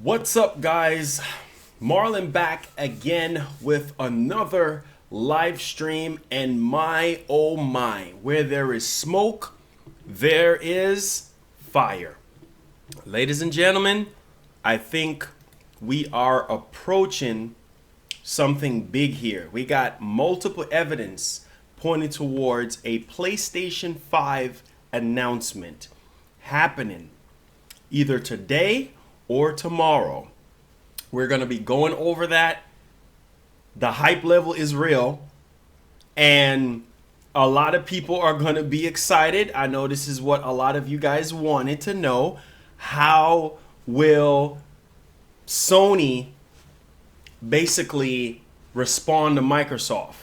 What's up, guys? Marlon back again with another live stream. And my oh my, where there is smoke, there is fire. Ladies and gentlemen, I think we are approaching something big here. We got multiple evidence pointing towards a PlayStation 5 announcement happening either today or tomorrow. We're going to be going over that. The hype level is real, and a lot of people are going to be excited. I know this is what a lot of you guys wanted to know. How will Sony basically respond to Microsoft?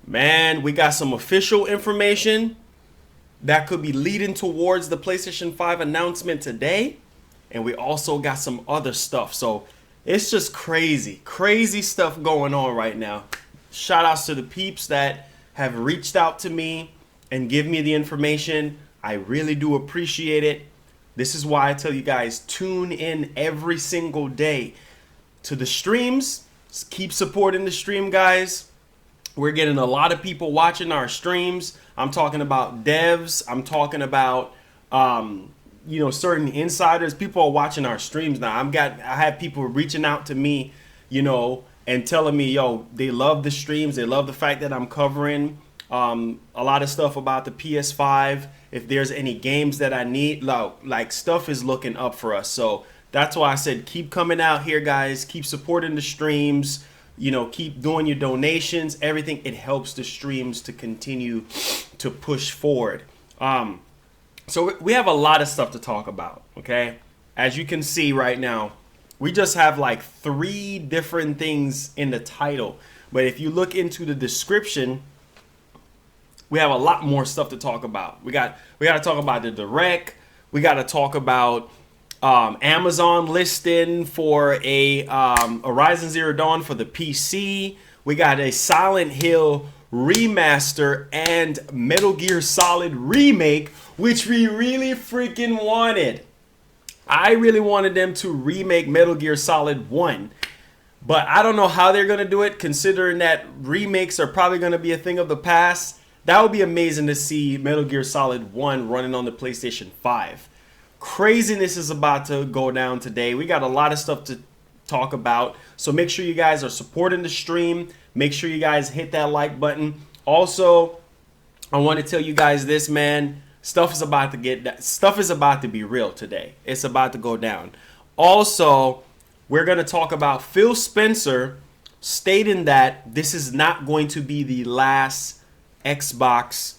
Man, we got some official information that could be leading towards the PlayStation 5 announcement today. And we also got some other stuff. So it's just crazy stuff going on right now. Shout outs to the peeps that have reached out to me and give me the information. I really do appreciate it. This is why I tell you guys, tune in every single day to the streams. Keep supporting the stream, guys. We're getting a lot of people watching our streams. I'm talking about devs. I'm talking about certain insiders. People are watching our streams now. I have people reaching out to me, and telling me, they love the streams. They love the fact that I'm covering a lot of stuff about the PS5. If there's any games that I need, like stuff is looking up for us. So that's why I said keep coming out here, guys. Keep supporting the streams. Keep doing your donations. Everything, it helps the streams to continue to push forward. So we have a lot of stuff to talk about, okay? As you can see right now, we just have like 3 different things in the title. But if you look into the description, we have a lot more stuff to talk about. We got to talk about the Direct. We got to talk about Amazon listing for a Horizon Zero Dawn for the PC. We got a Silent Hill remaster and Metal Gear Solid remake, which we really freaking wanted. I really wanted them to remake Metal Gear Solid 1, but I don't know how they're going to do it, considering that remakes are probably going to be a thing of the past. That would be amazing to see Metal Gear Solid 1 running on the PlayStation 5. Craziness is about to go down today. We got a lot of stuff to talk about, so make sure you guys are supporting the stream. Make sure you guys hit that like button. Also, I want to tell you guys this, man. Stuff is about to be real today. It's about to go down. Also, we're going to talk about Phil Spencer stating that this is not going to be the last Xbox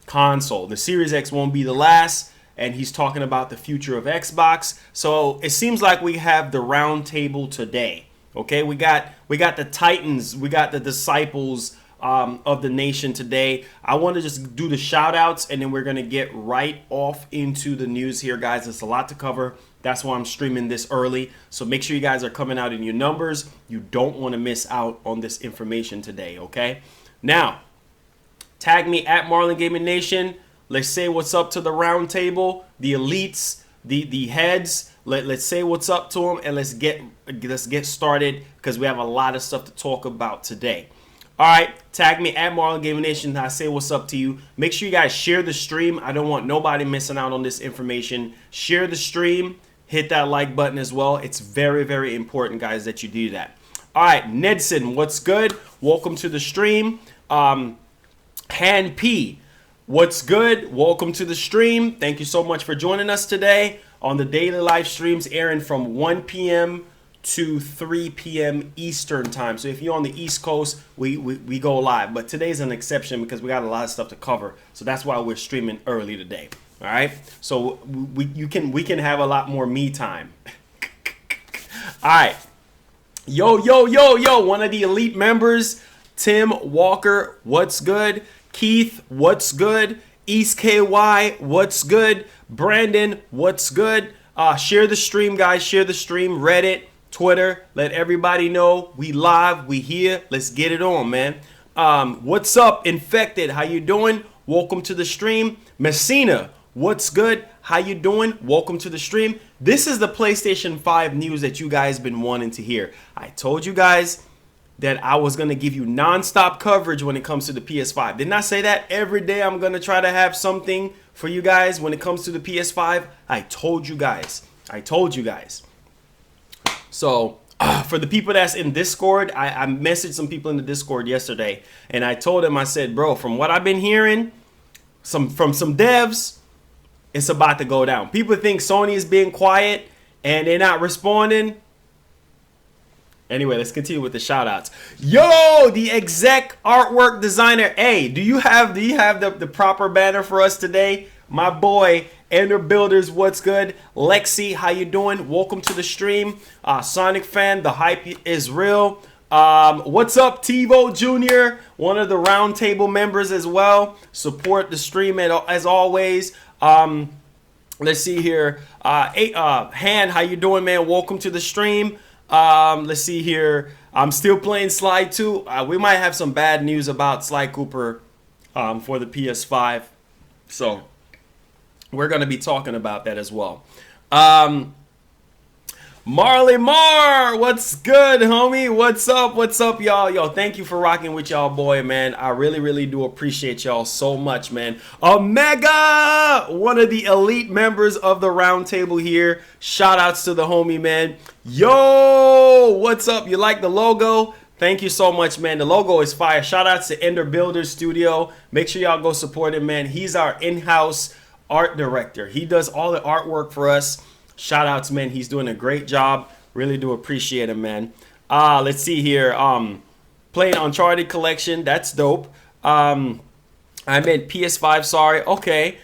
console. The Series X won't be the last, and he's talking about the future of Xbox. So it seems like we have the round table today. Okay, we got the Titans, we got the disciples of the nation today. I want to just do the shout outs, and then we're going to get right off into the news here, guys. It's a lot to cover. That's why I'm streaming this early. So make sure you guys are coming out in your numbers. You don't want to miss out on this information today, okay? Now, tag me at Marlon Gaming Nation. Let's say what's up to the round table, the elites, the heads. Let's say what's up to them, and let's get started, because we have a lot of stuff to talk about today. All right, tag me at Marlon Gaming Nation. I say what's up to you. Make sure you guys share the stream. I don't want nobody missing out on this information. Share the stream. Hit that like button as well. It's very important, guys, that you do that. All right, Nedson, what's good? Welcome to the stream. Han P, what's good? Welcome to the stream. Thank you so much for joining us today on the daily live streams airing from 1 p.m. to 3 p.m. Eastern time. So if you're on the East Coast, we go live. But today's an exception because we got a lot of stuff to cover. So that's why we're streaming early today. All right. So we can have a lot more me time. All right. Yo. One of the elite members, Tim Walker, what's good? Keith, what's good? East KY, what's good? Brandon, what's good? Share the stream, guys. Share the stream. Reddit, Twitter. Let everybody know we live. We here. Let's get it on, man. What's up, Infected? How you doing? Welcome to the stream. Messina, what's good? how you doing? Welcome to the stream. This is the PlayStation 5 news that you guys been wanting to hear. I told you guys that I was going to give you non-stop coverage when it comes to the PS5. Didn't I say that? Every day I'm going to try to have something for you guys when it comes to the PS5. I told you guys. So for the people that's in Discord, I messaged some people in the Discord yesterday, and I told them, I said, bro, from what I've been hearing from some devs, it's about to go down. People think Sony is being quiet and they're not responding. Anyway, let's continue with the shout outs. Yo, the exec artwork designer. Hey, do you have the proper banner for us today? My boy, Ender Builders, what's good? Lexi, how you doing? Welcome to the stream. Sonic fan, the hype is real. What's up, TiVo Jr., one of the roundtable members as well. Support the stream as always. Let's see here. Han, how you doing, man? Welcome to the stream. Let's see here. I'm still playing Sly 2. We might have some bad news about Sly Cooper for the PS5. So we're going to be talking about that as well. Marley Mar, what's good, homie? What's up, y'all? Yo, thank you for rocking with y'all, boy, man. I really do appreciate y'all so much, man. Omega, one of the elite members of the round table here. Shout outs to the homie, man. Yo, what's up? You like the logo? Thank you so much, man. The logo is fire. Shout outs to Ender Builders Studio. Make sure y'all go support him, man. He's our in-house art director. He does all the artwork for us. Shout outs, man. He's doing a great job. Really do appreciate him, man. Let's see here. Playing Uncharted Collection. That's dope. I meant PS5. Sorry. Okay.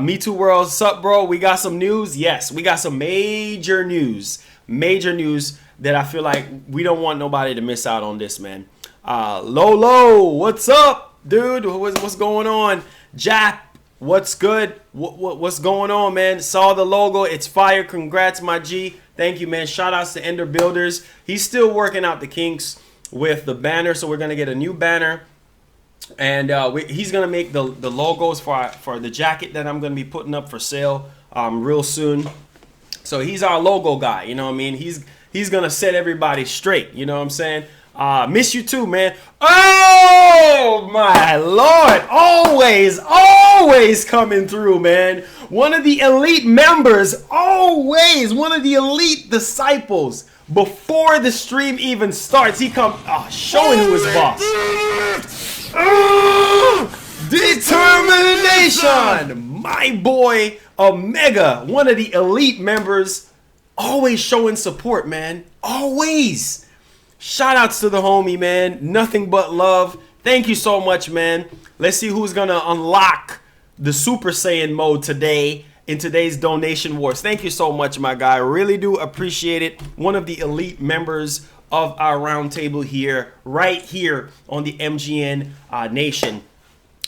Me Too World. Sup, bro? We got some news. Yes, we got some major news. Major news that I feel like we don't want nobody to miss out on this, man. Lolo, what's up, dude? What's going on? Jap, what's good? What's going on, man? Saw the logo. It's fire. Congrats, my G. Thank you, man. Shout outs to Ender Builders. He's still working out the kinks with the banner, so we're going to get a new banner. And he's going to make the logos for the jacket that I'm going to be putting up for sale real soon. So he's our logo guy, you know what I mean? He's going to set everybody straight, you know what I'm saying? Miss you too, man. Oh, my Lord. Always coming through, man. One of the elite members. Always. One of the elite disciples. Before the stream even starts, he comes showing who is boss. Determination. My boy, Omega. One of the elite members. Always showing support, man. Always. Shout outs to the homie, man. Nothing but love. Thank you so much, man. Let's see who's going to unlock the Super Saiyan mode today in today's donation wars. Thank you so much, my guy. Really do appreciate it. One of the elite members of our roundtable here, right here on the MGN Nation.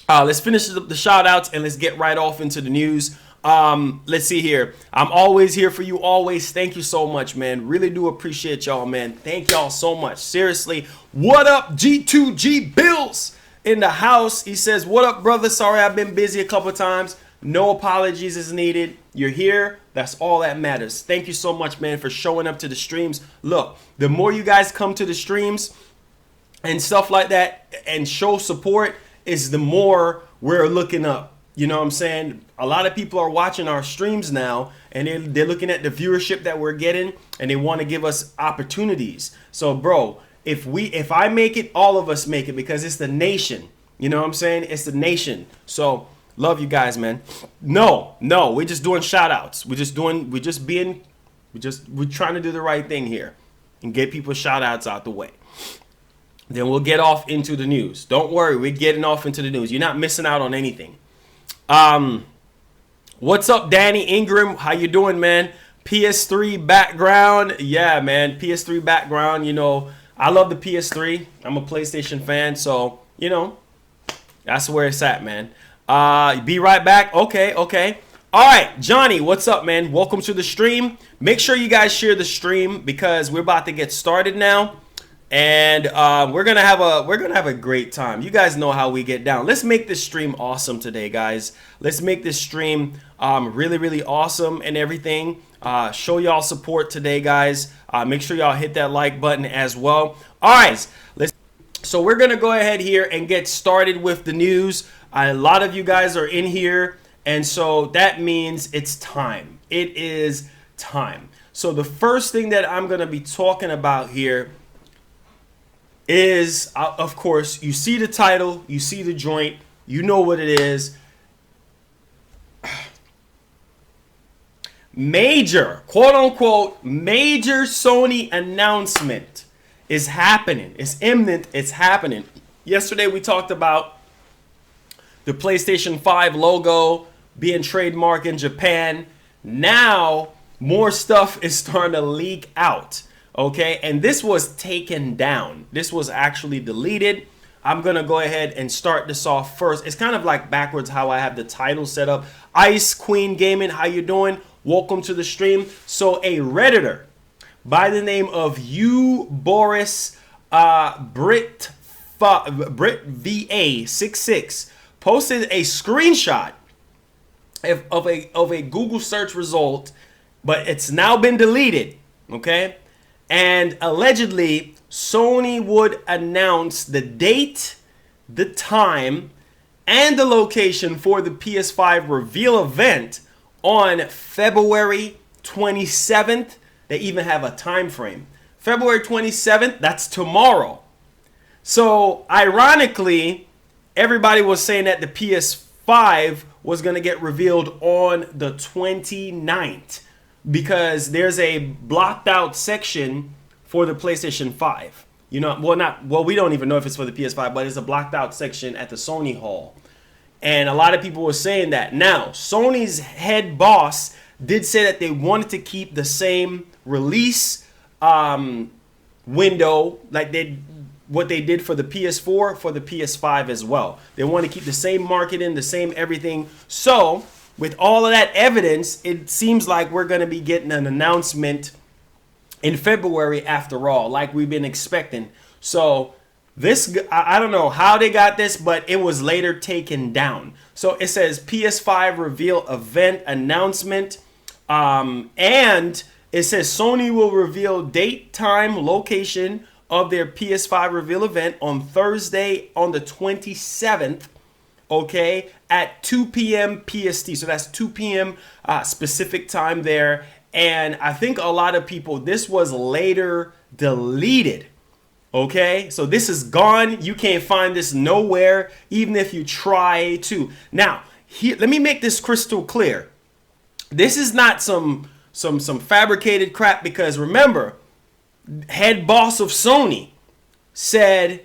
Let's finish the shout outs and let's get right off into the news. Let's see here. I'm always here for you. Always. Thank you so much, man. Really do appreciate y'all, man. Thank y'all so much. Seriously. What up, G2G Bills in the house? He says, what up, brother? Sorry, I've been busy a couple times. No apologies is needed. You're here. That's all that matters. Thank you so much, man, for showing up to the streams. Look, the more you guys come to the streams and stuff like that and show support is the more we're looking up. You know what I'm saying? A lot of people are watching our streams now and they're looking at the viewership that we're getting and they want to give us opportunities. So, bro, if I make it, all of us make it because it's the nation. You know what I'm saying? It's the nation. So, love you guys, man. No, we're just doing shout outs. We're trying to do the right thing here and get people shout outs out the way. Then we'll get off into the news. Don't worry, we're getting off into the news. You're not missing out on anything. What's up, Danny Ingram? How you doing, man? PS3 background. Yeah, man. PS3 background. You know, I love the PS3. I'm a PlayStation fan, so, you know, that's where it's at, man. Be right back. Okay. All right, Johnny, what's up, man? Welcome to the stream. Make sure you guys share the stream because we're about to get started now. and we're gonna have a great time. You guys know how we get down. Let's make this stream awesome today, guys. Let's make this stream really, really awesome and everything. Show y'all support today, guys. Make sure y'all hit that like button as well. All right, so we're gonna go ahead here and get started with the news. A lot of you guys are in here, and so that means it's time. It is time. So the first thing that I'm gonna be talking about here is, of course, you see the title, you see the joint, you know what it is. Major, quote unquote, major Sony announcement is happening. It's imminent. It's happening. Yesterday we talked about the PlayStation 5 logo being trademarked in Japan. Now more stuff is starting to leak out. Okay, and this was taken down. This was actually deleted. I'm gonna go ahead and start this off first. It's kind of like backwards how I have the title set up. Ice Queen Gaming, how you doing? Welcome to the stream. So a Redditor by the name of Boris Brit VA66 posted a screenshot of a Google search result, but it's now been deleted. Okay. And allegedly, Sony would announce the date, the time, and the location for the PS5 reveal event on February 27th. They even have a time frame. February 27th, that's tomorrow. So, ironically, everybody was saying that the PS5 was going to get revealed on the 29th. Because there's a blocked out section for the PlayStation 5. You know, we don't even know if it's for the PS5, but it's a blocked out section at the Sony Hall. And a lot of people were saying that. Now, Sony's head boss did say that they wanted to keep the same release window like what they did for the PS4 for the PS5 as well. They want to keep the same marketing, the same everything. So with all of that evidence, it seems like we're going to be getting an announcement in February after all, like we've been expecting. So this, I don't know how they got this, but it was later taken down. So it says PS5 reveal event announcement. And it says Sony will reveal date, time, location of their PS5 reveal event on Thursday on the 27th. Okay, at 2 p.m. PST. So that's 2 p.m. Specific time there. And I think a lot of people, this was later deleted. Okay, so this is gone. You can't find this nowhere, even if you try to. Now, here, let me make this crystal clear. This is not some fabricated crap, because remember, head boss of Sony said,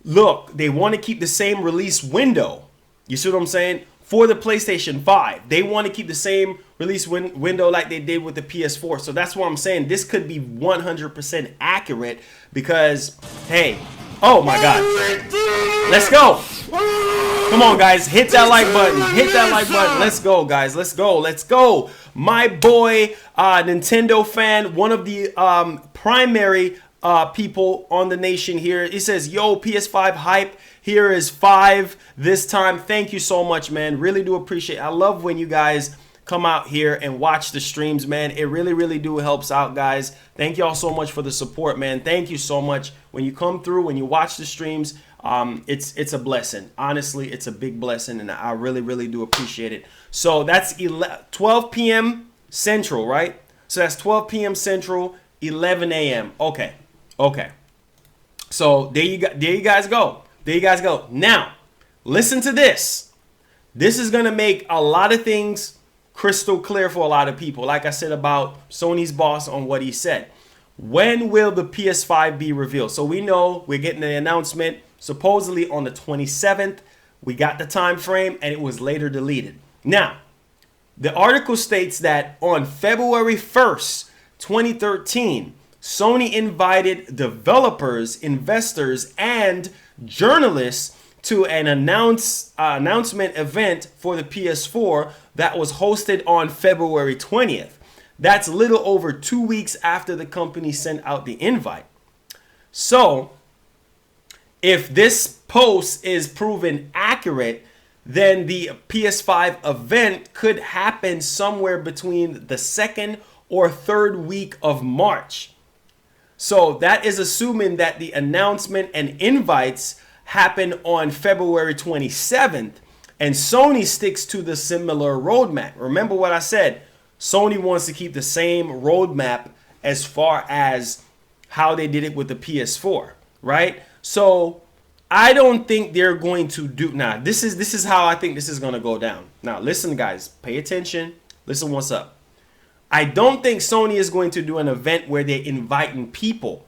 look, they want to keep the same release window. You see what I'm saying? For the PlayStation 5. They want to keep the same release window like they did with the PS4. So that's why I'm saying this could be 100% accurate, because, hey, oh my God. Let's go. Come on, guys. Hit that like button. Hit that like button. Let's go, guys. Let's go. Let's go. My boy, Nintendo fan, one of the primary people on the nation here. He says, yo, PS5 hype. Here is 5 this time. Thank you so much, man. Really do appreciate it. I love when you guys come out here and watch the streams, man. It really, really do helps out, guys. Thank y'all so much for the support, man. Thank you so much. When you come through, when you watch the streams, it's a blessing. Honestly, it's a big blessing, and I really, really do appreciate it. So that's 12 p.m. Central, right? So that's 12 p.m. Central, 11 a.m. Okay. So there you guys go. There you guys go. Now, listen to this. This is going to make a lot of things crystal clear for a lot of people. Like I said about Sony's boss on what he said. When will the PS5 be revealed? So we know we're getting the announcement supposedly on the 27th. We got the time frame, and it was later deleted. Now, the article states that on February 1st, 2013, Sony invited developers, investors, and journalists to an announcement event for the PS4 that was hosted on February 20th. That's a little over 2 weeks after the company sent out the invite. So if this post is proven accurate, then the PS5 event could happen somewhere between the 2nd or 3rd week of March. So that is assuming that the announcement and invites happen on February 27th, and Sony sticks to the similar roadmap. Remember what I said, Sony wants to keep the same roadmap as far as how they did it with the PS4, right? So I don't think they're going to do. Now, this is how I think this is going to go down. Now, listen, guys, pay attention. Listen, what's up? I don't think Sony is going to do an event where they're inviting people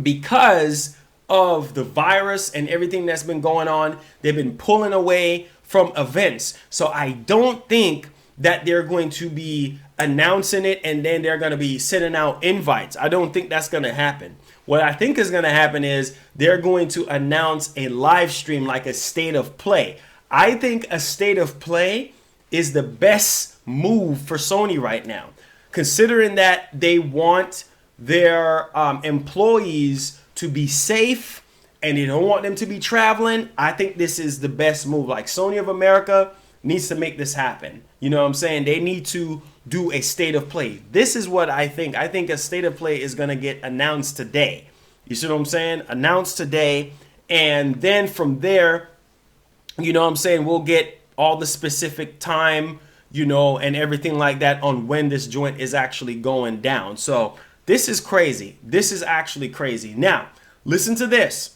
because of the virus and everything that's been going on. They've been pulling away from events. So I don't think that they're going to be announcing it and then they're going to be sending out invites. I don't think that's going to happen. What I think is going to happen is they're going to announce a live stream, like a state of play. I think a state of play is the best move for Sony right now, considering that they want their employees to be safe and they don't want them to be traveling. I think this is the best move. Like, Sony of America needs to make this happen. You know what I'm saying? They need to do a state of play. This is what I think. I think a state of play is going to get announced today. You see what I'm saying? Announced today. And then from there, you know what I'm saying, we'll get all the specific time, you know, and everything like that on when this joint is actually going down. So this is crazy. This is actually crazy. Now, listen to this.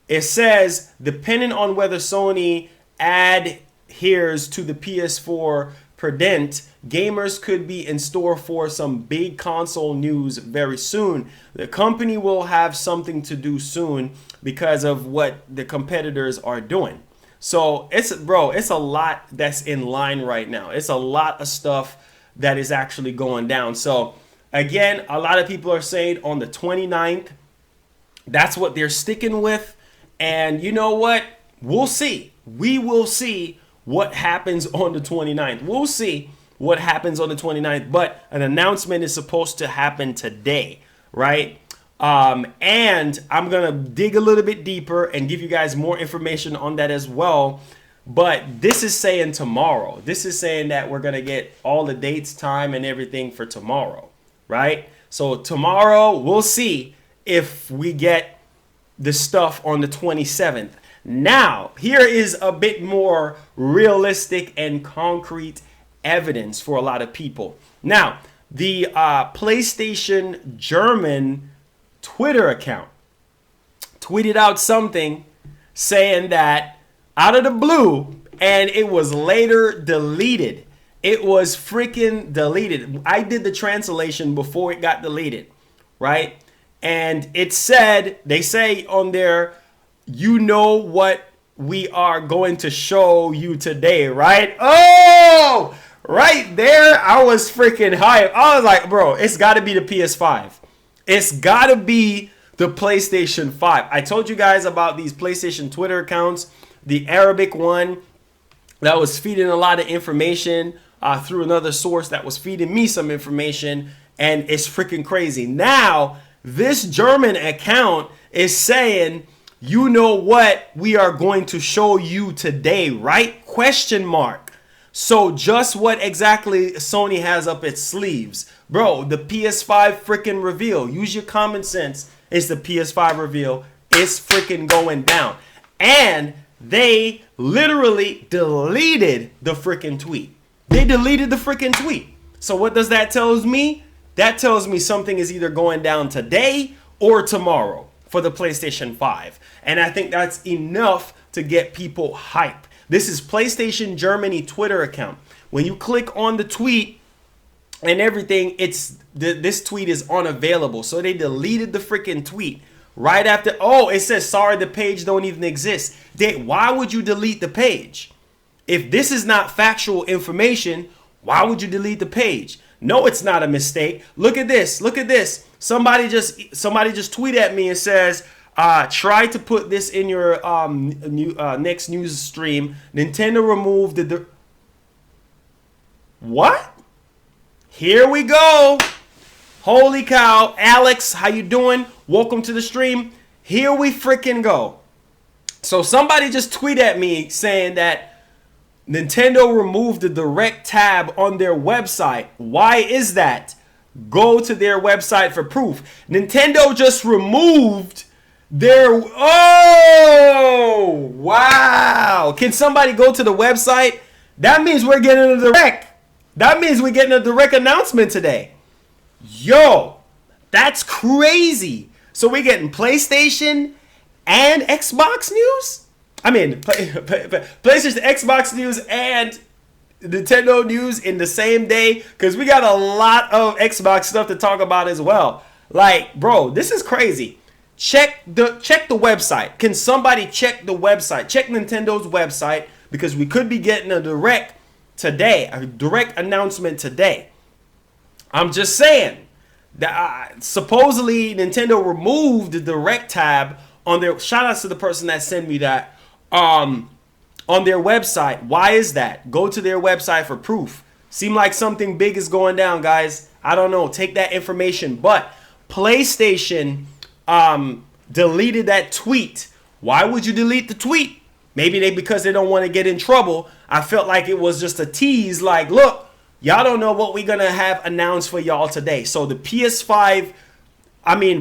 It says, depending on whether Sony adheres to the PS4 precedent, gamers could be in store for some big console news very soon. The company will have something to do soon because of what the competitors are doing. So it's a lot that's in line right now. It's a lot of stuff that is actually going down. So again, a lot of people are saying on the 29th, that's what they're sticking with. And you know what? We'll see. We will see what happens on the 29th. We'll see what happens on the 29th. But an announcement is supposed to happen today, right? And I'm going to dig a little bit deeper and give you guys more information on that as well. But this is saying tomorrow. This is saying that we're going to get all the dates, time, and everything for tomorrow, right? So tomorrow, we'll see if we get the stuff on the 27th. Now, here is a bit more realistic and concrete evidence for a lot of people. Now, the PlayStation German Twitter account tweeted out something saying that out of the blue, and it was later deleted. It was freaking deleted. I did the translation before it got deleted, right? And it said, they say on there, you know what we are going to show you today, right? Oh, right there, I was freaking hyped. I was like, bro, it's got to be the PS5. It's got to be the PlayStation 5. I told you guys about these PlayStation Twitter accounts. The Arabic one that was feeding a lot of information through another source that was feeding me some information. And it's freaking crazy. Now, this German account is saying, you know what we are going to show you today, right? Question mark. So just what exactly Sony has up its sleeves. Bro, the PS5 freaking reveal. Use your common sense. It's the PS5 reveal. It's freaking going down. And they literally deleted the freaking tweet. They deleted the freaking tweet. So what does that tell me? That tells me something is either going down today or tomorrow for the PlayStation 5. And I think that's enough to get people hype. This is PlayStation Germany Twitter account. When you click on the tweet and everything, this tweet is unavailable. So they deleted the freaking tweet right after. Oh, it says, sorry, the page don't even exist. Why would you delete the page? If this is not factual information, why would you delete the page? No, it's not a mistake. Look at this. Look at this. Somebody just tweeted at me and says, try to put this in your next news stream. Nintendo removed what? Here we go. Holy cow. Alex, how you doing? Welcome to the stream. Here we freaking go. So somebody just tweeted at me saying that Nintendo removed the Direct tab on their website. Why is that? Go to their website for proof. Nintendo just removed their... Oh! Wow! Can somebody go to the website? That means we're getting a Direct. That means we're getting a Direct announcement today. Yo! That's crazy. So we're getting PlayStation and Xbox news? I mean, PlayStation, Xbox news, and Nintendo news in the same day, because we got a lot of Xbox stuff to talk about as well. Like, bro, this is crazy. Check the website. Can somebody check the website? Check Nintendo's website, because we could be getting a Direct today, a Direct announcement today. I'm just saying that supposedly Nintendo removed the Direct tab on their... Shout outs to the person that sent me that. On their website. Why is that? Go to their website for proof. Seem like something big is going down, guys. I don't know. Take that information. But PlayStation deleted that tweet. Why would you delete the tweet? Maybe because they don't want to get in trouble. I felt like it was just a tease. Like, look, y'all don't know what we're going to have announced for y'all today. So the PS5,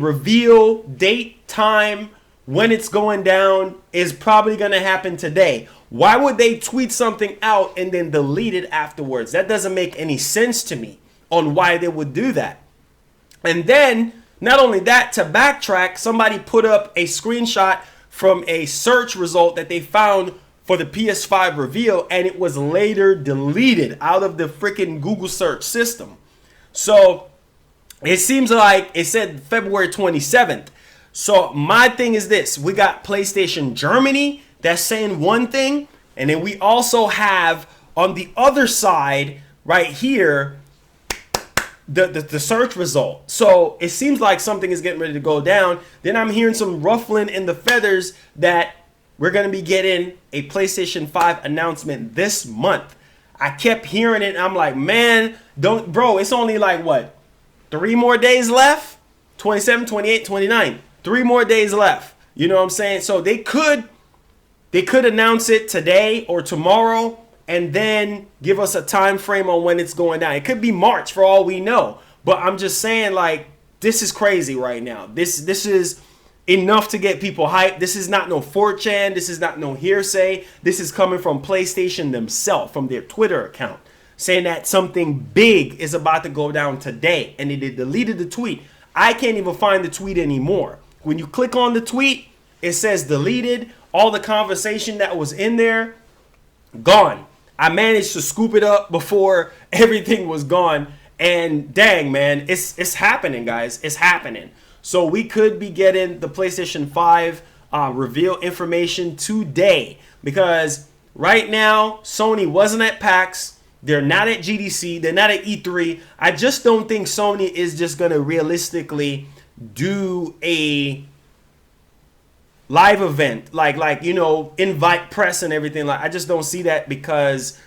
reveal, date, time, when it's going down is probably going to happen today. Why would they tweet something out and then delete it afterwards? That doesn't make any sense to me on why they would do that. And then, not only that, to backtrack, somebody put up a screenshot from a search result that they found for the PS5 reveal, and it was later deleted out of the freaking Google search system. So it seems like it said February 27th. So my thing is this. We got PlayStation Germany that's saying one thing. And then we also have on the other side right here, the search result. So it seems like something is getting ready to go down. Then I'm hearing some ruffling in the feathers that we're going to be getting a PlayStation 5 announcement this month. I kept hearing it. And I'm like, man, bro, it's only like what? 3 more days left? 27, 28, 29. 3 more days left. You know what I'm saying? So they could announce it today or tomorrow and then give us a time frame on when it's going down. It could be March for all we know. But I'm just saying, like, this is crazy right now. This is enough to get people hyped. This is not no 4chan. This is not no hearsay. This is coming from PlayStation themselves, from their Twitter account, saying that something big is about to go down today. And they deleted the tweet. I can't even find the tweet anymore. When you click on the tweet, it says deleted. All the conversation that was in there, gone. I managed to scoop it up before everything was gone. And dang, man, it's happening, guys. It's happening. So we could be getting the PlayStation 5 reveal information today. Because right now, Sony wasn't at PAX. They're not at GDC. They're not at E3. I just don't think Sony is just going to realistically do a live event like invite press and everything. Like, I just don't see that because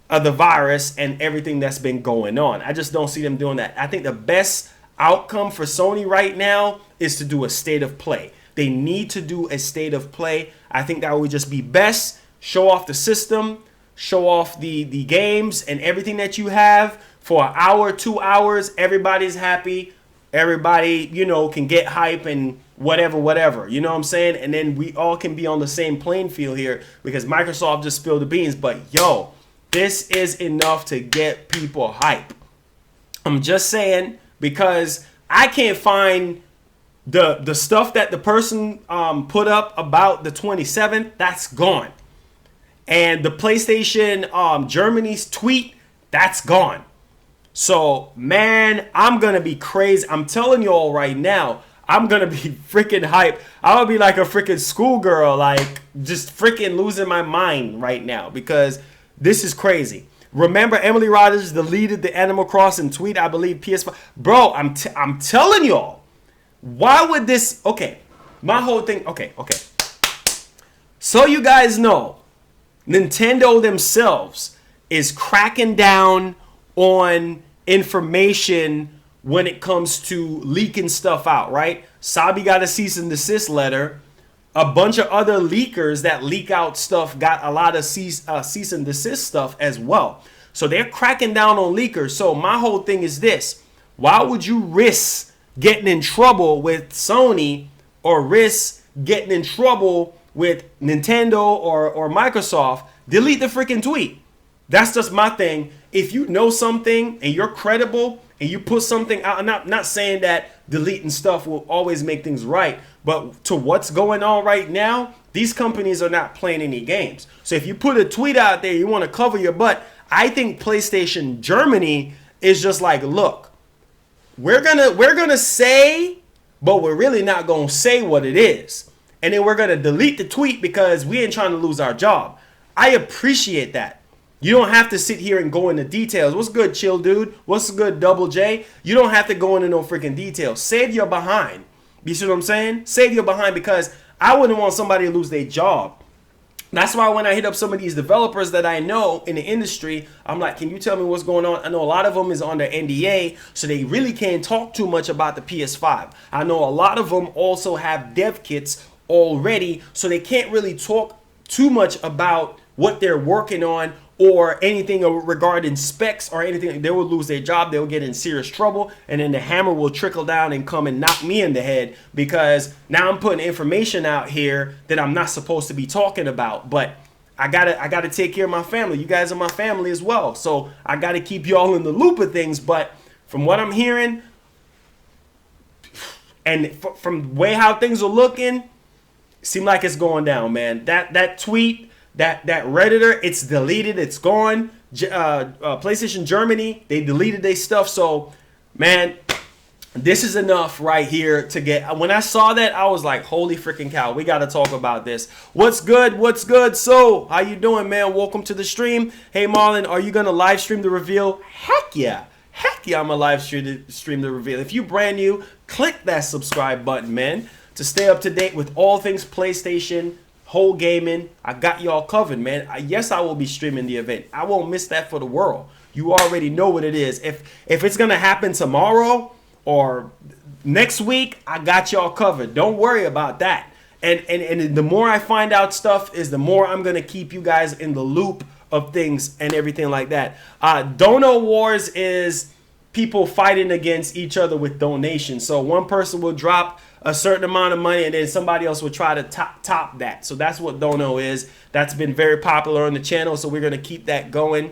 of the virus and everything that's been going on. I just don't see them doing that. I think the best outcome for Sony right now is to do a state of play. They need to do a state of play. I think that would just be best. Show off the system, show off the games and everything that you have for an hour, 2 hours. Everybody's happy. Everybody, can get hype and whatever. You know what I'm saying? And then we all can be on the same playing field here because Microsoft just spilled the beans. But yo, this is enough to get people hype. I'm just saying, because I can't find the stuff that the person put up about the 27th. That's gone. And the PlayStation Germany's tweet, that's gone. So, man, I'm going to be crazy. I'm telling you all right now, I'm going to be freaking hyped. I'll be like a freaking schoolgirl, like just freaking losing my mind right now because this is crazy. Remember, Emily Rogers deleted the Animal Crossing tweet, I believe, PS5. Bro, I'm telling y'all, why would this... Okay, my whole thing... Okay. So you guys know, Nintendo themselves is cracking down on information when it comes to leaking stuff out, right? Sabi got a cease and desist letter. A bunch of other leakers that leak out stuff got a lot of cease and desist stuff as well. So they're cracking down on leakers. So my whole thing is this. Why would you risk getting in trouble with Sony or risk getting in trouble with Nintendo or Microsoft? Delete the freaking tweet. That's just my thing. If you know something and you're credible and you put something out, I'm not saying that deleting stuff will always make things right, but to what's going on right now, these companies are not playing any games. So if you put a tweet out there, you want to cover your butt, I think PlayStation Germany is just like, look, we're gonna say, but we're really not gonna say what it is. And then we're gonna delete the tweet because we ain't trying to lose our job. I appreciate that. You don't have to sit here and go into details. What's good, Chill Dude? What's good, Double J? You don't have to go into no freaking details. Save your behind. You see what I'm saying? Save your behind, because I wouldn't want somebody to lose their job. That's why when I hit up some of these developers that I know in the industry, I'm like, can you tell me what's going on? I know a lot of them is under NDA, so they really can't talk too much about the PS5. I know a lot of them also have dev kits already, so they can't really talk too much about what they're working on or anything regarding specs or anything. They will lose their job. They will get in serious trouble. And then the hammer will trickle down and come and knock me in the head, because now I'm putting information out here that I'm not supposed to be talking about. But I gotta take care of my family. You guys are my family as well. So I gotta keep y'all in the loop of things. But from what I'm hearing, and from the way how things are looking, seem like it's going down, man. That tweet, that Redditor, it's deleted, it's gone. PlayStation Germany, they deleted their stuff. So, man, this is enough right here to get. When I saw that, I was like, holy freaking cow, we got to talk about this. What's good? What's good? So, how you doing, man? Welcome to the stream. Hey, Marlon, are you going to live stream the reveal? Heck yeah. Heck yeah, I'm going to live stream the reveal. If you brand new, click that subscribe button, man, to stay up to date with all things PlayStation, whole gaming. I got y'all covered, man. Yes, I will be streaming the event. I won't miss that for the world. You already know what it is. If it's going to happen tomorrow or next week, I got y'all covered. Don't worry about that. And the more I find out stuff is the more I'm going to keep you guys in the loop of things and everything like that. Dono Wars is people fighting against each other with donations. So one person will drop a certain amount of money and then somebody else will try to top that. So that's what Dono is. That's been very popular on the channel, so we're going to keep that going.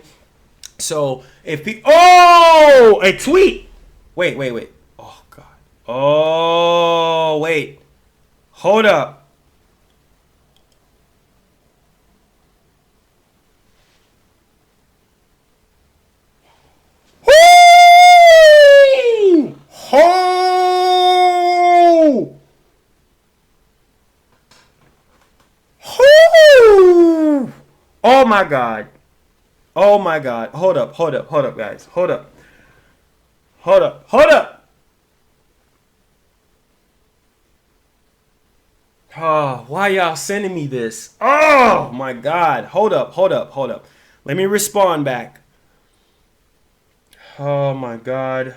So if a tweet. Wait. Oh god. Oh, wait. Hold up. Oh my god. Oh my god. Hold up, guys. Hold up. Oh, why y'all sending me this? Oh my god. Hold up. Let me respond back. Oh my god.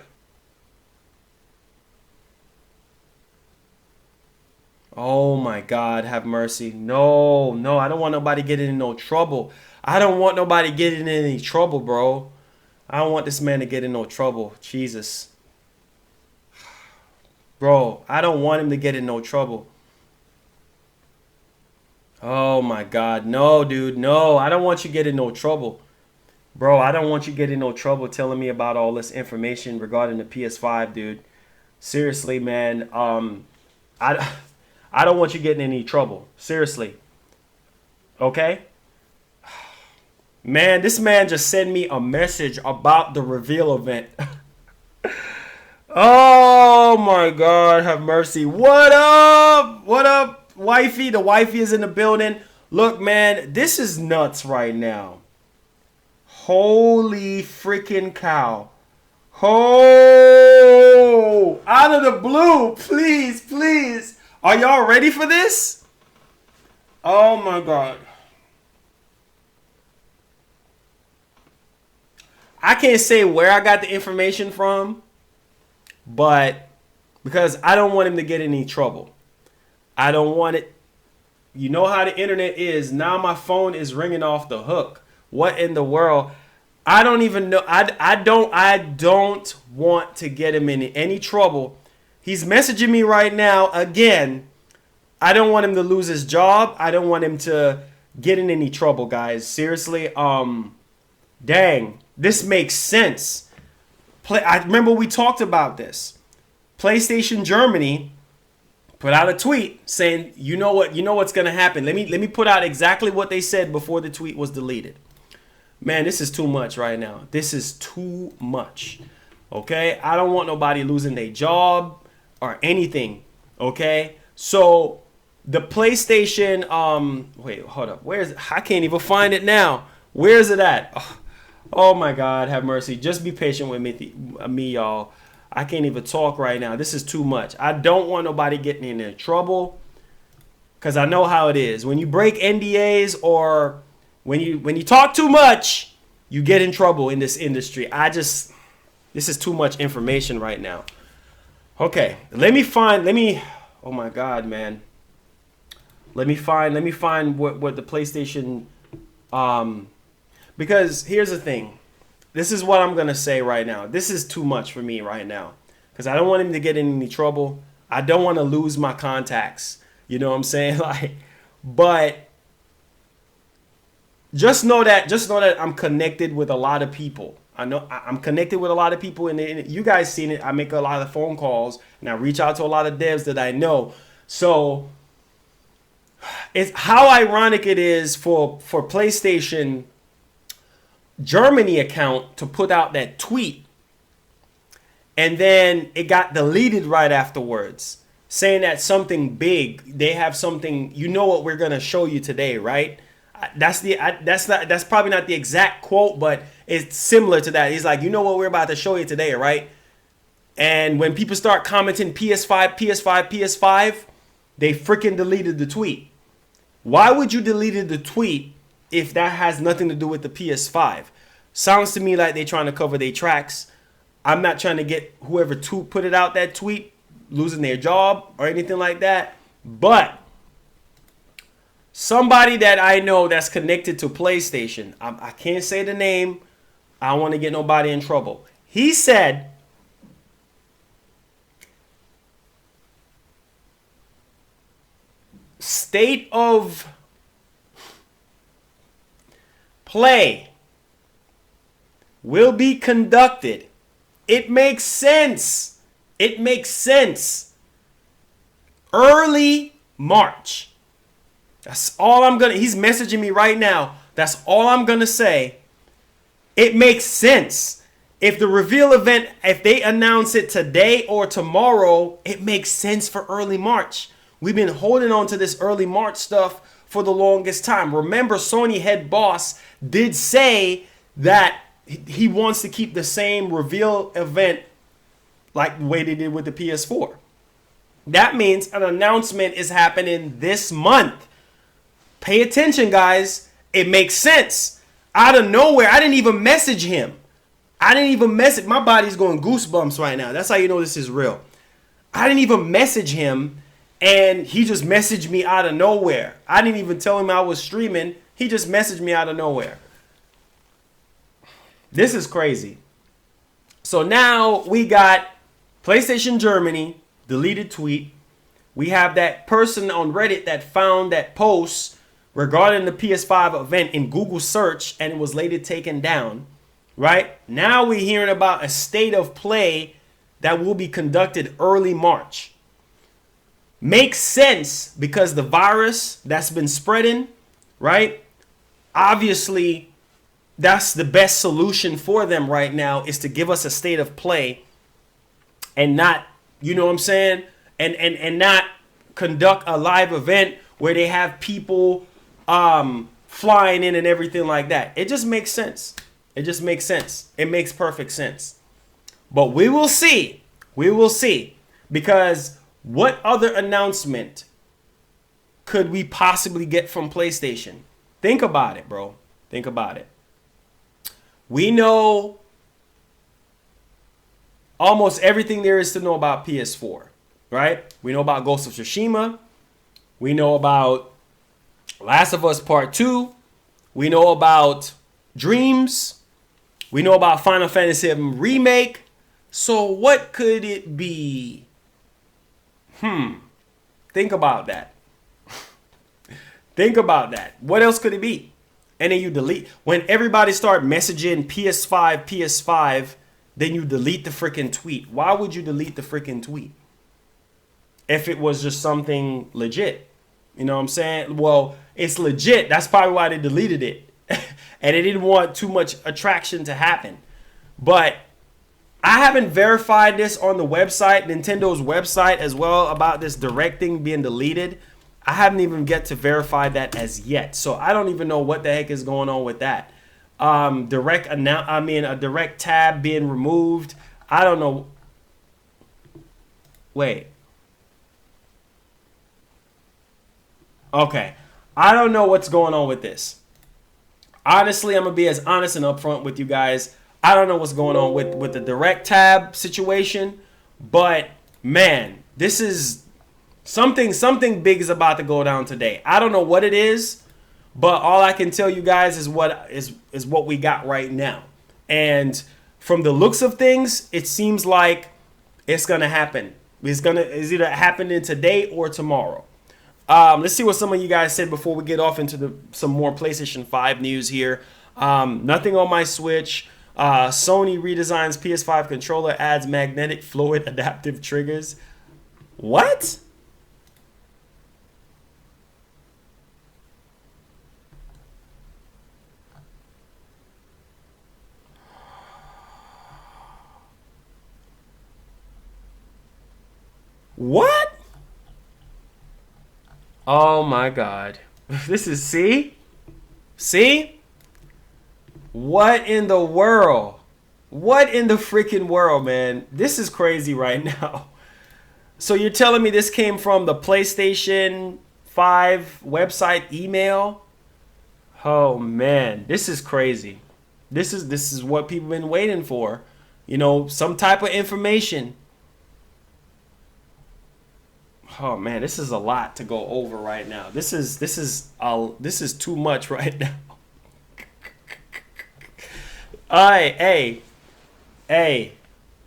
Oh my god, have mercy. No, I don't want nobody getting in no trouble. I don't want nobody getting in any trouble, bro. I don't want this man to get in no trouble. Jesus. Bro, I don't want him to get in no trouble. Oh my god. No, dude. No, I don't want you to get in no trouble. Bro, I don't want you to get in no trouble telling me about all this information regarding the PS5, dude. Seriously, man. I don't want you getting in any trouble. Seriously. Okay? Man, this man just sent me a message about the reveal event. Oh my god, have mercy. What up? What up, wifey? The wifey is in the building. Look, man, this is nuts right now. Holy freaking cow. Oh, out of the blue. Please. Are y'all ready for this? Oh my god. I can't say where I got the information from, but because I don't want him to get in any trouble. I don't want it. You know how the internet is. Now my phone is ringing off the hook. What in the world? I don't even know. I don't want to get him in any trouble. He's messaging me right now again. I don't want him to lose his job. I don't want him to get in any trouble, guys. Seriously. Dang. This makes sense. I remember we talked about this. PlayStation Germany put out a tweet saying, you know what's gonna happen. Let me put out exactly what they said before the tweet was deleted. Man, this is too much right now. This is too much. Okay? I don't want nobody losing their job or anything. Okay? So the PlayStation, wait, hold up. Where is it? I can't even find it now. Where is it at? Oh my God, have mercy. Just be patient with me, y'all. I can't even talk right now. This is too much. I don't want nobody getting in trouble, because I know how it is. When you break NDAs or when you talk too much, you get in trouble in this industry. This is too much information right now. Okay, oh my God, man. Let me find what the PlayStation, because here's the thing. This is what I'm going to say right now. This is too much for me right now, because I don't want him to get in any trouble. I don't want to lose my contacts. You know what I'm saying? But just know that I'm connected with a lot of people. I know I'm connected with a lot of people, and you guys seen it. I make a lot of phone calls, and I reach out to a lot of devs that I know. So it's how ironic it is for PlayStation Germany account to put out that tweet, and then it got deleted right afterwards, saying that something big, they have something, what we're gonna show you today, right? That's probably not the exact quote, but it's similar to that. He's like, what we're about to show you today, right? And when people start commenting PS5, they freaking deleted the tweet. Why would you delete the tweet if that has nothing to do with the PS5? Sounds to me like they're trying to cover their tracks. I'm not trying to get whoever put it out, that tweet, losing their job or anything like that. But somebody that I know that's connected to PlayStation, I can't say the name. I don't want to get nobody in trouble. He said, state of play will be conducted. It makes sense. It makes sense. Early March. That's all I'm gonna. He's messaging me right now. That's all I'm gonna say. It makes sense. If the reveal event, if they announce it today or tomorrow, it makes sense for early March. We've been holding on to this early March stuff for the longest time. Remember, Sony head boss did say that he wants to keep the same reveal event like the way they did with the PS4. That means an announcement is happening this month. Pay attention, guys. It makes sense. Out of nowhere, I didn't even message him. My body's going goosebumps right now. That's how you know this is real. I didn't even message him, and he just messaged me out of nowhere. I didn't even tell him I was streaming. He just messaged me out of nowhere. This is crazy. So now we got PlayStation Germany, deleted tweet. We have that person on Reddit that found that post regarding the PS5 event in Google search, and it was later taken down. Right? Now we're hearing about a state of play that will be conducted early March. Makes sense because the virus that's been spreading, right? Obviously, that's the best solution for them right now, is to give us a state of play and not, you know what I'm saying? And not conduct a live event where they have people flying in and everything like that. It just makes sense. It just makes sense. It makes perfect sense. But we will see. We will see. Because what other announcement could we possibly get from PlayStation? Think about it, bro. Think about it. We know almost everything there is to know about PS4, right? We know about Ghost of Tsushima. We know about Last of Us Part 2. We know about Dreams. We know about Final Fantasy VII Remake. So what could it be? Think about that. Think about that. What else could it be? And then you delete. When everybody start messaging PS5, PS5, then you delete the freaking tweet. Why would you delete the freaking tweet? If it was just something legit. You know what I'm saying? Well, it's legit. That's probably why they deleted it. And they didn't want too much attraction to happen. But I haven't verified this on the website, Nintendo's website as well, about this direct thing being deleted. I haven't even get to verify that as yet. So I don't even know what the heck is going on with that. A direct tab being removed. I don't know. Wait. Okay. I don't know what's going on with this. Honestly, I'm going to be as honest and upfront with you guys. I don't know what's going on with the direct tab situation. But, man, this is something big is about to go down today. I don't know what it is, but all I can tell you guys is what we got right now. And from the looks of things, it seems like it's going to happen. It's either happening today or tomorrow. Let's see what some of you guys said before we get off into some more PlayStation 5 news here. Nothing on my Switch. Sony redesigns PS5 controller, adds magnetic fluid adaptive triggers. What? What? Oh my God. This is, see? What in the world? What in the freaking world, man? This is crazy right now. So you're telling me this came from the PlayStation 5 website email? Oh man, this is crazy. This is what people have been waiting for. You know, some type of information. Oh man, this is a lot to go over right now. This is too much right now. All right, hey.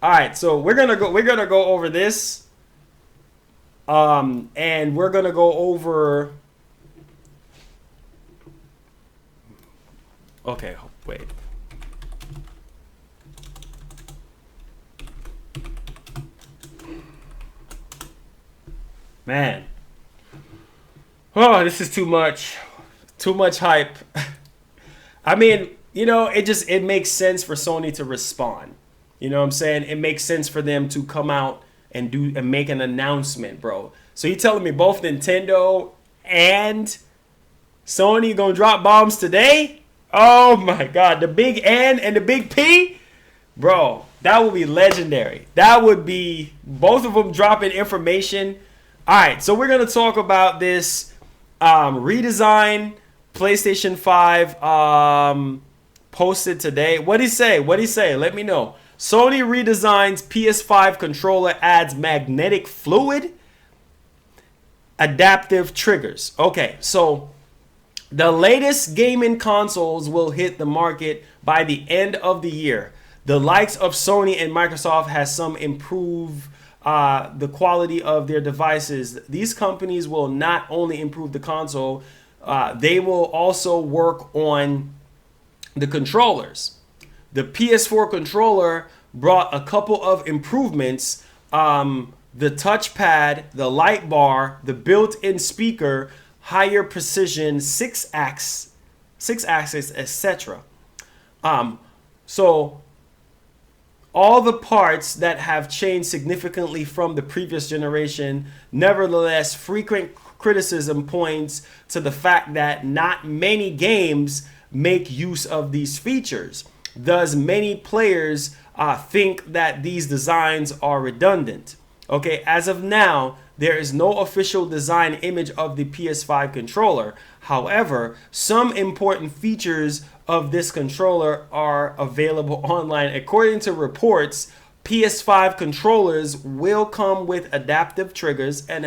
All right, so we're gonna go over this, and we're gonna go over. Okay, wait. Man. Oh, this is too much. Too much hype. I mean, you know, it makes sense for Sony to respond. You know what I'm saying? It makes sense for them to come out and make an announcement, bro. So you telling me both Nintendo and Sony gonna drop bombs today? Oh my God, the big N and the big P? Bro, that would be legendary. That would be both of them dropping information. All right, so we're going to talk about this redesign PlayStation 5 posted today. What'd he say? Let me know. Sony redesigns PS5 controller, adds magnetic fluid, adaptive triggers. Okay, so the latest gaming consoles will hit the market by the end of the year. The likes of Sony and Microsoft has some improve the quality of their devices. These companies will not only improve the console, they will also work on the controllers. The PS4 controller brought a couple of improvements. The touchpad, the light bar, the built-in speaker, higher precision, 6-axis, etc. So all the parts that have changed significantly from the previous generation. Nevertheless, frequent criticism points to the fact that not many games make use of these features. Thus, many players think that these designs are redundant. Okay, as of now, there is no official design image of the PS5 controller. However, some important features of this controller are available online. According to reports, PS5 controllers will come with adaptive triggers and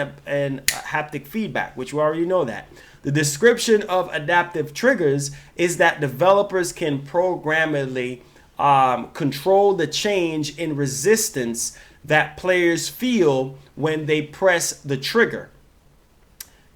haptic feedback, which we already know that. The description of adaptive triggers is that developers can programmably control the change in resistance that players feel when they press the trigger.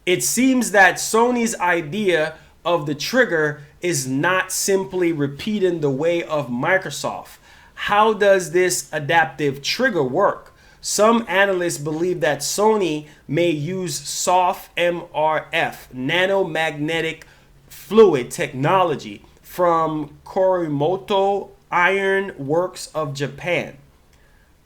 It seems that Sony's idea of the trigger is not simply repeating the way of Microsoft. How does this adaptive trigger work? Some analysts believe that Sony may use soft MRF, nanomagnetic fluid technology from Korimoto Iron Works of Japan.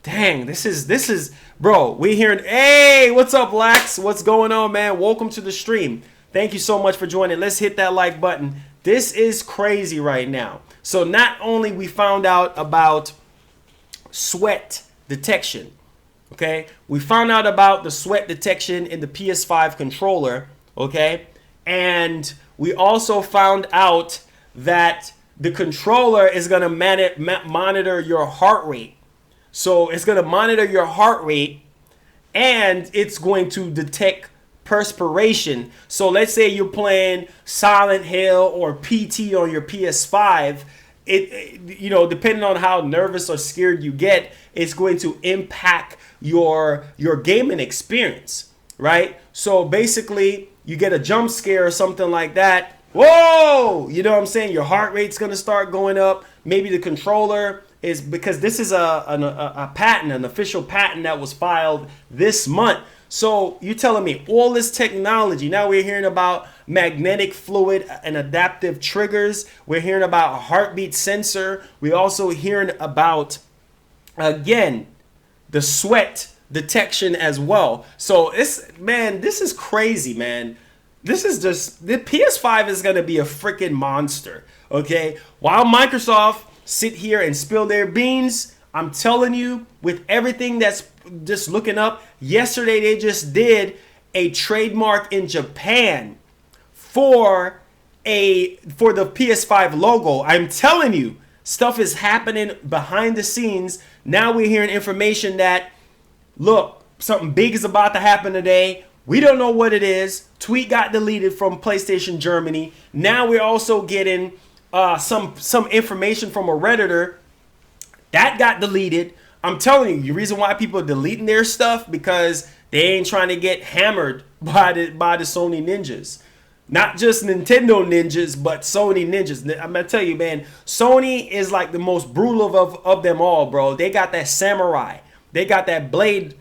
Dang, this is, bro, we hearing, hey, what's up, Lax? What's going on, man? Welcome to the stream. Thank you so much for joining. Let's hit that like button. This is crazy right now. So not only we found out about sweat detection, okay? We found out about the sweat detection in the PS5 controller, okay? And we also found out that the controller is going to monitor your heart rate. So it's going to monitor your heart rate and it's going to detect perspiration. So let's say you're playing Silent Hill or PT on your PS5. It you know, depending on how nervous or scared you get, it's going to impact your gaming experience, right? So basically, you get a jump scare or something like that. Whoa! You know what I'm saying? Your heart rate's going to start going up. Maybe the controller is, because this is a patent, an official patent that was filed this month. So you're telling me all this technology, now we're hearing about magnetic fluid and adaptive triggers. We're hearing about a heartbeat sensor. We're also hearing about, again, the sweat detection as well. So this is crazy, man. This is just, the PS5 is going to be a freaking monster, okay? While Microsoft sit here and spill their beans, I'm telling you, with everything that's just looking up, yesterday they just did a trademark in Japan for the PS5 logo. I'm telling you, stuff is happening behind the scenes. Now we're hearing information that, look, something big is about to happen today. We don't know what it is. Tweet got deleted from PlayStation Germany. Now we're also getting some information from a Redditor that got deleted. I'm telling you, the reason why people are deleting their stuff, because they ain't trying to get hammered by the Sony ninjas. Not just Nintendo ninjas, but Sony ninjas. I'm gonna tell you, man, Sony is like the most brutal of them all, bro. They got that samurai. They got that blade.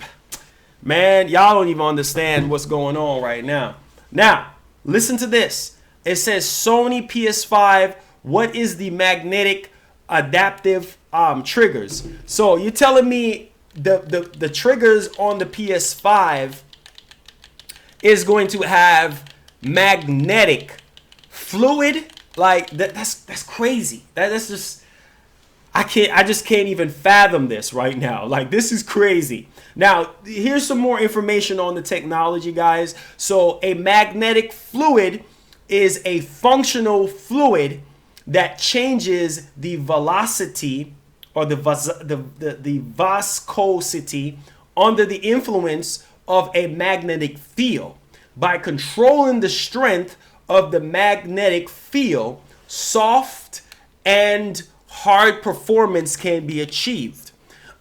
Man, y'all don't even understand what's going on right now. Now, listen to this. It says Sony PS5, what is the magnetic adaptive triggers? So you're telling me the triggers on the PS5 is going to have magnetic fluid? Like that's crazy. That's just, I just can't even fathom this right now. Like, this is crazy. Now, here's some more information on the technology, guys. So a magnetic fluid is a functional fluid that changes the velocity or the viscosity under the influence of a magnetic field. By controlling the strength of the magnetic field, soft and hard performance can be achieved.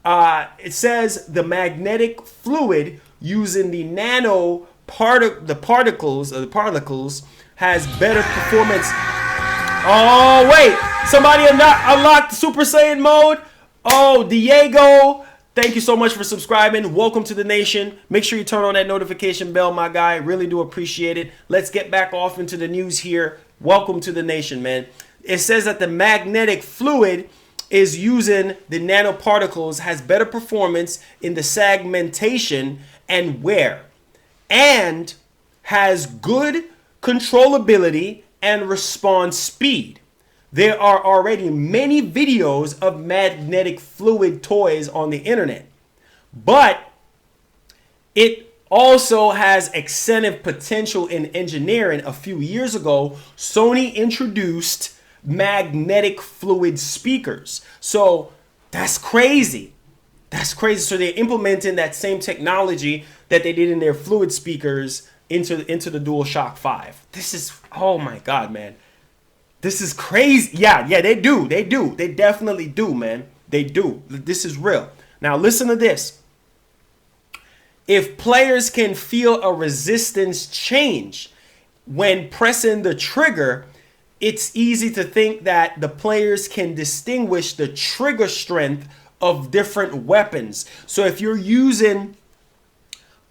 It says the magnetic fluid using the particles has better performance. Oh wait, somebody unlocked Super Saiyan mode. Oh, Diego, thank you so much for subscribing. Welcome to the nation. Make sure you turn on that notification bell, my guy. Really do appreciate it. Let's get back off into the news here. Welcome to the nation, man. It says that the magnetic fluid is using the nanoparticles, has better performance in the segmentation and wear, and has good controllability and response speed. There are already many videos of magnetic fluid toys on the internet, but it also has extensive potential in engineering. A few years ago, Sony introduced magnetic fluid speakers. So that's crazy. That's crazy. So they're implementing that same technology that they did in their fluid speakers into the DualShock 5. This is, oh my God, man. This is crazy. Yeah, they do. They do. They definitely do, man. They do. This is real. Now listen to this. If players can feel a resistance change when pressing the trigger, it's easy to think that the players can distinguish the trigger strength of different weapons. So if you're using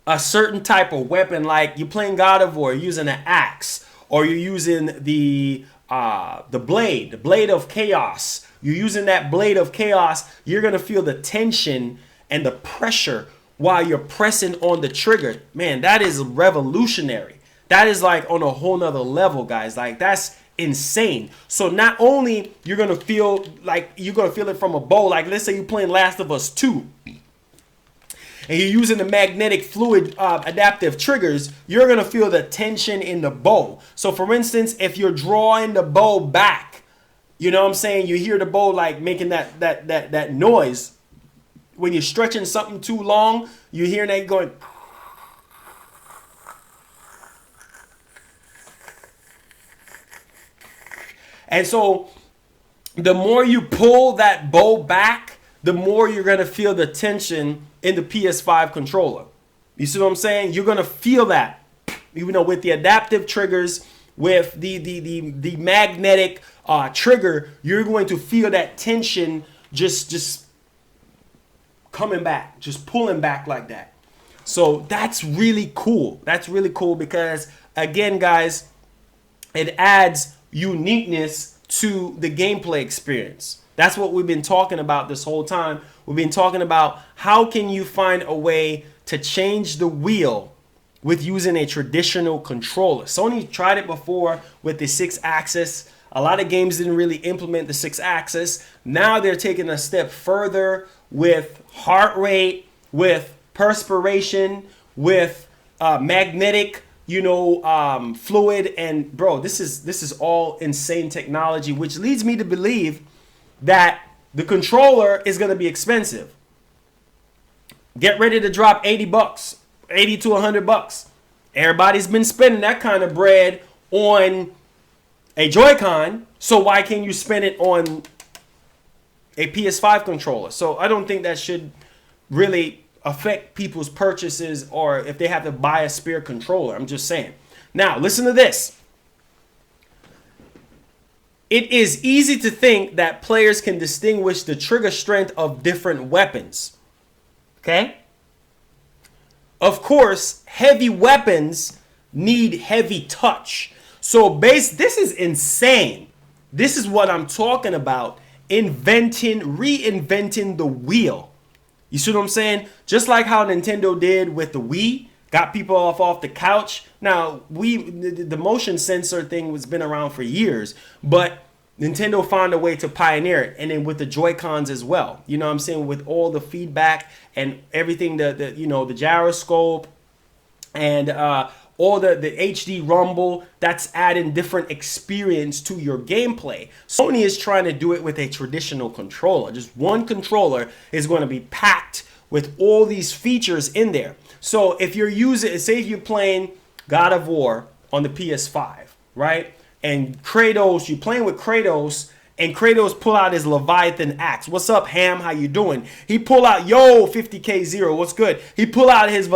a certain type of weapon, like you're playing God of War, using an axe, or you're using the blade of chaos, you're using that blade of chaos, you're gonna feel the tension and the pressure while you're pressing on the trigger. Man, that is revolutionary. That is like on a whole nother level, guys. Like, that's insane. So not only you're gonna feel it from a bow, like let's say you're playing Last of Us 2 and you're using the magnetic fluid adaptive triggers, you're gonna feel the tension in the bow. So for instance, if you're drawing the bow back, you know what I'm saying, you hear the bow like making that noise. When you're stretching something too long, you hear that going. And so the more you pull that bow back, the more you're going to feel the tension in the PS5 controller. You see what I'm saying? You're going to feel that, you know, with the adaptive triggers, with the magnetic trigger, you're going to feel that tension just coming back, just pulling back like that. So that's really cool. That's really cool because, again, guys, it adds uniqueness to the gameplay experience. That's what we've been talking about this whole time. We've been talking about how can you find a way to change the wheel with using a traditional controller. Sony tried it before with the 6-axis. A lot of games didn't really implement the 6-axis. Now they're taking a step further with heart rate, with perspiration, with magnetic, fluid. And bro, this is all insane technology, which leads me to believe that the controller is going to be expensive. Get ready to drop $80, 80 to $100. Everybody's been spending that kind of bread on a Joy-Con, so why can't you spend it on a PS5 controller? So I don't think that should really affect people's purchases or if they have to buy a spare controller. I'm just saying. Now, listen to this. It is easy to think that players can distinguish the trigger strength of different weapons. Okay? Of course, heavy weapons need heavy touch. So this is insane. This is what I'm talking about. Reinventing the wheel. You see what I'm saying? Just like how Nintendo did with the Wii, got people off the couch. Now, the motion sensor thing has been around for years, but Nintendo found a way to pioneer it. And then with the Joy-Cons as well. You know what I'm saying? With all the feedback and everything, the gyroscope and all the HD rumble, that's adding different experience to your gameplay. Sony is trying to do it with a traditional controller. Just one controller is going to be packed with all these features in there. So if you're say if you're playing God of War on the PS5, right? And Kratos, you're playing with Kratos, and Kratos pull out his Leviathan axe. What's up, Ham? How you doing? He pull out, 50K0, what's good? He pull out his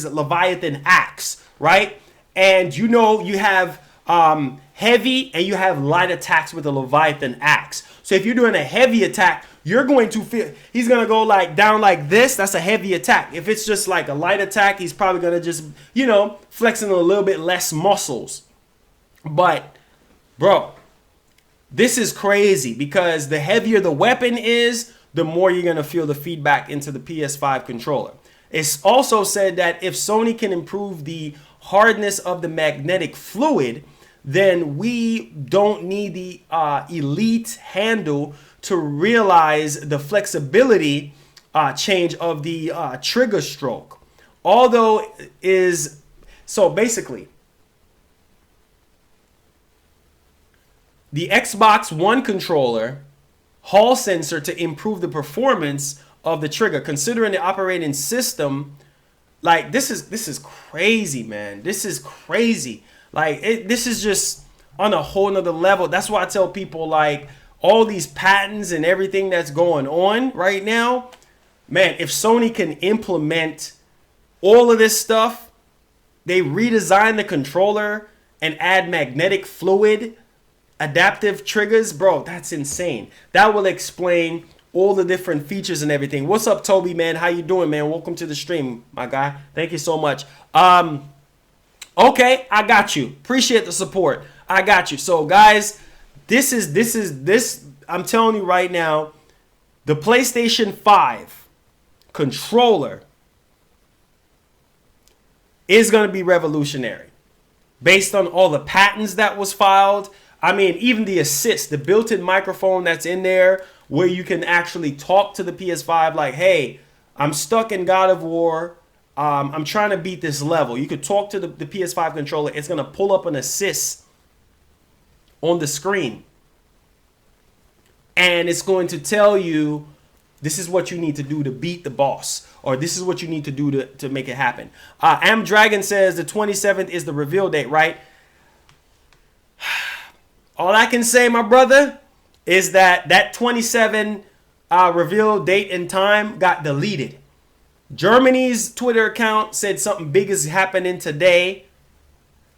Leviathan axe, right? And you have heavy and you have light attacks with the Leviathan axe. So if you're doing a heavy attack, you're going to feel, he's going to go down like this. That's a heavy attack. If it's just like a light attack, he's probably going to just, flexing a little bit less muscles. But, bro, this is crazy because the heavier the weapon is, the more you're going to feel the feedback into the PS5 controller. It's also said that if Sony can improve the hardness of the magnetic fluid, then we don't need the Elite handle to realize the flexibility change of the trigger stroke. So basically, the Xbox One controller Hall sensor to improve the performance of the trigger. Considering the operating system, like this is crazy, man. This is crazy. Like this is just on a whole nother level. That's why I tell people, like, all these patents and everything that's going on right now, man, if Sony can implement all of this stuff, they redesign the controller and add magnetic fluid, adaptive triggers, bro, that's insane. That will explain all the different features and everything. What's up, Toby, man? How you doing, man? Welcome to the stream, my guy. Thank you so much. Okay, I got you. Appreciate the support. I got you. So, guys, this I'm telling you right now, the PlayStation 5 controller is going to be revolutionary based on all the patents that was filed. I mean, even the assist, the built-in microphone that's in there where you can actually talk to the PS5 like, hey, I'm stuck in God of War. I'm trying to beat this level. You could talk to the PS5 controller. It's going to pull up an assist on the screen. And it's going to tell you, this is what you need to do to beat the boss. Or this is what you need to do to make it happen. Am Dragon says the 27th is the reveal date, right? All I can say, my brother, is that 27 reveal date and time got deleted. Germany's Twitter account said something big is happening today.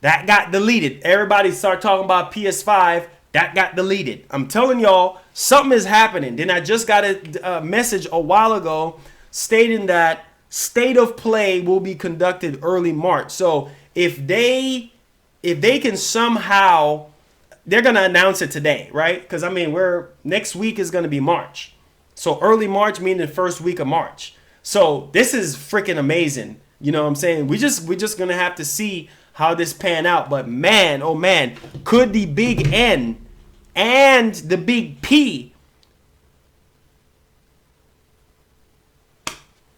That got deleted. Everybody started talking about PS5. That got deleted. I'm telling y'all, something is happening. Then I just got a message a while ago stating that State of Play will be conducted early March. So if they can somehow, they're going to announce it today, right? Because, I mean, next week is going to be March. So early March meaning the first week of March. So this is freaking amazing. You know what I'm saying? We're just going to have to see how this pan out. But man, oh man, could the big N and the big P,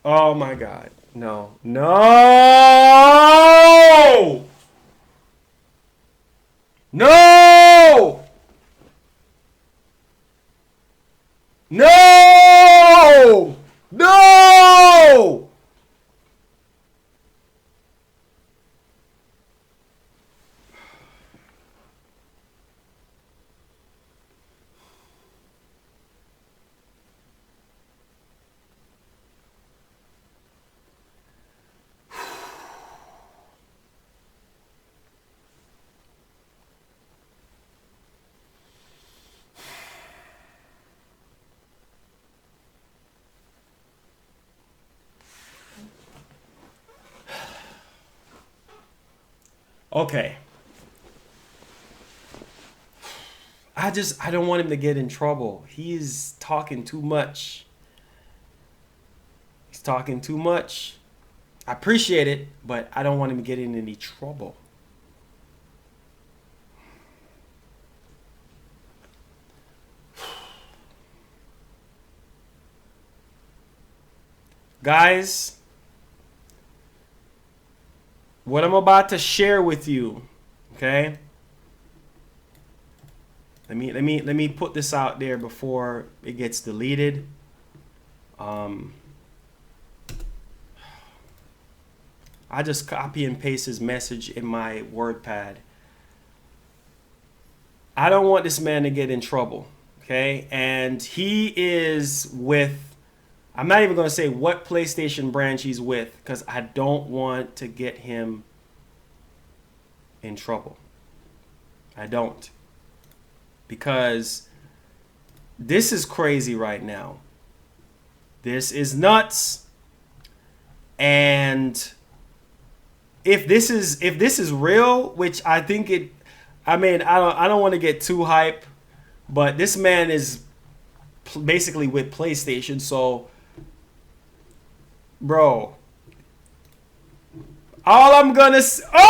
oh my God, no, no, no, no, no. Okay. I don't want him to get in trouble. He's talking too much. He's talking too much. I appreciate it, but I don't want him to get in any trouble. Guys, what I'm about to share with you, okay? Let me put this out there before it gets deleted. I just copy and paste his message in my WordPad. I don't want this man to get in trouble, okay? And he is with, I'm not even going to say what PlayStation branch he's with because I don't want to get him in trouble. I don't. Because this is crazy right now. This is nuts. And if this is real, which I think it, I mean, I don't want to get too hype, but this man is basically with PlayStation, so bro, all I'm gonna say, oh,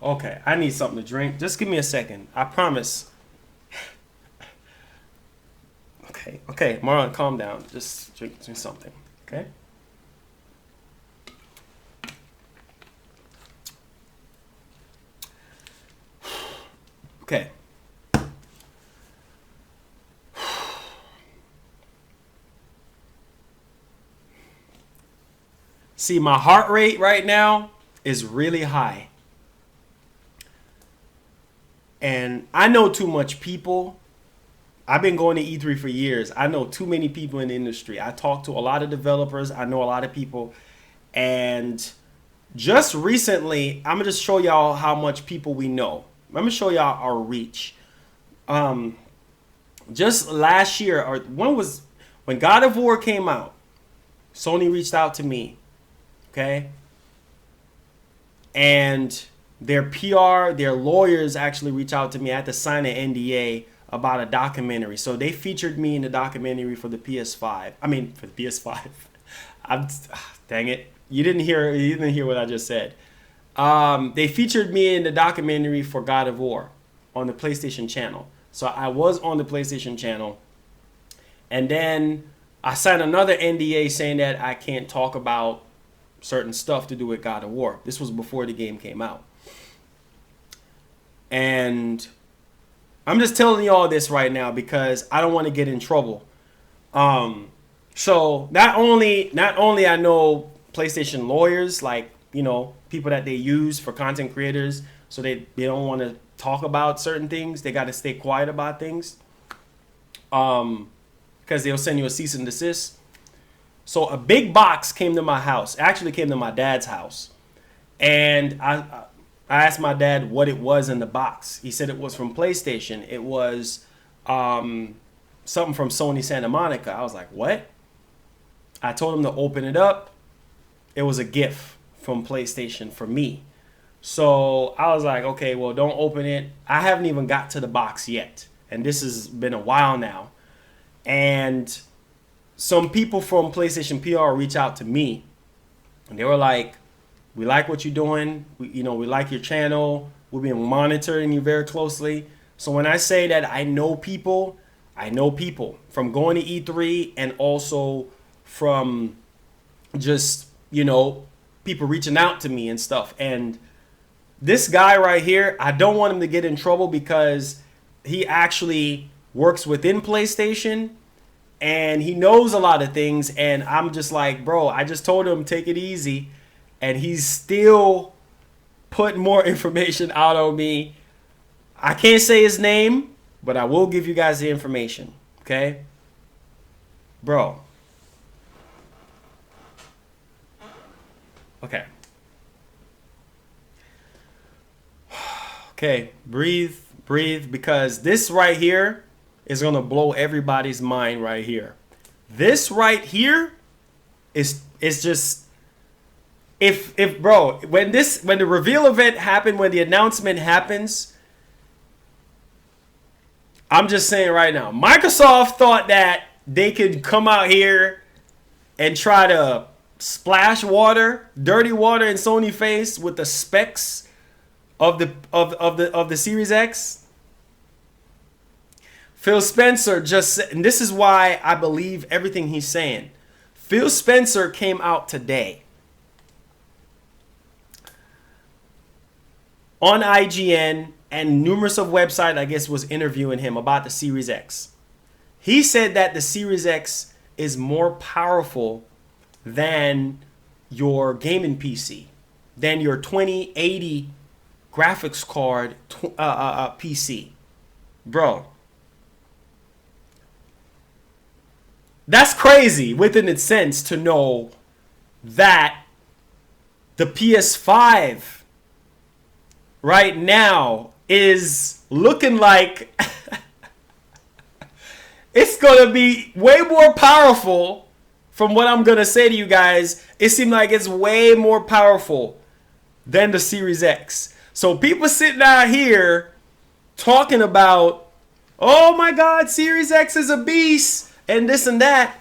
okay, I need something to drink. Just give me a second. I promise. Okay. Okay, Marlon, calm down. Just drink something. Okay. Okay. See, my heart rate right now is really high. And I know too much people. I've been going to E3 for years. I know too many people in the industry. I talk to a lot of developers. I know a lot of people. And just recently, I'm going to just show y'all how much people we know. I'm going to show y'all our reach. Just last year, or when God of War came out, Sony reached out to me. Okay. And their PR, their lawyers actually reached out to me. I had to sign an NDA about a documentary. So they featured me in the documentary for the PS5. I mean, for the PS5. Dang it. You didn't hear what I just said. They featured me in the documentary for God of War on the PlayStation channel. So I was on the PlayStation channel. And then I signed another NDA saying that I can't talk about certain stuff to do with God of War. This was before the game came out. And I'm just telling you all this right now because I don't want to get in trouble. So not only I know PlayStation lawyers, like, you know, people that they use for content creators, so they don't want to talk about certain things. They got to stay quiet about things. Because they'll send you a cease and desist. So a big box came to my house. Actually came to my dad's house. And I asked my dad what it was in the box. He said it was from PlayStation. It was something from Sony Santa Monica. I was like, what? I told him to open it up. It was a gift from PlayStation for me. So I was like, okay, well, don't open it. I haven't even got to the box yet. And this has been a while now. And some people from PlayStation PR reached out to me. And they were like, we like what you're doing. We like your channel. We've been monitoring you very closely. So when I say that I know people from going to E3 and also from just, people reaching out to me and stuff. And this guy right here, I don't want him to get in trouble because he actually works within PlayStation and he knows a lot of things. And I'm just like, bro, I just told him, take it easy. And he's still putting more information out on me. I can't say his name, but I will give you guys the information. Okay? Bro. Okay. Okay. Breathe, because this right here is going to blow everybody's mind right here. This right here is just... If bro, when the reveal event happened, when the announcement happens, I'm just saying right now, Microsoft thought that they could come out here and try to splash dirty water in Sony face with the specs of the Series X. Phil Spencer just said, and this is why I believe everything he's saying. Phil Spencer came out today on IGN, and numerous of websites, I guess, was interviewing him about the Series X. He said that the Series X is more powerful than your gaming PC, than your 2080 graphics card PC. Bro, that's crazy within its sense to know that the PS5 right now is looking like it's going to be way more powerful. From what I'm going to say to you guys, it seems like it's way more powerful than the Series X. So people sitting out here talking about, oh my God, Series X is a beast and this and that.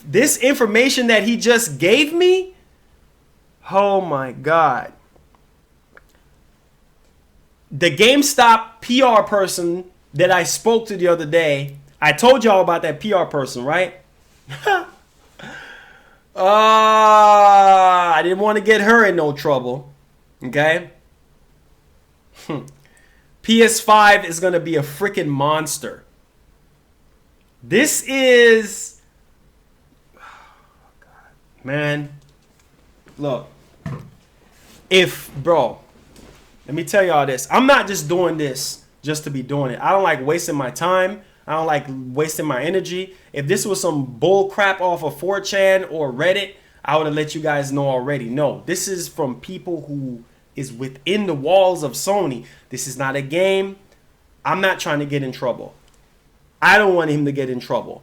This information that he just gave me, oh my God. The GameStop PR person that I spoke to the other day I told y'all about that PR person, right? I didn't want to get her in no trouble. Okay? PS5 is going to be a freaking monster. This is... Man. Look. Bro, let me tell y'all this. I'm not just doing this just to be doing it. I don't like wasting my time. I don't like wasting my energy. If this was some bull crap off of 4chan or Reddit, I would have let you guys know already. No, this is from people who is within the walls of Sony. This is not a game. I'm not trying to get in trouble. I don't want him to get in trouble.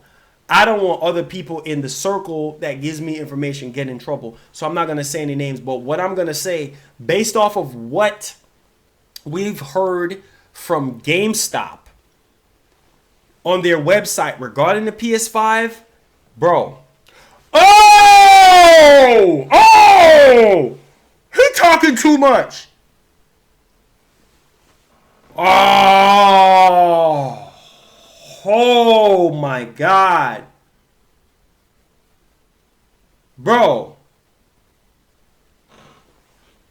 I don't want other people in the circle that gives me information get in trouble. So I'm not going to say any names. But what I'm going to say, based off of what we've heard from GameStop on their website regarding the PS5, bro. Oh! He talking too much. Oh my God. Bro.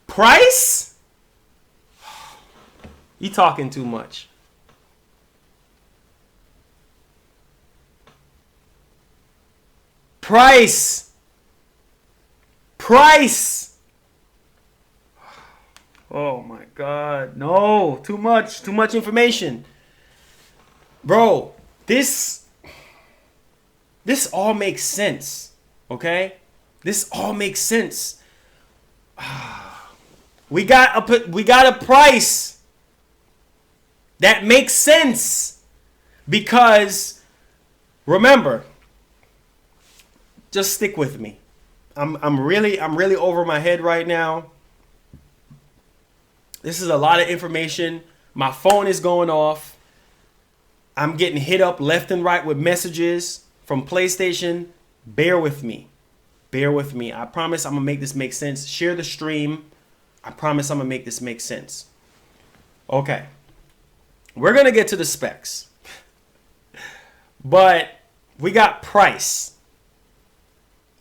Price? You talking too much. Price. Oh my God. No, too much information. Bro, this all makes sense. Okay? This all makes sense. We got a price that makes sense because remember, just stick with me. I'm really over my head right now. This is a lot of information. My phone is going off. I'm getting hit up left and right with messages from PlayStation. Bear with me. I promise I'm going to make this make sense. Share the stream. I promise I'm going to make this make sense. Okay. We're going to get to the specs. But we got price.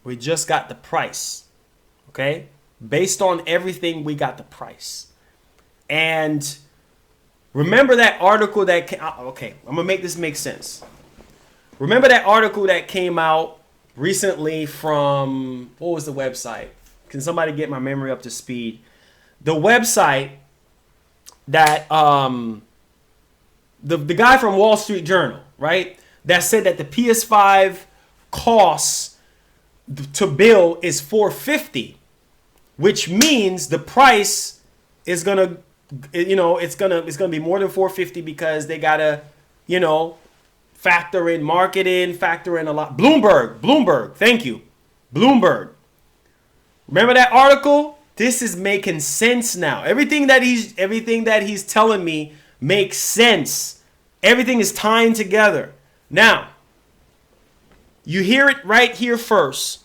We just got the price. Okay? Based on everything, we got the price. And remember that article that came out. Okay, I'm going to make this make sense. Remember that article that came out recently from, what was the website? Can somebody get my memory up to speed? The website that, the guy from Wall Street Journal, right? That said that the PS5 costs to build is $450, which means the price is gonna, it's gonna be more than $450 because they gotta, factor in marketing, factor in a lot. Bloomberg, thank you, Bloomberg. Remember that article? This is making sense now. Everything that he's telling me makes sense. Everything is tying together. Now, you hear it right here first.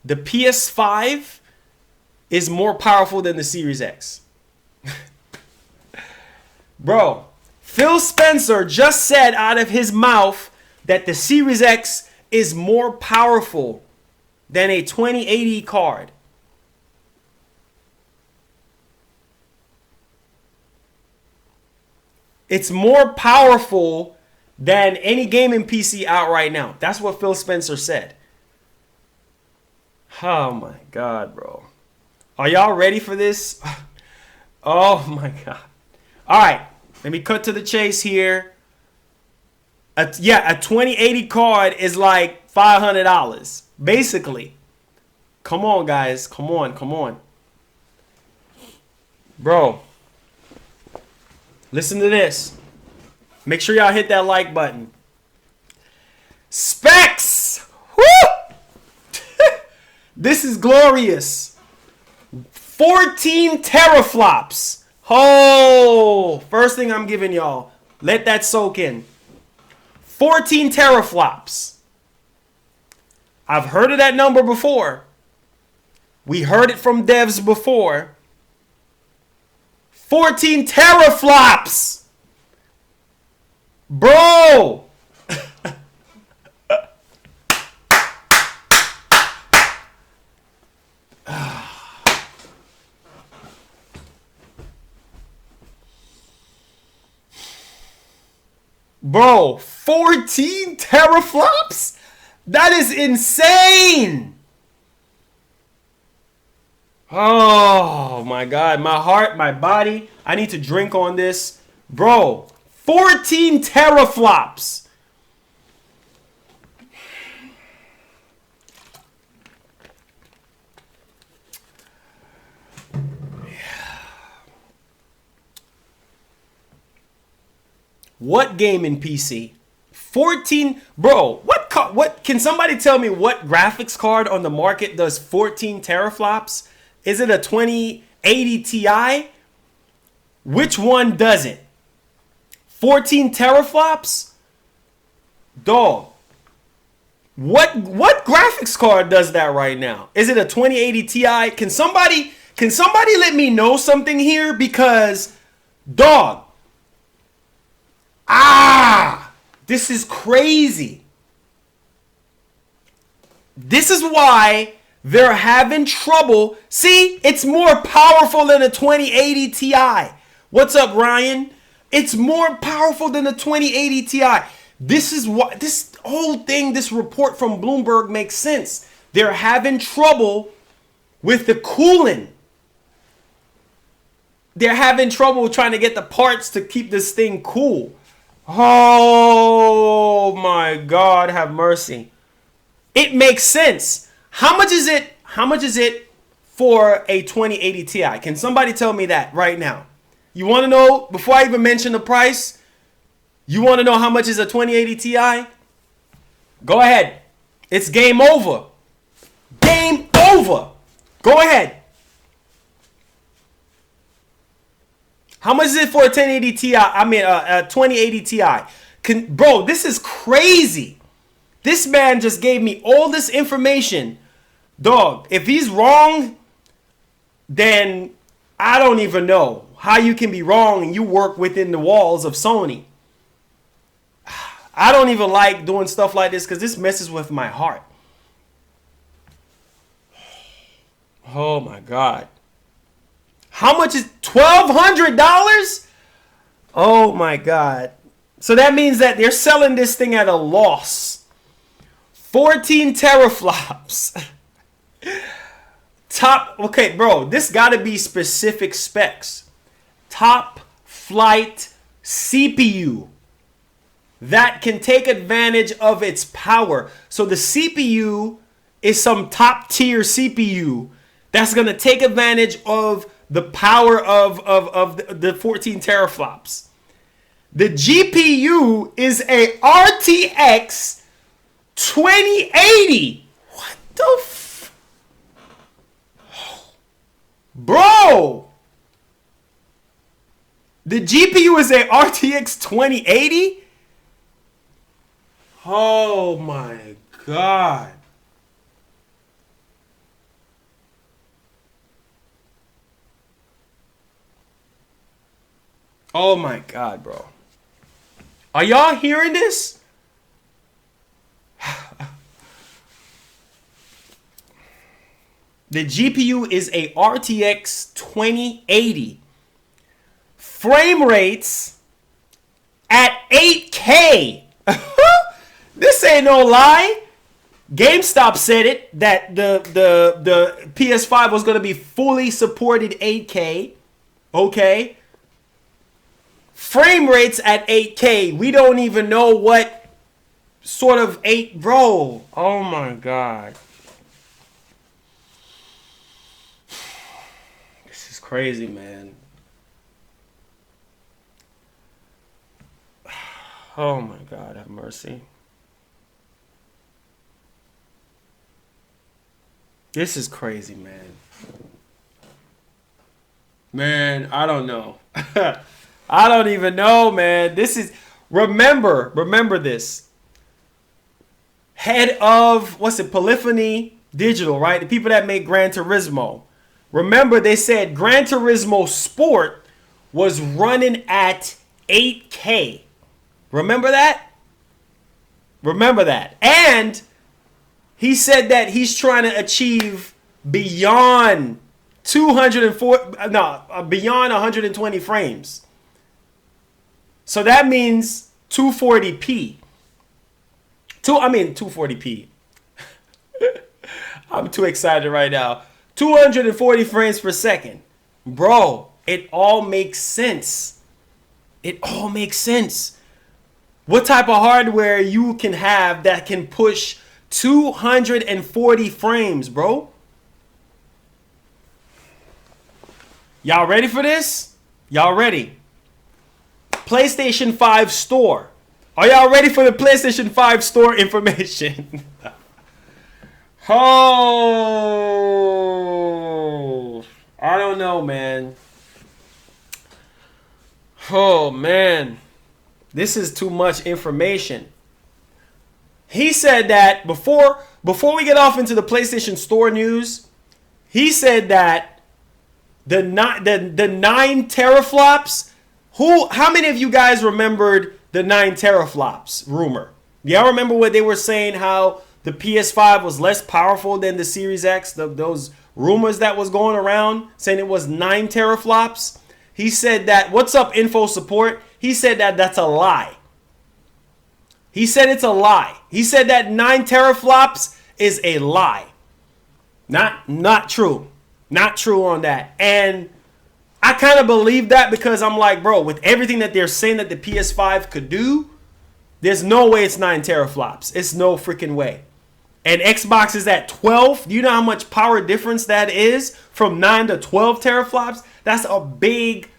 The PS5 is more powerful than the Series X. Bro, Phil Spencer just said out of his mouth that the Series X is more powerful than a 2080 card. It's more powerful than any gaming PC out right now. That's what Phil Spencer said. Oh my God, bro. Are y'all ready for this? Oh my God. All right, let me cut to the chase here. A 2080 card is like $500, basically. Come on, guys. Come on. Bro, listen to this. Make sure y'all hit that like button. Specs! Woo! This is glorious. 14 teraflops. Oh, first thing I'm giving y'all. Let that soak in. 14 teraflops. I've heard of that number before. We heard it from devs before. 14 teraflops. Bro! Bro, 14 teraflops? That is insane! Oh my God, my heart, my body. I need to drink on this. Bro, 14 teraflops. What game in PC? 14, bro, what can somebody tell me what graphics card on the market does 14 teraflops? Is it a 2080 Ti? Which one does it? 14 teraflops? Dog. What graphics card does that right now? Is it a 2080 Ti? Can somebody let me know something here? Because, dog. This is crazy. This is why they're having trouble. See, it's more powerful than a 2080 Ti. What's up, Ryan? It's more powerful than a 2080 Ti. This is why this whole thing, this report from Bloomberg makes sense. They're having trouble with the cooling. They're having trouble trying to get the parts to keep this thing cool. Oh my God, have mercy. It makes sense. How much is it? How much is it for a 2080 Ti? Can somebody tell me that right now? You want to know, before I even mention the price, you want to know how much is a 2080 Ti? Go ahead. It's game over. Game over. Go ahead. How much is it for a 1080 Ti? I mean, a 2080 Ti. Bro, this is crazy. This man just gave me all this information. Dog, if he's wrong, then I don't even know how you can be wrong and you work within the walls of Sony. I don't even like doing stuff like this because this messes with my heart. Oh my God. How much is $1,200? Oh my God. So that means that they're selling this thing at a loss. 14 teraflops. Okay, bro, this got to be specific specs. Top flight CPU that can take advantage of its power. So the CPU is some top tier CPU that's going to take advantage of the power of the 14 teraflops. The GPU is a RTX 2080. What the Bro! The GPU is a RTX 2080? Oh my God. Oh my God, bro. Are y'all hearing this? The GPU is a RTX 2080. Frame rates at 8K. This ain't no lie. GameStop said it that the PS5 was going to be fully supported 8K. Okay. Frame rates at 8K. We don't even know what sort of 8, bro. Oh my God. This is crazy, man. Oh my God, have mercy. This is crazy, man. Man, I don't know. I don't even know, man. This is, remember this. Head of, Polyphony Digital, right? The people that make Gran Turismo. Remember, they said Gran Turismo Sport was running at 8K. Remember that? Remember that. And he said that he's trying to achieve beyond beyond 120 frames. So that means 240p. 240p. I'm too excited right now. 240 frames per second. Bro, it all makes sense. It all makes sense. What type of hardware you can have that can push 240 frames, bro? Y'all ready for this? Y'all ready? PlayStation 5 store. Are y'all ready for the PlayStation 5 store information? Oh, I don't know, man. Oh, man. This is too much information. He said that before we get off into the PlayStation Store news, he said that the 9 teraflops. How many of you guys remembered the 9 teraflops rumor? Y'all remember what they were saying, how the PS5 was less powerful than the Series X? Those rumors that was going around saying it was 9 teraflops. He said that, what's up, info support? He said that that's a lie. He said it's a lie. He said that 9 teraflops is a lie. Not true. Not true on that. And I kind of believe that because I'm like, bro, with everything that they're saying that the PS5 could do, there's no way it's 9 teraflops. It's no freaking way. And Xbox is at 12. Do you know how much power difference that is from 9 to 12 teraflops? That's a big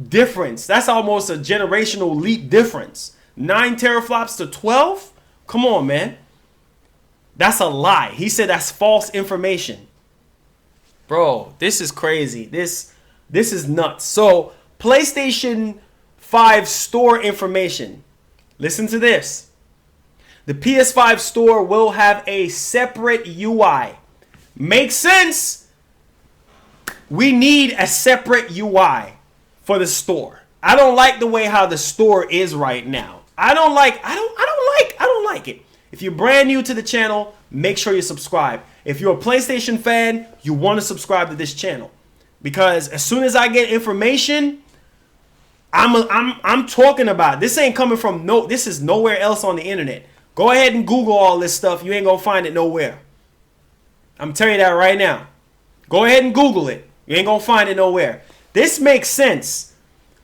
difference. That's almost a generational leap difference. 9 teraflops to 12? Come on, man. That's a lie. He said that's false information. Bro, this is crazy. This is nuts. So, PlayStation 5 store information. Listen to this. The PS5 store will have a separate UI. Makes sense. We need a separate UI for the store. I don't like the way how the store is right now. I don't like it. If you're brand new to the channel, make sure you subscribe. If you're a PlayStation fan, you want to subscribe to this channel. Because as soon as I get information, I'm talking about it. This ain't coming from this is nowhere else on the internet. Go ahead and Google all this stuff. You ain't gonna find it nowhere. I'm telling you that right now. Go ahead and Google it. You ain't gonna find it nowhere. This makes sense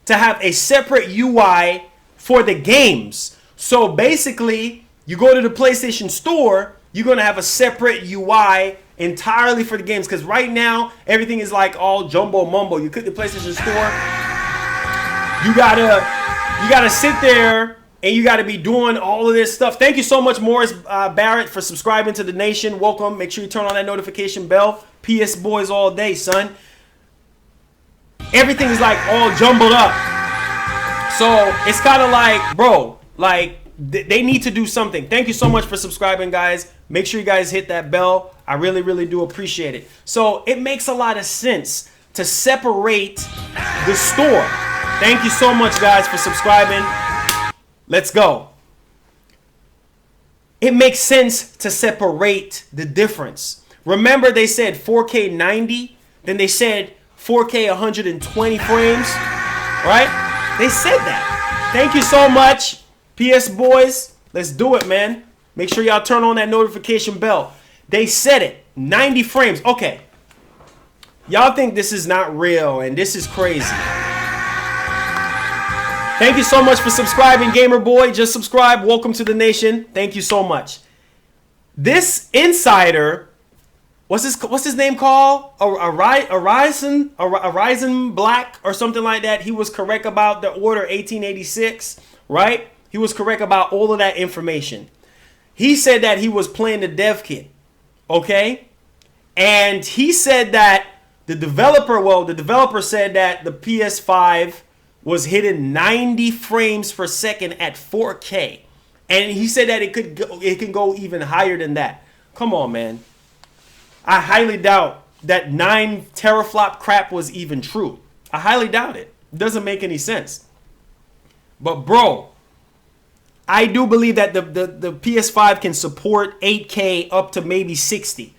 to have a separate UI for the games. So basically, you go to the PlayStation Store, you're gonna have a separate UI entirely for the games. Because right now, everything is like all jumbo mumbo. You click the PlayStation Store, you gotta sit there and you gotta be doing all of this stuff. Thank you so much, Morris Barrett, for subscribing to the nation. Welcome. Make sure you turn on that notification bell. PS boys all day, son. Everything is like all jumbled up. So it's kind of like, bro, like they need to do something. Thank you so much for subscribing, guys. Make sure you guys hit that bell. I really, really do appreciate it. So it makes a lot of sense to separate the store. Thank you so much, guys, for subscribing. Let's go. It makes sense to separate the difference. Remember, they said 4K 90, then they said 4K 120 frames, right? They said that. Thank you so much, PS boys. Let's do it, man. Make sure y'all turn on that notification bell. They said it. 90 frames. Okay. Y'all think this is not real and this is crazy. Thank you so much for subscribing, Gamer Boy. Just subscribe. Welcome to the nation. Thank you so much. This insider, what's his name called? Horizon Black or something like that. He was correct about the order 1886, right? He was correct about all of that information. He said that he was playing the dev kit, okay? And he said that the developer said that the PS5 was hitting 90 frames per second at 4K. And he said that it can go even higher than that. Come on, man. I highly doubt that 9 teraflop crap was even true. I highly doubt it. It doesn't make any sense. But bro, I do believe that the PS5 can support 8K up to maybe 60.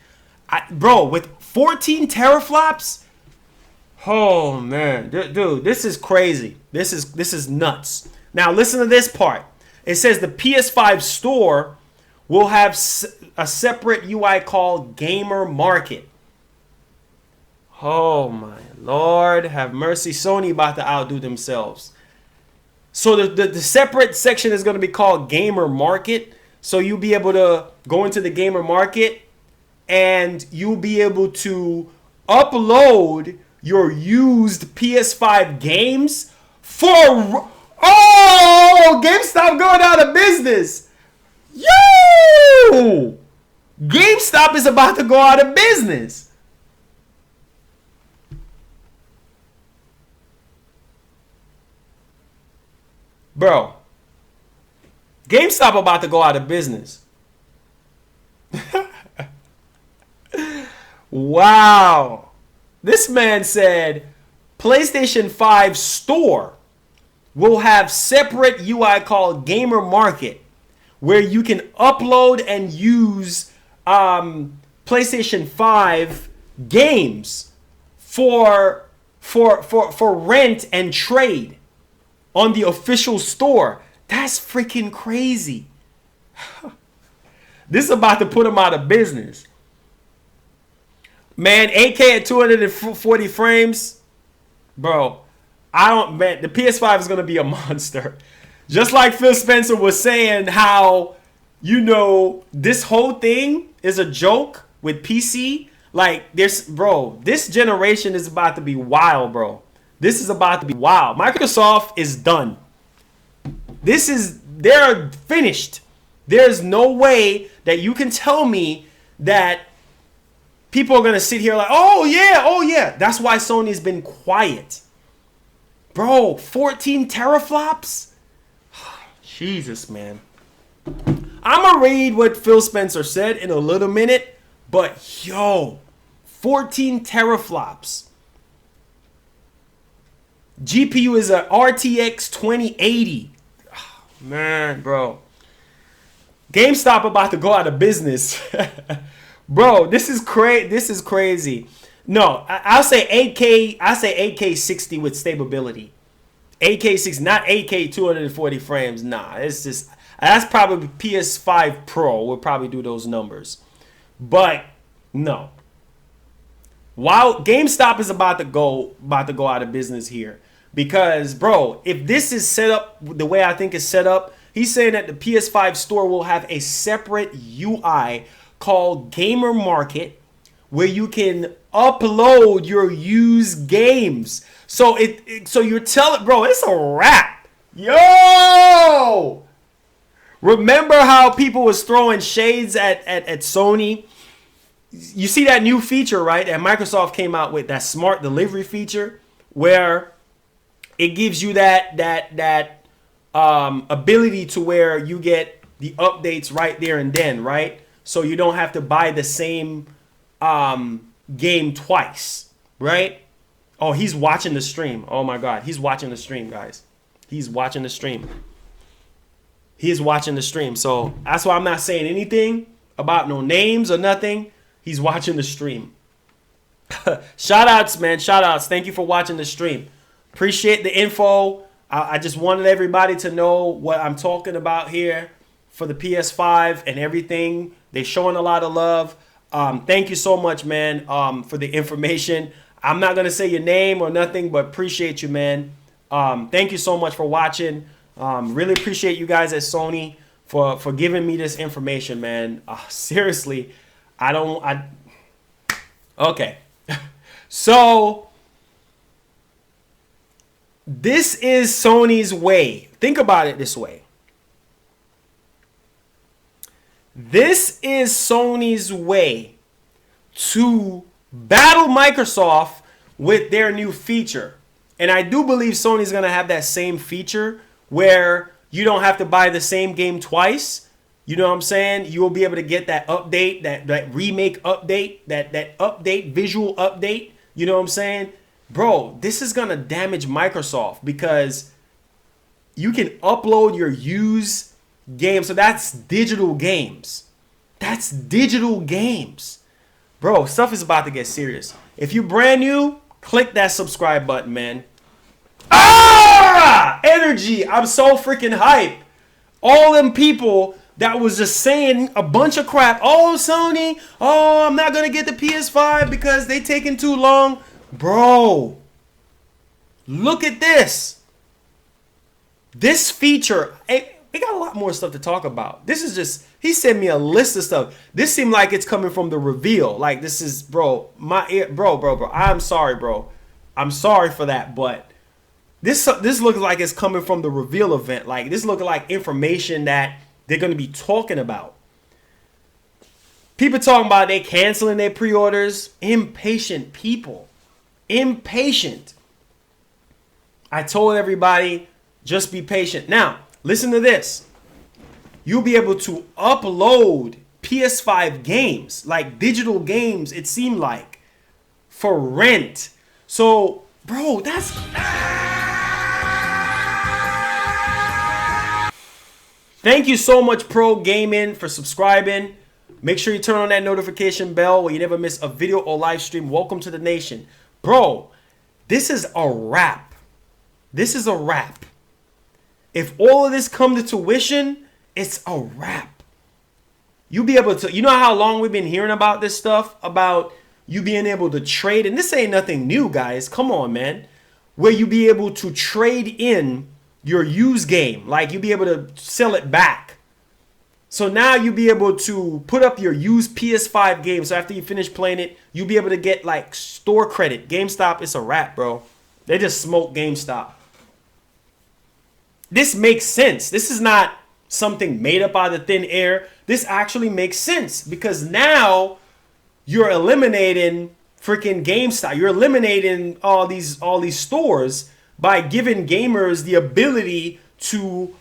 Bro, with 14 teraflops? Oh man, dude, this is crazy. This is nuts. Now listen to this part. It says the PS5 store will have a separate UI called Gamer Market. Oh my Lord, have mercy. Sony about to outdo themselves. So the separate section is going to be called Gamer Market. So you'll be able to go into the Gamer Market and you'll be able to upload your used PS5 games for... Oh, GameStop going out of business. Yo! GameStop is about to go out of business. Bro, GameStop about to go out of business. Wow. This man said PlayStation 5 store will have separate UI called Gamer Market where you can upload and use PlayStation 5 games for rent and trade on the official store. That's freaking crazy. This is about to put them out of business. Man, 8K at 240 frames. Bro, man, the PS5 is going to be a monster. Just like Phil Spencer was saying how, this whole thing is a joke with PC. Like, this generation is about to be wild, bro. This is about to be wild. Microsoft is done. They're finished. There's no way that you can tell me that people are going to sit here like, oh yeah. That's why Sony's been quiet. Bro, 14 teraflops? Jesus, man. I'm going to read what Phil Spencer said in a little minute, but 14 teraflops. GPU is a RTX 2080. Oh, man, bro. GameStop about to go out of business. Bro, this is crazy. No, I'll say 8K. I say 8K 60 with stability. 8K 60, not 8K 240 frames. Nah, that's probably PS5 Pro will probably do those numbers. But no. While GameStop is about to go out of business here, because bro, if this is set up the way I think it's set up, he's saying that the PS5 store will have a separate UI called Gamer Market where you can upload your used games. So you're telling, bro, it's a wrap. Yo! Remember how people was throwing shades at Sony? You see that new feature, right? That Microsoft came out with, that smart delivery feature, where it gives you that ability to where you get the updates right there and then, right? So you don't have to buy the same game twice, right? Oh, he's watching the stream. Oh my God, he's watching the stream, guys. He's watching the stream. He is watching the stream. So that's why I'm not saying anything about no names or nothing. He's watching the stream. Shout outs, man. Shout outs. Thank you for watching the stream. Appreciate the info. I just wanted everybody to know what I'm talking about here for the PS5 and everything. They're showing a lot of love. Thank you so much, man, for the information. I'm not going to say your name or nothing, but appreciate you, man. Thank you so much for watching. Really appreciate you guys at Sony for giving me this information, man. Seriously, okay. So this is Sony's way. Think about it this way. This is Sony's way to battle Microsoft with their new feature. And I do believe Sony's going to have that same feature where you don't have to buy the same game twice. You know what I'm saying? You will be able to get that update, that remake update, that update, visual update. You know what I'm saying? Bro, this is going to damage Microsoft because you can upload your used games. So that's digital games. That's digital games. Bro, stuff is about to get serious. If you brand new, click that subscribe button, man. Ah! Energy. I'm so freaking hype. All them people that was just saying a bunch of crap. Oh, Sony. Oh, I'm not going to get the PS5 because they taking too long. Bro, look at this. This feature, we got a lot more stuff to talk about. This is just, he sent me a list of stuff. This seemed like it's coming from the reveal. Like this is, bro, bro. I'm sorry, bro. I'm sorry for that, but this looks like it's coming from the reveal event. Like this looks like information that they're going to be talking about. People talking about they canceling their pre-orders. Impatient people. Impatient. I told everybody, just be patient. Now, listen to this. You'll be able to upload PS5 games, like digital games, it seemed like, for rent. So, bro, that's... Thank you so much, Pro Gaming, for subscribing. Make sure you turn on that notification bell where you never miss a video or live stream. Welcome to the nation. Bro, this is a wrap. This is a wrap. If all of this come to tuition, it's a wrap. You'll be able to, you know how long we've been hearing about this stuff? About you being able to trade, and this ain't nothing new, guys. Come on, man. Where you be able to trade in your used game. Like you'll be able to sell it back. So now you'll be able to put up your used PS5 game. So after you finish playing it, you'll be able to get like store credit. GameStop, it's a wrap, bro. They just smoke GameStop. This makes sense. This is not something made up out of the thin air. This actually makes sense because now you're eliminating freaking GameStop. You're eliminating all these stores by giving gamers the ability to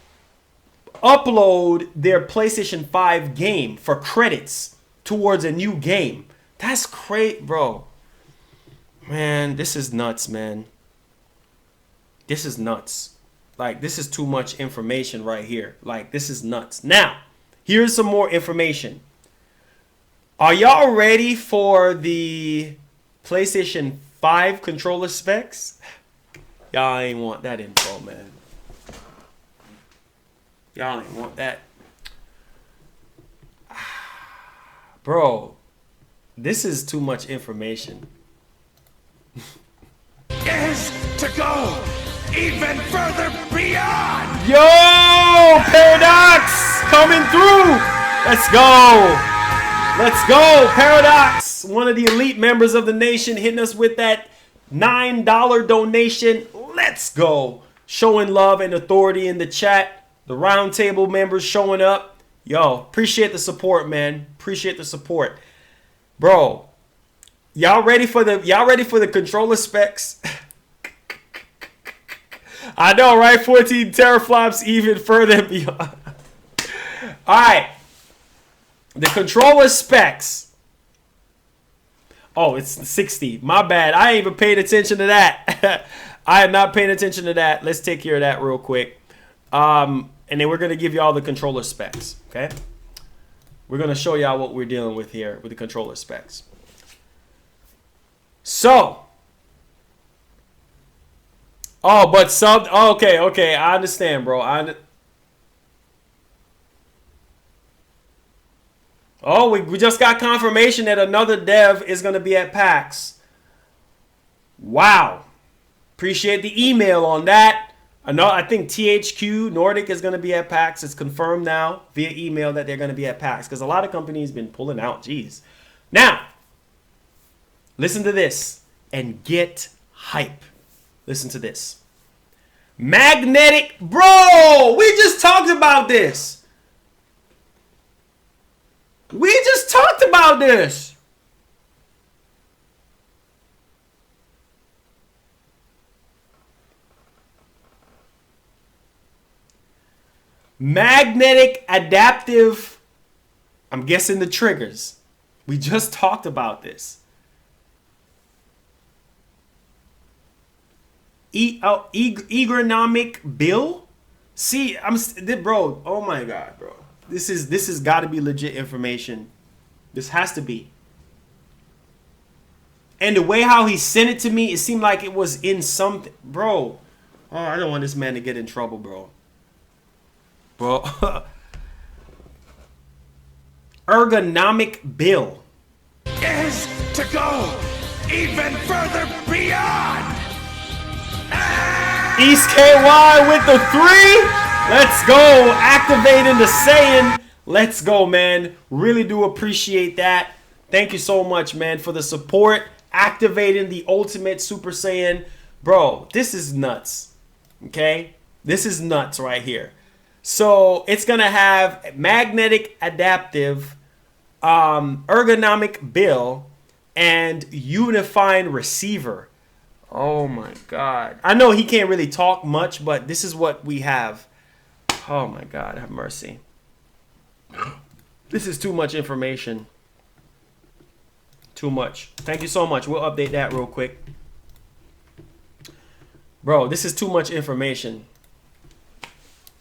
upload their PlayStation 5 game for credits towards a new game. That's great, bro. Man, this is nuts, man. This is nuts. Like, this is too much information right here. Like, this is nuts. Now, here's some more information. Are y'all ready for the PlayStation 5 controller specs? Y'all ain't want that info, man. Y'all ain't want that. Bro, this is too much information. Is to go even further beyond. Yo, Paradox coming through. Let's go. Let's go, Paradox. One of the elite members of the nation hitting us with that $9 donation. Let's go. Showing love and authority in the chat. The roundtable members showing up. Yo, appreciate the support, man. Appreciate the support. Bro, y'all ready for the controller specs? I know, right? 14 teraflops even further beyond. All right. The controller specs. Oh, it's 60. My bad. I ain't even paid attention to that. I am not paying attention to that. Let's take care of that real quick. And then we're going to give you all the controller specs. Okay? We're going to show y'all what we're dealing with here with the controller specs. So. Oh, but sub. Oh, okay. I understand, bro. Oh, we just got confirmation that another dev is going to be at PAX. Wow. Appreciate the email on that. I think THQ Nordic is going to be at PAX. It's confirmed now via email that they're going to be at PAX because a lot of companies been pulling out. Jeez. Now, listen to this and get hype. Listen to this. Magnetic. Bro, we just talked about this. We just talked about this. Magnetic adaptive. I'm guessing the triggers. We just talked about this. Ergonomic bill. See, bro. Oh my god, bro. This is got to be legit information. This has to be. And the way how he sent it to me, it seemed like it was in something, bro. Oh, I don't want this man to get in trouble, bro. Bro. Ergonomic Bill is to go even further beyond. East KY with the 3. Let's go. Activating the Saiyan. Let's go, man. Really do appreciate that. Thank you so much, man, for the support. Activating the Ultimate Super Saiyan. Bro, this is nuts. Okay? This is nuts right here. So it's going to have magnetic adaptive, ergonomic bill, and unifying receiver. Oh my God. I know he can't really talk much, but this is what we have. Oh my God, have mercy. This is too much information. Too much. Thank you so much. We'll update that real quick. Bro, this is too much information.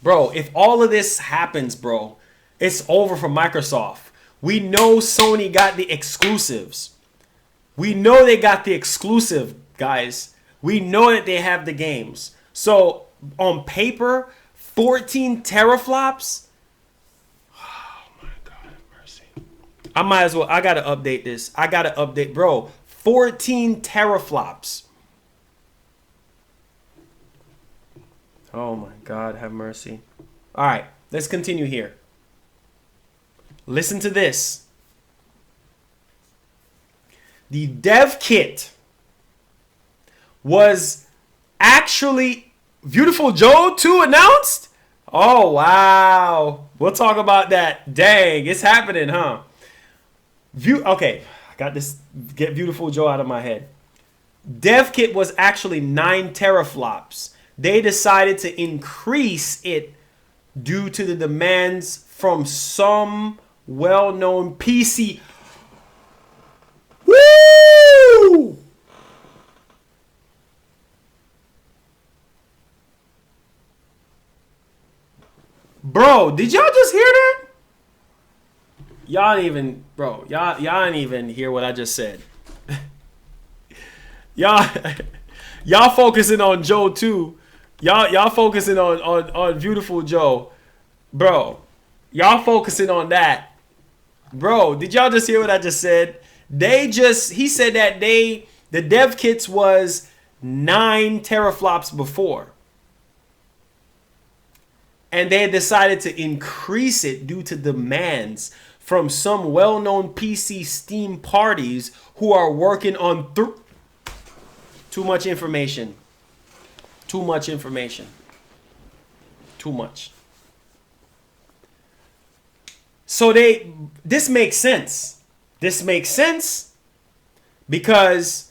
Bro, if all of this happens, bro, it's over for Microsoft. We know Sony got the exclusives. We know they got the exclusive, guys. We know that they have the games. So, on paper, 14 teraflops? Oh my God, have mercy. I might as well, I gotta update this. I gotta update, bro. 14 teraflops. Oh my God, have mercy. All right, let's continue here. Listen to this. The dev kit was actually Beautiful Joe 2 announced? Oh, wow. We'll talk about that. Dang, it's happening, huh? Okay, I got this. Get Beautiful Joe out of my head. Dev kit was actually 9 teraflops. They decided to increase it due to the demands from some well-known PC. Woo! Bro, did y'all just hear that? Y'all didn't even, bro, y'all didn't even hear what I just said. Y'all focusing on Joe too. Y'all focusing on Beautiful Joe. Bro, y'all focusing on that. Bro, did y'all just hear what I just said? He said that the dev kits was 9 teraflops before. And they decided to increase it due to demands from some well-known PC Steam parties who are working on too much information. Too much information. Too much. So this makes sense. This makes sense because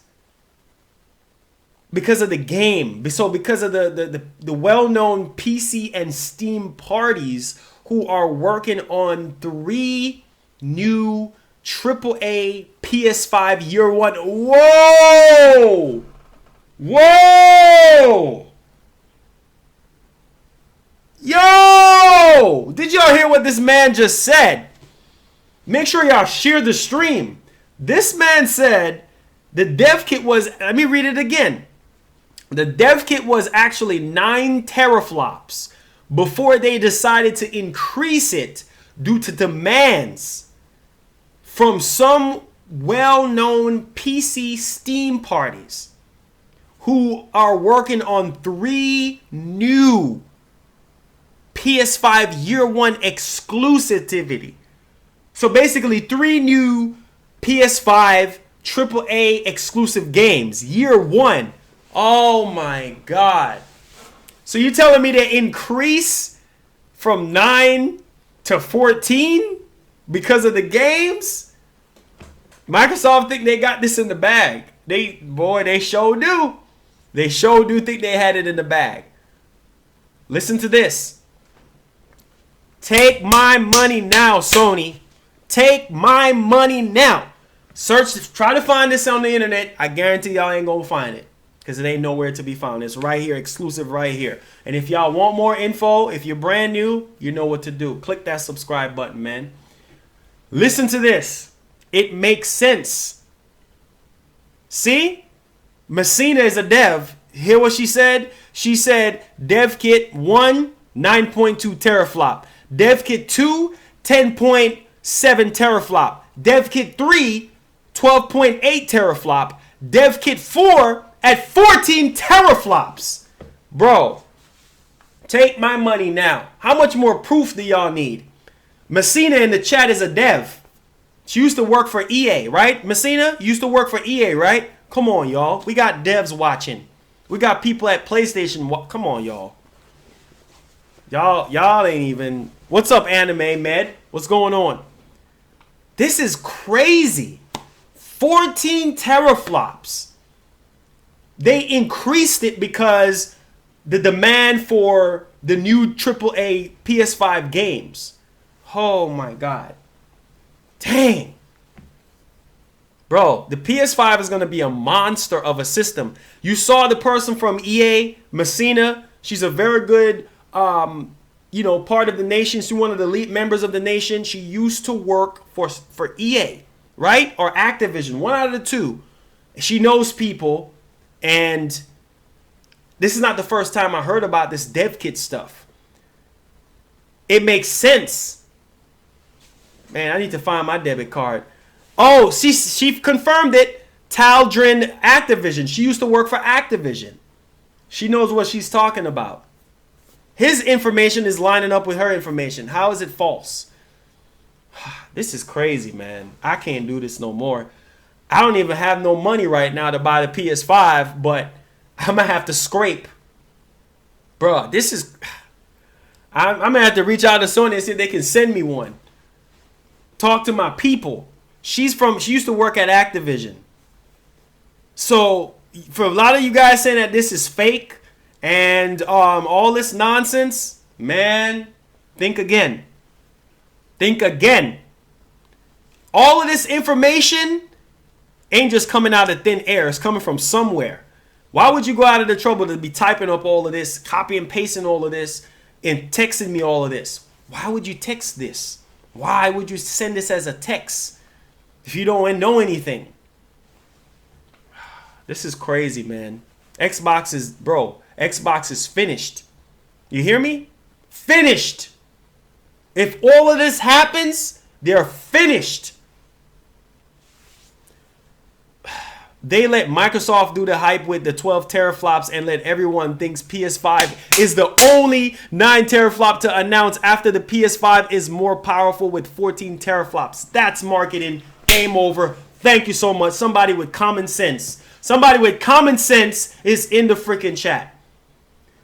of the game. So because of the well-known PC and Steam parties who are working on 3 new AAA PS5 year 1. Whoa! Whoa! Yo! Did y'all hear what this man just said? Make sure y'all share the stream. This man said the dev kit was, let me read it again. The dev kit was actually 9 teraflops before they decided to increase it due to demands from some well-known PC Steam parties who are working on 3 new PS5 year 1 exclusivity. So basically 3 new PS5 AAA exclusive games year 1. Oh my God. So you're telling me they increase from 9 to 14 because of the games? Microsoft think they got this in the bag. They sure do. They sure do think they had it in the bag. Listen to this. Take my money now, Sony. Take my money now. Try to find this on the internet. I guarantee y'all ain't gonna find it. because it ain't nowhere to be found. It's right here, exclusive right here. And if y'all want more info, if you're brand new, you know what to do. Click that subscribe button, man. Listen to this. It makes sense. See? Messina is a dev. Hear what she said? She said DevKit 1, 9.2 teraflop. DevKit 2, 10.7 teraflop. DevKit 3, 12.8 teraflop. DevKit 4 at 14 teraflops. Bro, take my money now. How much more proof do y'all need? Messina in the chat is a dev. She used to work for EA, right? Messina used to work for EA, right? Come on, y'all. We got devs watching. We got people at PlayStation. Come on, y'all. Y'all ain't even. What's up, Anime Med? What's going on? This is crazy. 14 teraflops. They increased it because the demand for the new AAA PS5 games. Oh my God. Dang. Bro, the PS5 is going to be a monster of a system. You saw the person from EA, Messina. She's a very good, part of the nation. She's one of the elite members of the nation. She used to work for EA, right? Or Activision, one out of the two. She knows people. And this is not the first time I heard about this DevKit stuff. It makes sense. Man, I need to find my debit card. Oh, she confirmed it. Taldrin Activision. She used to work for Activision. She knows what she's talking about. His information is lining up with her information. How is it false? This is crazy, man. I can't do this no more. I don't even have no money right now to buy the PS5, but I'm going to have to scrape. Bruh, this is... I'm going to have to reach out to Sony and see if they can send me one. Talk to my people. She used to work at Activision. So, for a lot of you guys saying that this is fake and all this nonsense, man, think again. Think again. All of this information ain't just coming out of thin air. It's coming from somewhere. Why would you go out of the trouble to be typing up all of this, copy and pasting all of this, and texting me all of this? Why would you text this? Why would you send this as a text if you don't know anything? This is crazy, man. Xbox is finished. You hear me? Finished. If all of this happens, they're finished. They let Microsoft do the hype with the 12 teraflops and let everyone thinks PS5 is the only 9 teraflop to announce after the PS5 is more powerful with 14 teraflops. That's marketing. Game over. Thank you so much. Somebody with common sense. Somebody with common sense is in the freaking chat.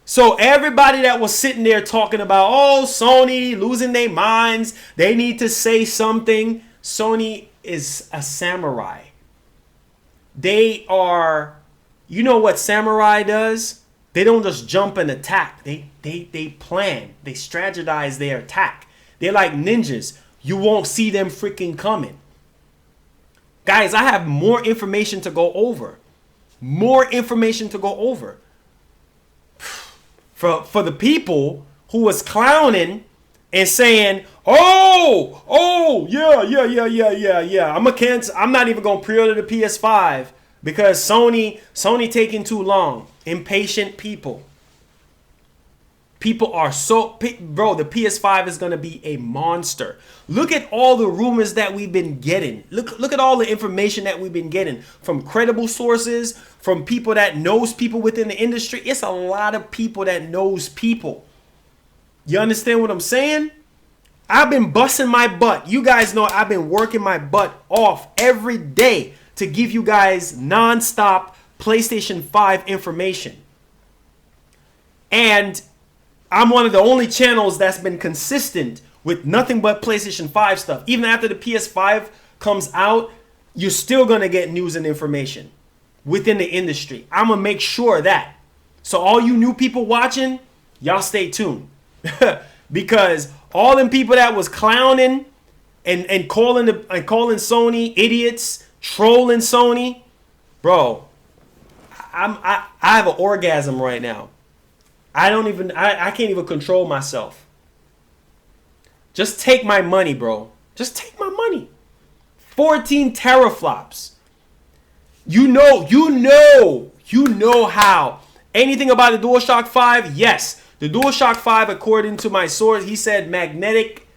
So everybody that was sitting there talking about, oh, Sony losing their minds, they need to say something. Sony is a samurai. They are, you know what samurai does? They don't just jump and attack. They plan. They strategize their attack. They're like ninjas. You won't see them freaking coming. Guys, I have more information to go over. More information to go over. For the people who was clowning and saying, yeah. I'm not even gonna pre-order the PS5 because Sony taking too long. Impatient people. People are bro, the PS5 is gonna be a monster. Look at all the rumors that we've been getting. Look at all the information that we've been getting from credible sources, from people that knows people within the industry. It's a lot of people that knows people. You understand what I'm saying? I've been busting my butt. You guys know I've been working my butt off every day to give you guys non-stop PlayStation 5 information. And I'm one of the only channels that's been consistent with nothing but PlayStation 5 stuff. Even after the PS5 comes out, you're still going to get news and information within the industry. I'm going to make sure of that. So all you new people watching, y'all stay tuned. Because all them people that was clowning and calling Sony idiots, trolling Sony, bro, I have an orgasm right now. I can't even control myself. Just take my money, bro. Just take my money. 14 teraflops. You know how. Anything about the DualShock 5? Yes. The DualShock 5, according to my source, he said magnetic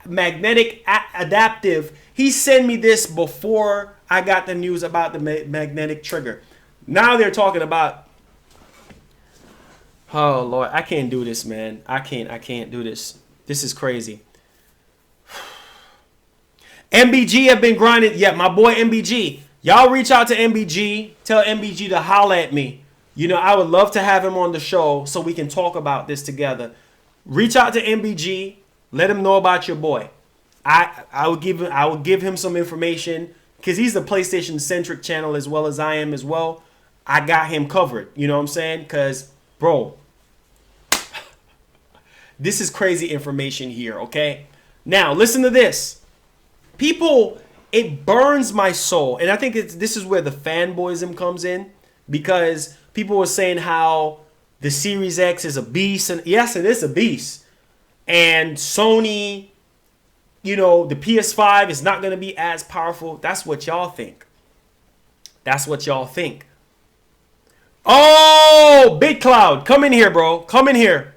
adaptive. He sent me this before I got the news about the magnetic trigger. Now they're talking about, oh Lord, I can't do this, man. I can't do this. This is crazy. MBG have been grinding. Yeah, my boy MBG. Y'all reach out to MBG. Tell MBG to holla at me. You know, I would love to have him on the show so we can talk about this together. Reach out to MBG. Let him know about your boy. I will give him some information because he's a PlayStation centric channel as well as I am as well. I got him covered. You know what I'm saying? Because, bro, this is crazy information here. Okay. Now listen to this. People, it burns my soul, and I think this is where the fanboyism comes in, because people were saying how the Series X is a beast, and yes, it is a beast. And Sony, you know, the PS5 is not going to be as powerful. That's what y'all think. That's what y'all think. Oh, BitCloud, come in here, bro. Come in here.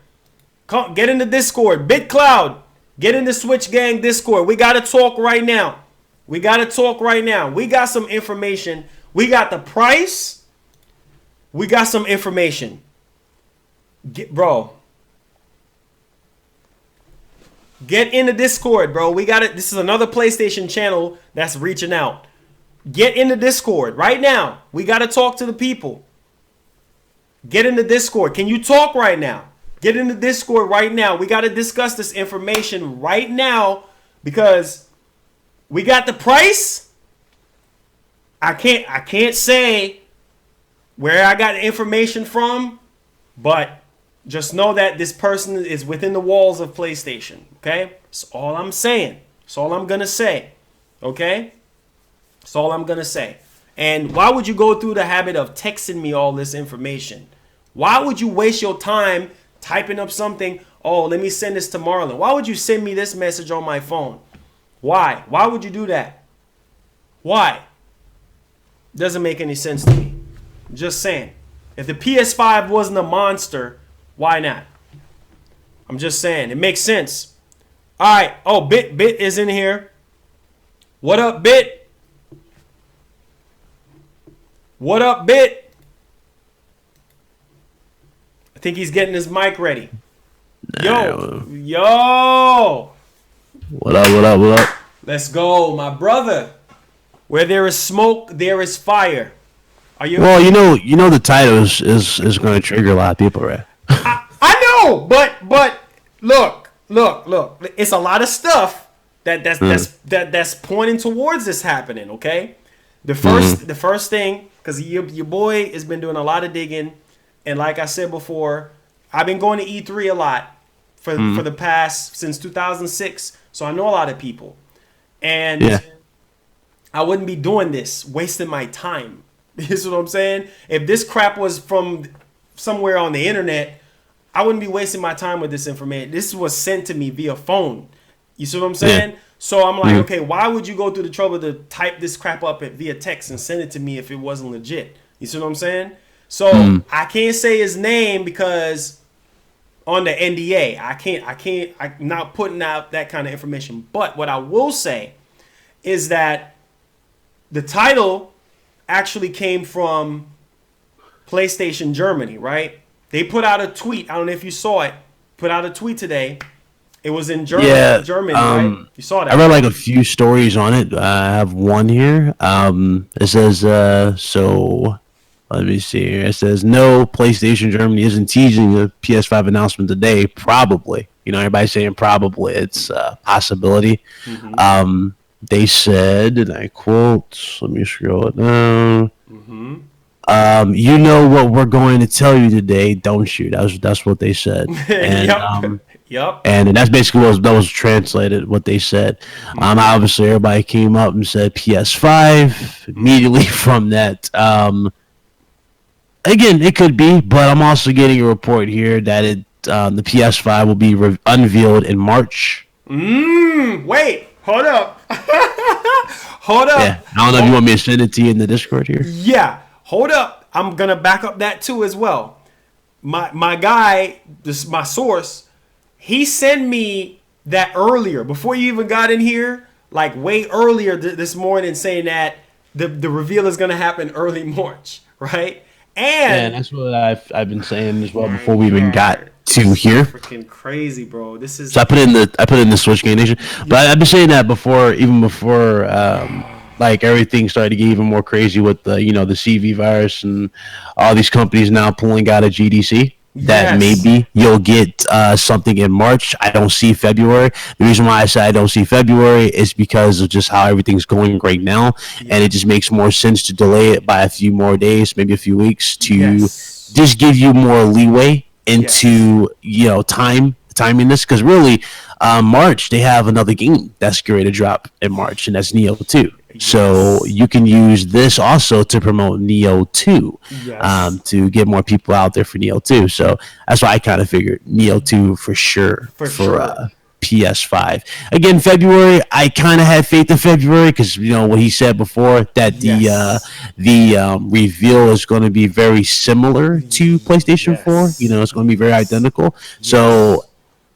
Come, get in the Discord. BitCloud, get in the Switch Gang Discord. We got to talk right now. We got to talk right now. We got some information. We got the price. We got some information. Bro. Get in the Discord, bro. We got it. This is another PlayStation channel that's reaching out. Get in the Discord right now. We got to talk to the people. Get in the Discord. Can you talk right now? Get in the Discord right now. We got to discuss this information right now because we got the price. I can't say where I got the information from, but just know that this person is within the walls of PlayStation. Okay? That's all I'm saying. That's all I'm going to say. Okay? That's all I'm going to say. And why would you go through the habit of texting me all this information? Why would you waste your time typing up something? Oh, let me send this to Marlon. Why would you send me this message on my phone? Why? Why would you do that? Why? Doesn't make any sense to me. Just saying. If the PS5 wasn't a monster, why not? I'm just saying. It makes sense. All right. Oh, Bit is in here. What up, Bit? What up, Bit? I think he's getting his mic ready. Yo. What up? Let's go, my brother. Where there is smoke, there is fire. Are you? Well, you know the title is going to trigger a lot of people, right? I know, but look. It's a lot of stuff that's pointing towards this happening. Okay, the first thing, because your boy has been doing a lot of digging, and like I said before, I've been going to E3 a lot for the past since 2006, so I know a lot of people, and yeah. I wouldn't be doing this, wasting my time. You see what I'm saying? If this crap was from somewhere on the internet, I wouldn't be wasting my time with this information. This was sent to me via phone. You see what I'm saying? Yeah. So I'm like, okay, why would you go through the trouble to type this crap up via text and send it to me if it wasn't legit? You see what I'm saying? So I can't say his name because on the NDA, I'm not putting out that kind of information. But what I will say is that the title actually came from PlayStation Germany, right? They put out a tweet. I don't know if you saw it. Put out a tweet today. It was in German. Yeah, German, right? You saw that. I read like a few stories on it. I have one here. It says, so let me see here. It says, no, PlayStation Germany isn't teasing the PS5 announcement today. Probably. You know, everybody's saying probably. It's a possibility. Mm-hmm. They said, and I quote, let me scroll it down. Mm-hmm. You know what we're going to tell you today, don't you? That's what they said. And, yep. And that's basically what was translated, what they said. Obviously, everybody came up and said PS5 immediately from that. again, it could be, but I'm also getting a report here that the PS5 will be unveiled in March. Wait, hold up. Hold up. Yeah, I don't know if you want me to send it to you in the Discord here. Yeah, hold up. I'm gonna back up that too as well. My guy, my source, he sent me that earlier before you even got in here, like way earlier this morning, saying that the reveal is gonna happen early March, right? And that's what I've been saying as well before we even got to here. Freaking crazy, bro. This is so I put in the Switch Game Nation, but I've been saying that before, even before like everything started to get even more crazy with the the CV virus and all these companies now pulling out of GDC. That maybe you'll get something in March. I don't see February. The reason why I say I don't see February is because of just how everything's going right now, and it just makes more sense to delay it by a few more days, maybe a few weeks, to just give you more leeway into timing this. Because really, March they have another game that's going to drop in March, and that's Neo 2. So you can use this also to promote Neo 2, to get more people out there for Neo 2. So that's why I kind of figured Neo 2 for sure for PS5. Again, February, I kind of had faith in February because what he said before, that the reveal is going to be very similar to PlayStation 4. It's going to be very identical. So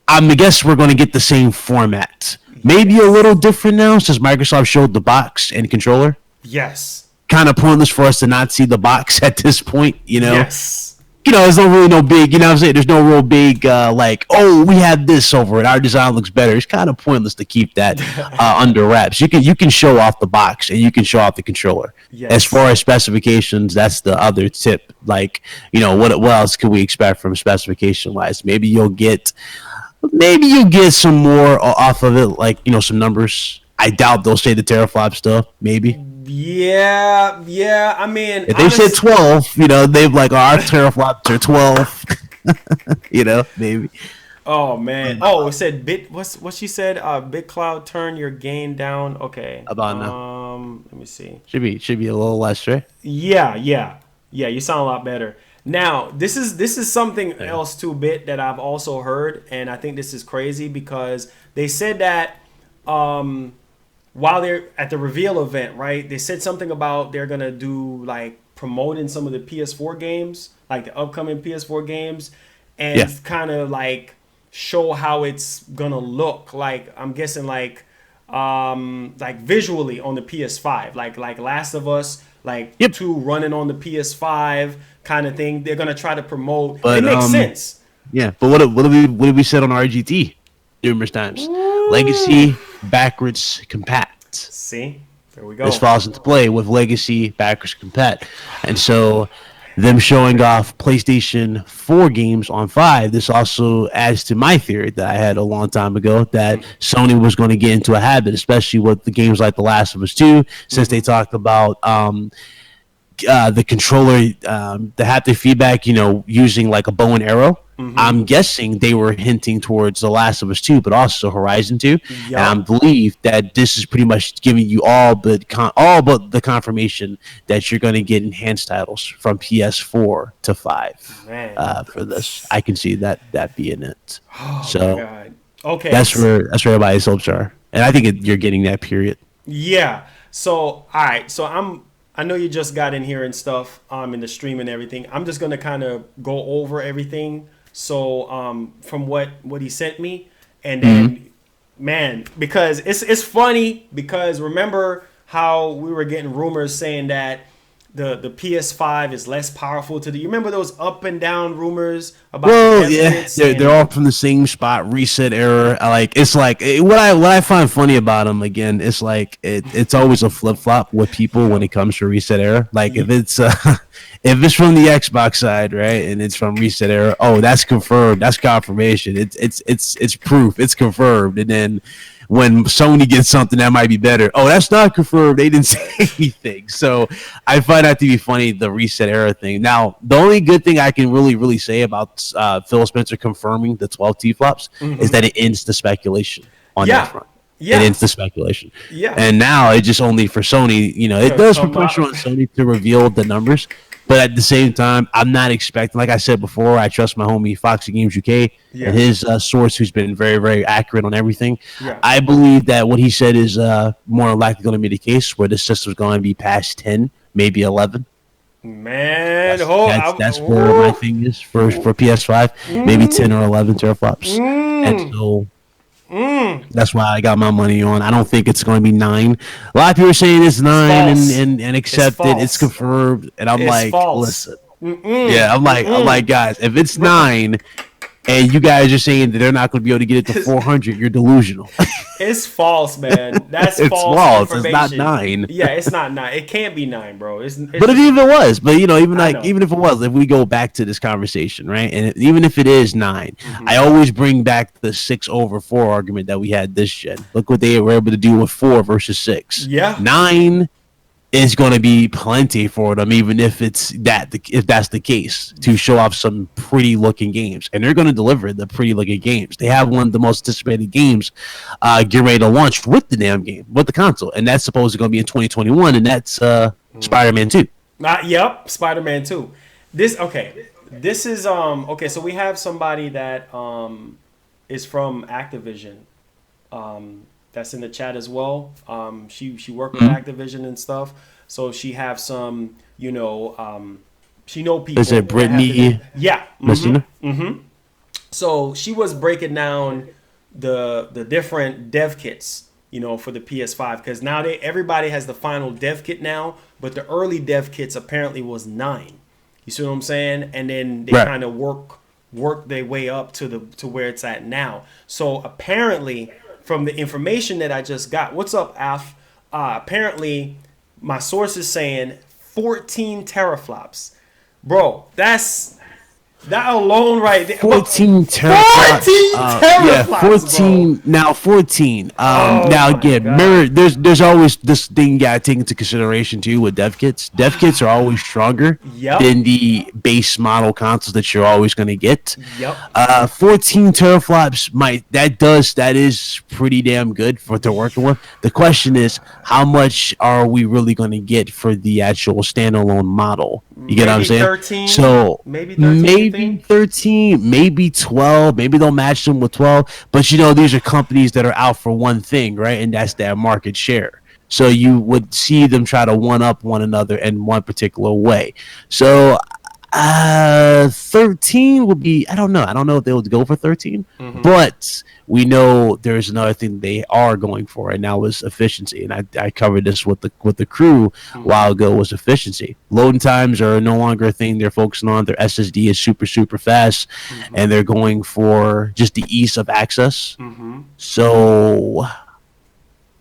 I guess we're going to get the same format. Maybe a little different now since Microsoft showed the box and controller. Yes. Kind of pointless for us to not see the box at this point, Yes. There's no big, what I'm saying? There's no real big, we have this over it. Our design looks better. It's kind of pointless to keep that under wraps. You can show off the box and you can show off the controller. Yes. As far as specifications, that's the other tip. What else can we expect from specification-wise? Maybe you'll get some more off of it, some numbers. I doubt they'll say the teraflop stuff. Maybe. Yeah. I mean, if they said 12, they've our teraflops are 12. Maybe. Oh man. Oh, it said what she said? BitCloud, turn your gain down. Okay. About now. Let me see. Should be a little less, right? Yeah. You sound a lot better. Now, this is something else too, Bit, that I've also heard, and I think this is crazy because they said that while they're at the reveal event, right? They said something about they're gonna do promoting some of the PS4 games, like the upcoming PS4 games, and kind of show how it's gonna look. I'm guessing visually on the PS5, like Last of Us, 2 running on the PS5 kind of thing. They're gonna try to promote. But, it makes sense. Yeah, but what have we said on RGT numerous times? Legacy backwards compat. See, there we go. This falls into play with Legacy backwards compat, and so them showing off PlayStation 4 games on 5. This also adds to my theory that I had a long time ago that Sony was going to get into a habit, especially with the games like The Last of Us 2, since they talked about the controller, the haptic feedback, using a bow and arrow. I'm guessing they were hinting towards The Last of Us 2, but also Horizon 2. And I believe that this is pretty much giving you all but the confirmation that you're going to get enhanced titles from PS4 to 5 for this. I can see that being it. Oh, so my God. Okay, that's where everybody's hopes are, and I think you're getting that period. Yeah. So all right. So I know you just got in here and stuff in the stream and everything. I'm just gonna kind of go over everything. So from what he sent me, and then man, because it's funny because remember how we were getting rumors saying that the PS5 is less powerful to you remember those up and down rumors about they're all from the same spot, reset error. What I find funny about them, again, it's it's always a flip-flop with people when it comes to reset error. If it's if it's from the Xbox side, right, and it's from reset error, that's confirmed, that's confirmation, it's proof, it's confirmed. And then when Sony gets something that might be better, that's not confirmed, they didn't say anything. So I find that to be funny, the reset error thing. Now, the only good thing I can really say about Phil Spencer confirming the 12 T-flops is that it ends the speculation on that front. Yeah. and it's the speculation. Yeah. And now it just only for Sony, it does put Come pressure out. on Sony to reveal the numbers. But at the same time, I'm not expecting, like I said before, I trust my homie Foxy Games UK Yeah. and his source, who's been very, very accurate on everything. Yeah. I believe that what he said is more likely going to be the case, where the system's going to be past 10, maybe 11. Man, That's where my thing is for PS5, maybe 10 or 11 teraflops. And so that's why I got my money on. I don't think it's going to be 9. A lot of people are saying it's 9 false. and accept it. It's false. confirmed. And I'm It's like, false. listen. Yeah, I'm like, guys, if it's 9 and you guys are saying that they're not going to be able to get it to 400, you're delusional. It's false, man. That's It's false false. It's information. not 9. Yeah, it's not 9. It can't be 9, bro. It's But if even it was, even I know. even if it was, if we go back to this conversation, right, and even if it is 9, Mm-hmm. I always bring back the 6/4 argument that we had this gen. Look what they were able to do with 4 versus 6. Yeah. 9 is going to be plenty for them, even if that's the case, to show off some pretty looking games, and they're going to deliver the pretty looking games. They have one of the most anticipated games get ready to launch with the damn game, with the console, and that's supposed to going to be in 2021, and that's Spider-Man 2. Yep, Spider-Man 2. This is okay, so we have somebody that is from Activision. That's in the chat as well. She worked with Activision and stuff, so she have some, she know people. Is it that have Brittany? Yeah. Messina? So she was breaking down the different dev kits, for the PS5, because now everybody has the final dev kit now, but the early dev kits apparently was 9. You see what I'm saying? And then they Right. kind of work their way up to where it's at now. So apparently, from the information that I just got, what's up, Af? Apparently, my source is saying 14 teraflops. Bro, that alone right there. 14 teraflops. 14 Yeah, teraflops, 14. Now 14. Now my again, God. remember, there's always this thing you gotta take into consideration too with dev kits. Dev kits are always stronger Yep. than the base model consoles that you're always gonna get. Yep. 14 teraflops that is pretty damn good for what they're working with. The question is, how much are we really gonna get for the actual standalone model? You get what I'm Maybe saying? 13, So maybe 13, you maybe think? 13, maybe 12, maybe they'll match them with 12. But these are companies that are out for one thing, right? And that's their market share. So you would see them try to one up one another in one particular way. So 13 would be, I don't know if they would go for 13, but we know there's another thing they are going for, and that was efficiency. And I covered this with the crew a while ago, was efficiency. Loading times are no longer a thing they're focusing on. Their SSD is super, super fast, and they're going for just the ease of access. So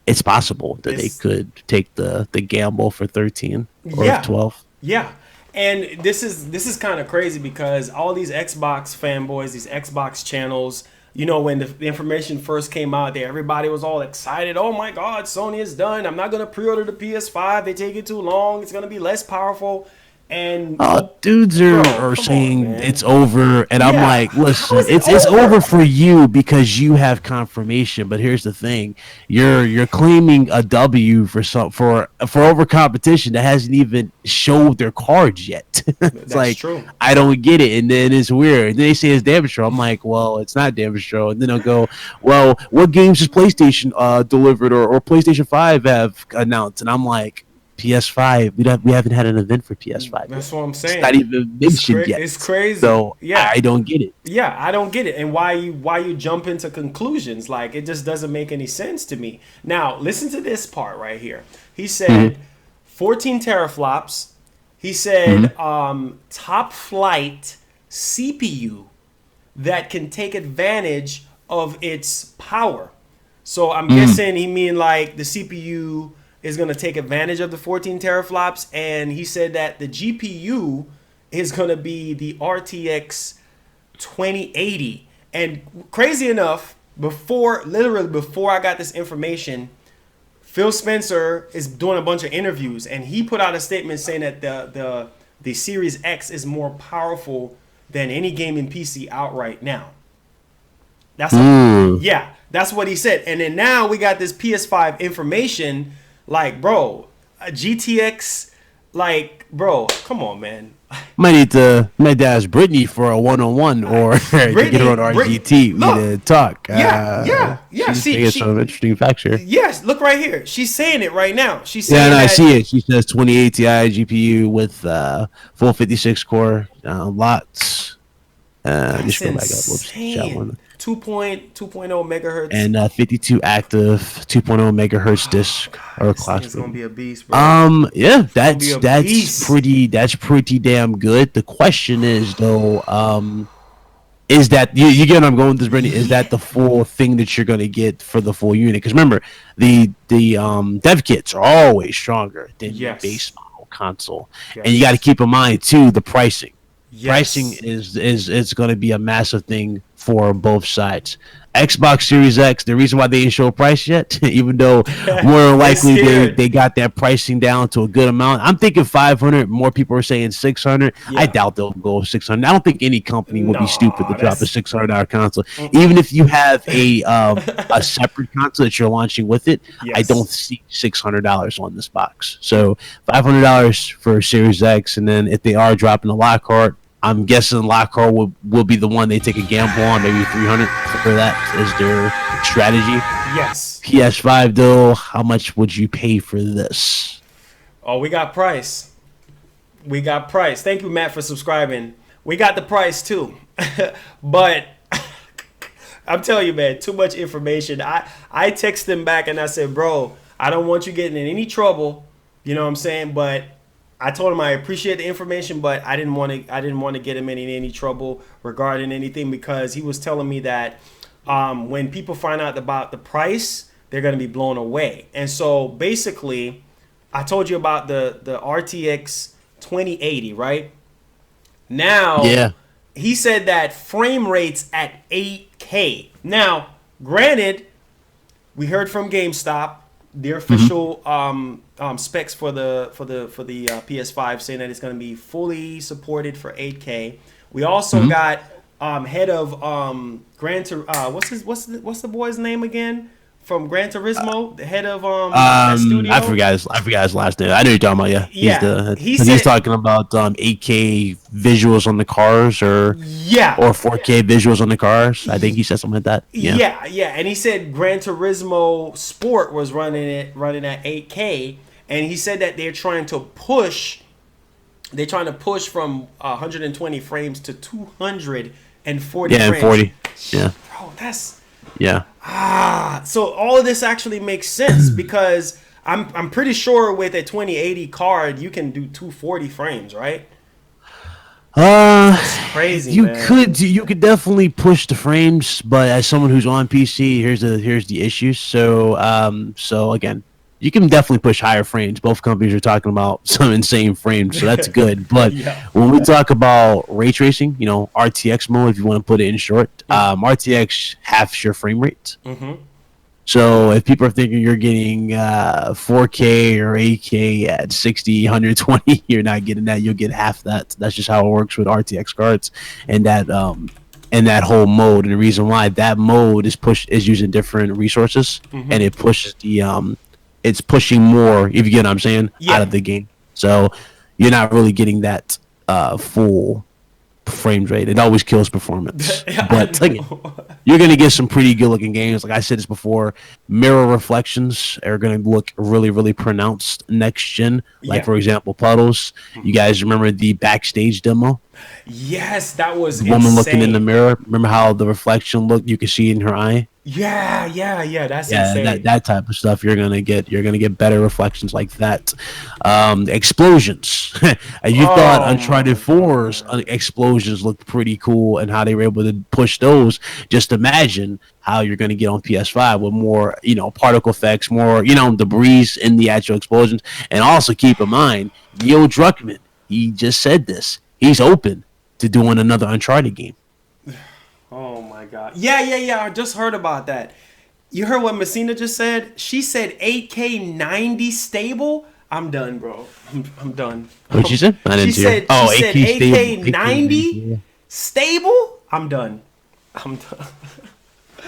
it's possible that they could take the gamble for 13 or Yeah. 12. Yeah. And this is kind of crazy because all these Xbox fanboys, these Xbox channels, when the information first came out there, everybody was all excited. Oh my God, Sony is done. I'm not going to pre-order the PS5. They take it too long. It's going to be less powerful. And Dudes Bro, are come on, saying man. it's over, and I'm Yeah. like, listen, How is it it's over? over for you because you have confirmation. But here's the thing: you're claiming a W for over competition that hasn't even showed their cards yet. It's That's like, true. I don't get it, and then it's weird. And then they say it's damage control. I'm like, well, it's not damage control. And then they'll go, well, what games has PlayStation delivered or PlayStation 5 have announced? And I'm like, PS5, we haven't had an event for PS5. that's what I'm saying. It's not even mentioned yet. It's crazy. So Yeah. I don't get it. Yeah, I don't get it. And why you jump into conclusions? Like, it just doesn't make any sense to me. Now, listen to this part right here. He said 14 teraflops. He said top flight CPU that can take advantage of its power. So I'm guessing he mean like the CPU is going to take advantage of the 14 teraflops, and he said that the GPU is going to be the RTX 2080. And crazy enough, before I got this information, Phil Spencer is doing a bunch of interviews, and he put out a statement saying that the Series X is more powerful than any gaming PC out right now. That's yeah. That's what he said. And then now we got this PS5 information. Like, bro, a GTX, like, bro, come on, man. Might need to ask Brittany for a one-on-one or to get her on RGT to talk. Yeah. She's some interesting facts here. Yes, look right here. She's saying it right now. She's saying Yeah, that, I see it. She says 2080 Ti GPU with full 56 core lots. Just go back up. Whoops, shot one. 2.0 megahertz. And 52 active 2.0 megahertz disk or clock. It's gonna be a beast, bro. Yeah, that's pretty damn good. The question is though, is that you get what I'm going with this, Brittany? Is that the full thing that you're gonna get for the full unit? Because remember, the dev kits are always stronger than the base model console, and you got to keep in mind too the pricing. Pricing is going to be a massive thing for both sides. Xbox Series X, the reason why they didn't show a price yet, even though more than likely they got that pricing down to a good amount. I'm thinking 500. More people are saying 600. I doubt they'll go 600. I don't think any company would be stupid to drop a $600 console. Even if you have a separate console that you're launching with it, I don't see $600 on this box. So $500 for Series X, and then if they are dropping a Lockhart, I'm guessing Lockhart will be the one they take a gamble on, maybe 300 for that is their strategy. Yes. PS5 though, how much would you pay for this? Oh, we got price. Thank you, Matt, for subscribing. We got the price too, but I'm telling you, man, too much information. I texted him back and I said, bro, I don't want you getting in any trouble. You know what I'm saying? But I told him I appreciate the information, but I didn't want to get him in any trouble regarding anything, because he was telling me that when people find out about the price, they're going to be blown away. And so basically, I told you about the RTX 2080, right? Now, he said that frame rates at 8K. Now, granted, we heard from GameStop, their official specs for the PS5, saying that it's going to be fully supported for 8K. We also got head of what's the boy's name again from Gran Turismo, the head of that studio. I forgot his last name. I know you're talking about. He's talking about 8K visuals on the cars or 4K visuals on the cars. I think he said something like that. Yeah. And he said Gran Turismo Sport was running at 8K, and he said that they're trying to push from 120 frames to 240 frames. 40. Bro, that's so all of this actually makes sense because I'm pretty sure with a 2080 card you can do 240 frames, right? That's crazy. You could definitely push the frames, but as someone who's on PC, here's the issue. So again, you can definitely push higher frames. Both companies are talking about some insane frames, so that's good. But when we talk about ray tracing, RTX mode, if you want to put it in short, RTX halves your frame rate. So if people are thinking you're getting 4K or 8K at 60, 120, you're not getting that. You'll get half that. That's just how it works with RTX cards and that whole mode. And the reason why that mode is using different resources, and it pushes it's pushing more, if you get what I'm saying, out of the game. So you're not really getting that full frame rate. It always kills performance. But again, you're going to get some pretty good looking games. Like I said this before, mirror reflections are going to look really, really pronounced next gen. Like, for example, Puddles. You guys remember the backstage demo? Yes, that was the woman looking in the mirror. Remember how the reflection looked? You could see it in her eye. Yeah, that's insane. That type of stuff you're gonna get better reflections like that. Explosions. You thought Uncharted 4's explosions looked pretty cool and how they were able to push those. Just imagine how you're gonna get on PS5 with more, particle effects, more, debris in the actual explosions. And also keep in mind, Neil Druckmann, he just said this. He's open to doing another Uncharted game. Oh my God. Yeah. I just heard about that. You heard what Messina just said? She said 8K 90 stable. I'm done, bro. I'm done. What'd she say? I didn't hear. She said 8K 90 stable. I'm done.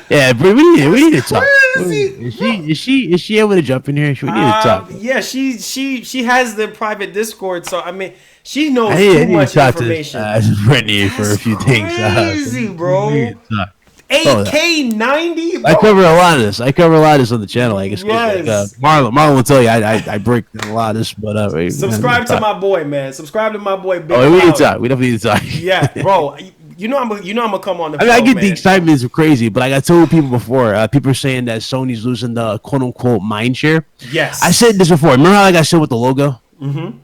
Yeah, but we need to talk. Crazy. Is she able to jump in here? We need to talk. Yeah, she has the private Discord, so I mean, she knows I too need to much talk information. to Brittany for a few things. Crazy, bro. We need to talk. 8K90, bro. I cover a lot of this. I cover a lot of this on the channel. Like, it's Yes. Marlon will tell you I break down a lot of this. But Subscribe to my boy, man. Subscribe to my boy. Big Oh, we need to Cloud. talk. We definitely need to talk. Yeah, bro. You know I'm gonna come on the. I mean, I show, get man. the excitement is crazy, but like I told people before, people are saying that Sony's losing the quote unquote mind share. Yes. I said this before. Remember how like I said with the logo? Mm-hmm.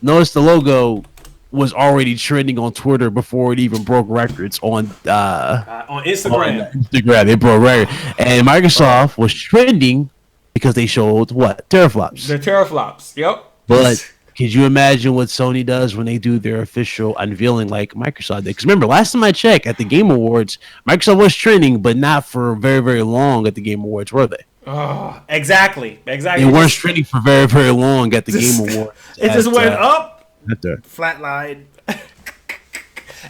Notice the logo was already trending on Twitter before it even broke records on Instagram. Instagram. It broke record, and Microsoft was trending because they showed what teraflops. The teraflops. Yep. But could you imagine what Sony does when they do their official unveiling like Microsoft did? Because remember, last time I checked at the Game Awards, Microsoft was trending, but not for very, very long at the Game Awards, were they? Exactly. They weren't trending for very, very long at the Game Awards. It just went up, At the, flatline.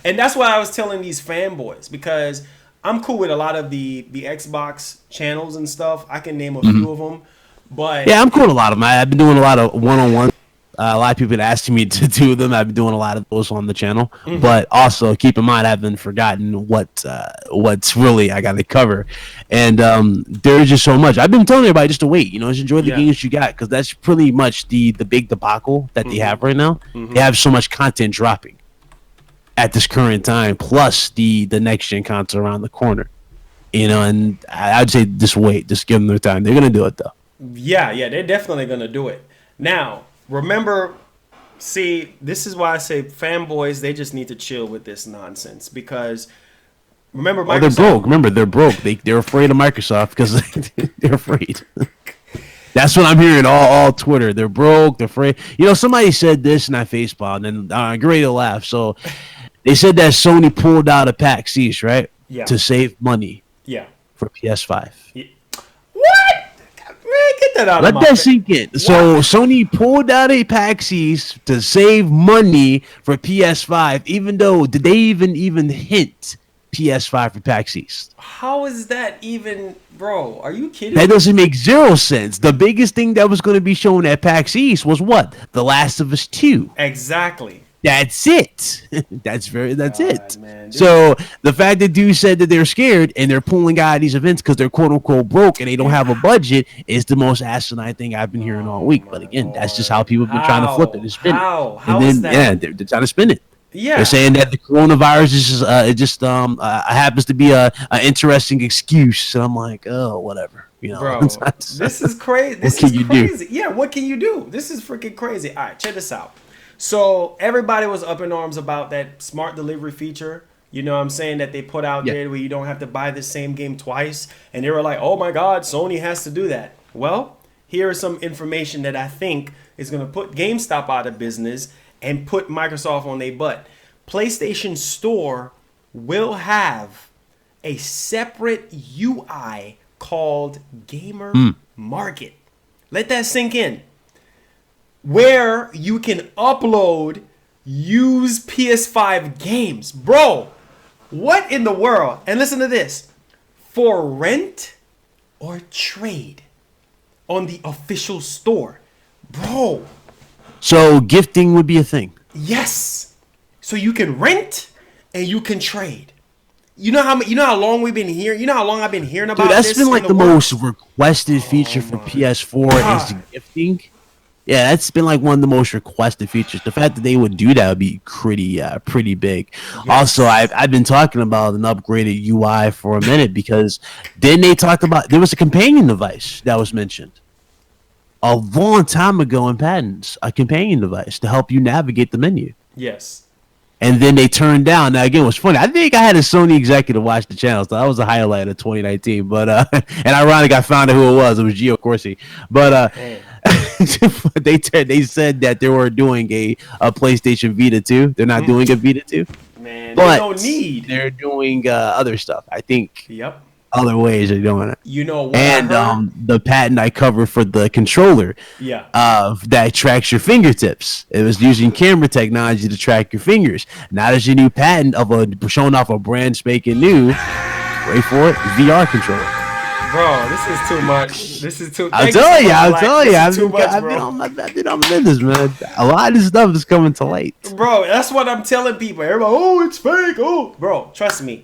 And that's why I was telling these fanboys, because I'm cool with a lot of the Xbox channels and stuff. I can name a few of them, but yeah, I'm cool with a lot of them. I've been doing a lot of one-on-one. A lot of people have been asking me to do them. I've been doing a lot of those on the channel. But also keep in mind, I haven't forgotten what's really I got to cover. And there's just so much. I've been telling everybody just to wait. Just enjoy the games you got, because that's pretty much the big debacle that they have right now. They have so much content dropping at this current time, plus the next gen console around the corner. And I'd say just wait, just give them their time. They're gonna do it though. yeah, they're definitely gonna do it. Now, remember, see, this is why I say fanboys, they just need to chill with this nonsense, because remember, Oh, they're broke. Remember, they're broke. They're afraid of Microsoft because they're afraid. That's what I'm hearing all Twitter. They're broke. They're afraid. Somebody said this and I facepalmed, and I get ready to laugh. So they said that Sony pulled out of PAX East, right? Yeah. To save money Yeah. for PS5. What? Man, get that out Let of my that face. sink in. So Sony pulled out a PAX East to save money for PS5, even though did they even hint PS5 for PAX East? How is that even, bro? Are you kidding? That doesn't make zero sense. The biggest thing that was going to be shown at PAX East was what? The Last of Us 2. Exactly. That's it. That's it. man. So the fact that dude said that they're scared and they're pulling out of these events because they're quote unquote broke and they don't have a budget is the most asinine thing I've been hearing all week. But again, that's just how people have been trying to flip it and spin How? it. How And is then that? they're trying to spin it. Yeah. They're saying that the coronavirus is it just happens to be a interesting excuse. And I'm like, oh, whatever. Bro, this is crazy. This What is can you do? crazy. Yeah, what can you do? This is freaking crazy. All right, check this out. So everybody was up in arms about that smart delivery feature. I'm saying that they put out there where you don't have to buy the same game twice. And they were like, oh my God, Sony has to do that. Well, here is some information that I think is going to put GameStop out of business and put Microsoft on their butt. PlayStation Store will have a separate UI called Gamer Market. Let that sink in. Where you can upload used PS5 games. Bro, what in the world? And listen to this. For rent or trade on the official store. Bro, So gifting would be a thing. yes. So you can rent and you can trade. You know how long we've been here? You know how long I've been hearing about Dude, that's this? been like in the world? most requested feature for PS4 is the gifting. Yeah, that's been like one of the most requested features. The fact that they would do that would be pretty big. Also, I've been talking about an upgraded UI for a minute because then they talked about there was a companion device that was mentioned a long time ago in patents, a companion device to help you navigate the menu. Yes. And then they turned down. Now again, it was funny. I think I had a Sony executive watch the channel, so that was a highlight of 2019. But and ironically, I found out who it was. It was Gio Corsi. But they said that they were doing a PlayStation Vita 2. They're not doing a Vita 2. Man, But there's no need. they're doing other stuff. I think Yep. other ways they're doing it. You know what? And I heard? the patent I covered for the controller Yeah. that tracks your fingertips. It was using camera technology to track your fingers. Now there's a new patent of showing off a brand spanking new Wait for it. VR controller. Bro, this is too much. This is too. I'm thank you telling so you. much, I'm Black. telling you. This I've is too much, been bro. on my business, man. A lot of this stuff is coming to light. Bro, that's what I'm telling people. Everybody, oh, it's fake. Oh, bro, trust me.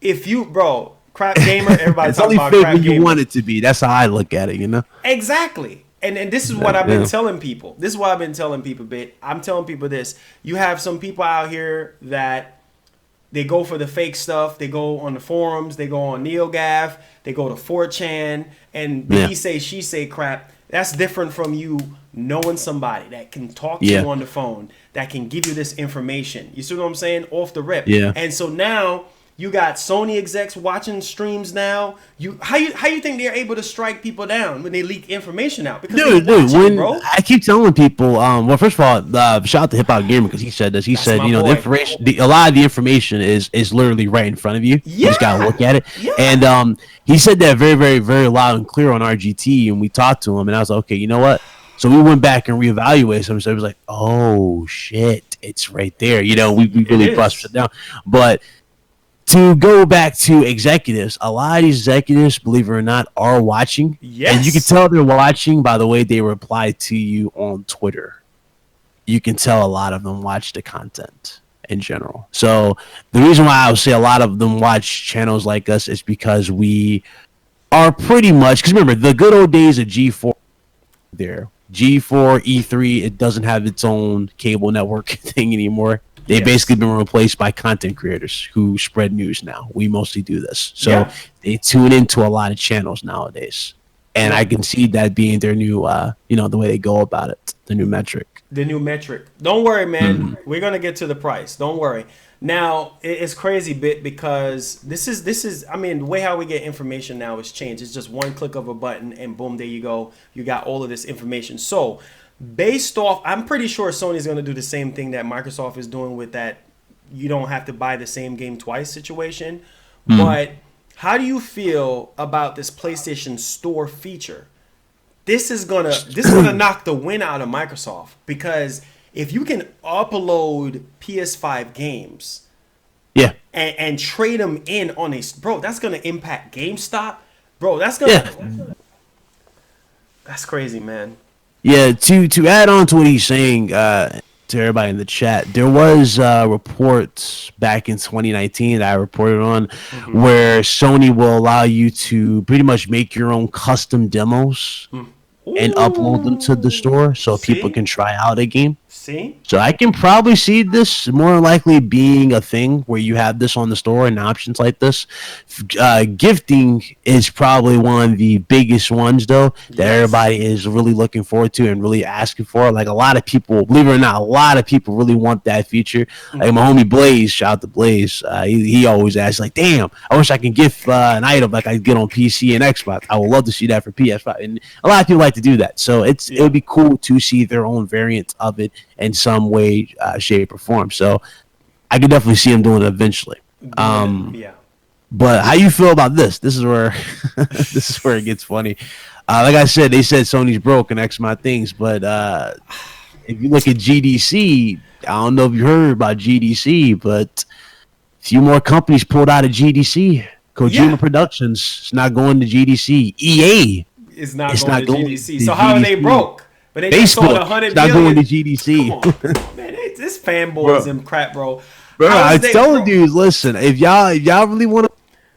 If you, bro, crap gamer, everybody It's talking only about fake crap when you gamer. want it to be. That's how I look at it, you know? Exactly. And this is what I've been Yeah. telling people. This is what I've been telling people, bit. I'm telling people this. You have some people out here that they go for the fake stuff. They go on the forums. They go on NeoGAF. They go to 4chan. And Yeah. he say, she say crap. That's different from you knowing somebody that can talk to Yeah. you on the phone, that can give you this information. You see what I'm saying? Off the rip. Yeah. And so now you got Sony execs watching streams now. How you think they're able to strike people down when they leak information out? Because Dude, they watch it, when bro. I keep telling people, well, first of all, shout out to Hip Hop Gamer because he said this. He said, my you know, boy. the information, a lot of the information is literally right in front of you. You just gotta Yeah. look at it. Yeah. And he said that very, very, very loud and clear on RGT, and we talked to him, and I was like, okay, you know what? So we went back and reevaluated some. So it was like, oh shit, it's right there. You know, we really is. busted it down, but. To go back to executives, a lot of these executives, believe it or not, are watching. Yes. And you can tell they're watching by the way they reply to you on Twitter. You can tell a lot of them watch the content in general. So the reason why I would say a lot of them watch channels like us is because we are pretty much, because remember, the good old days of G4 there. G4, E3, it doesn't have its own cable network thing anymore. They've Yes. basically been replaced by content creators who spread news now. We mostly do this. So Yeah. they tune into a lot of channels nowadays. And I can see that being their new, the way they go about it, the new metric. The new metric. Don't worry, man. Mm-hmm. We're gonna get to the price. Don't worry. Now it's crazy bit because this is. I mean, the way how we get information now is changed. It's just one click of a button, and boom, there you go. You got all of this information. So based off, I'm pretty sure Sony's gonna do the same thing that Microsoft is doing with that. You don't have to buy the same game twice situation. But how do you feel about this PlayStation Store feature? This is gonna knock the wind out of Microsoft because if you can upload PS5 games Yeah. and trade them in on a bro, that's gonna impact GameStop, bro. That's gonna Yeah. that's crazy, man. Yeah, to add on to what he's saying, to everybody in the chat, there was reports back in 2019 that I reported on where Sony will allow you to pretty much make your own custom demos and upload them to the store so people See? can try out a game. See? So I can probably see this more likely being a thing where you have this on the store and options like this. Gifting is probably one of the biggest ones, though, that everybody is really looking forward to and really asking for. Like a lot of people, believe it or not, a lot of people really want that feature. Like my homie Blaze, shout out to Blaze. He always asks, like, damn, I wish I could gift an item like I get on PC and Xbox. I would love to see that for PS5. And a lot of people like to do that. So it would be cool to see their own variant of it in some way, shape, or form. So I could definitely see him doing it eventually. Yeah. But how you feel about this? This is where this is where it gets funny. Like I said, they said Sony's broke and X amount of things, but if you look at GDC, I don't know if you heard about GDC, but a few more companies pulled out of GDC. Kojima Yeah. Productions is not going to GDC. EA It's not It's going not to going GDC. to So how are they GDC. broke? But they just sold Facebook 100 is not billion. going to GDC. Come on, man. This fanboys Bro. and crap, bro. Bro, How is I'm they telling broke? dudes, listen, if y'all really want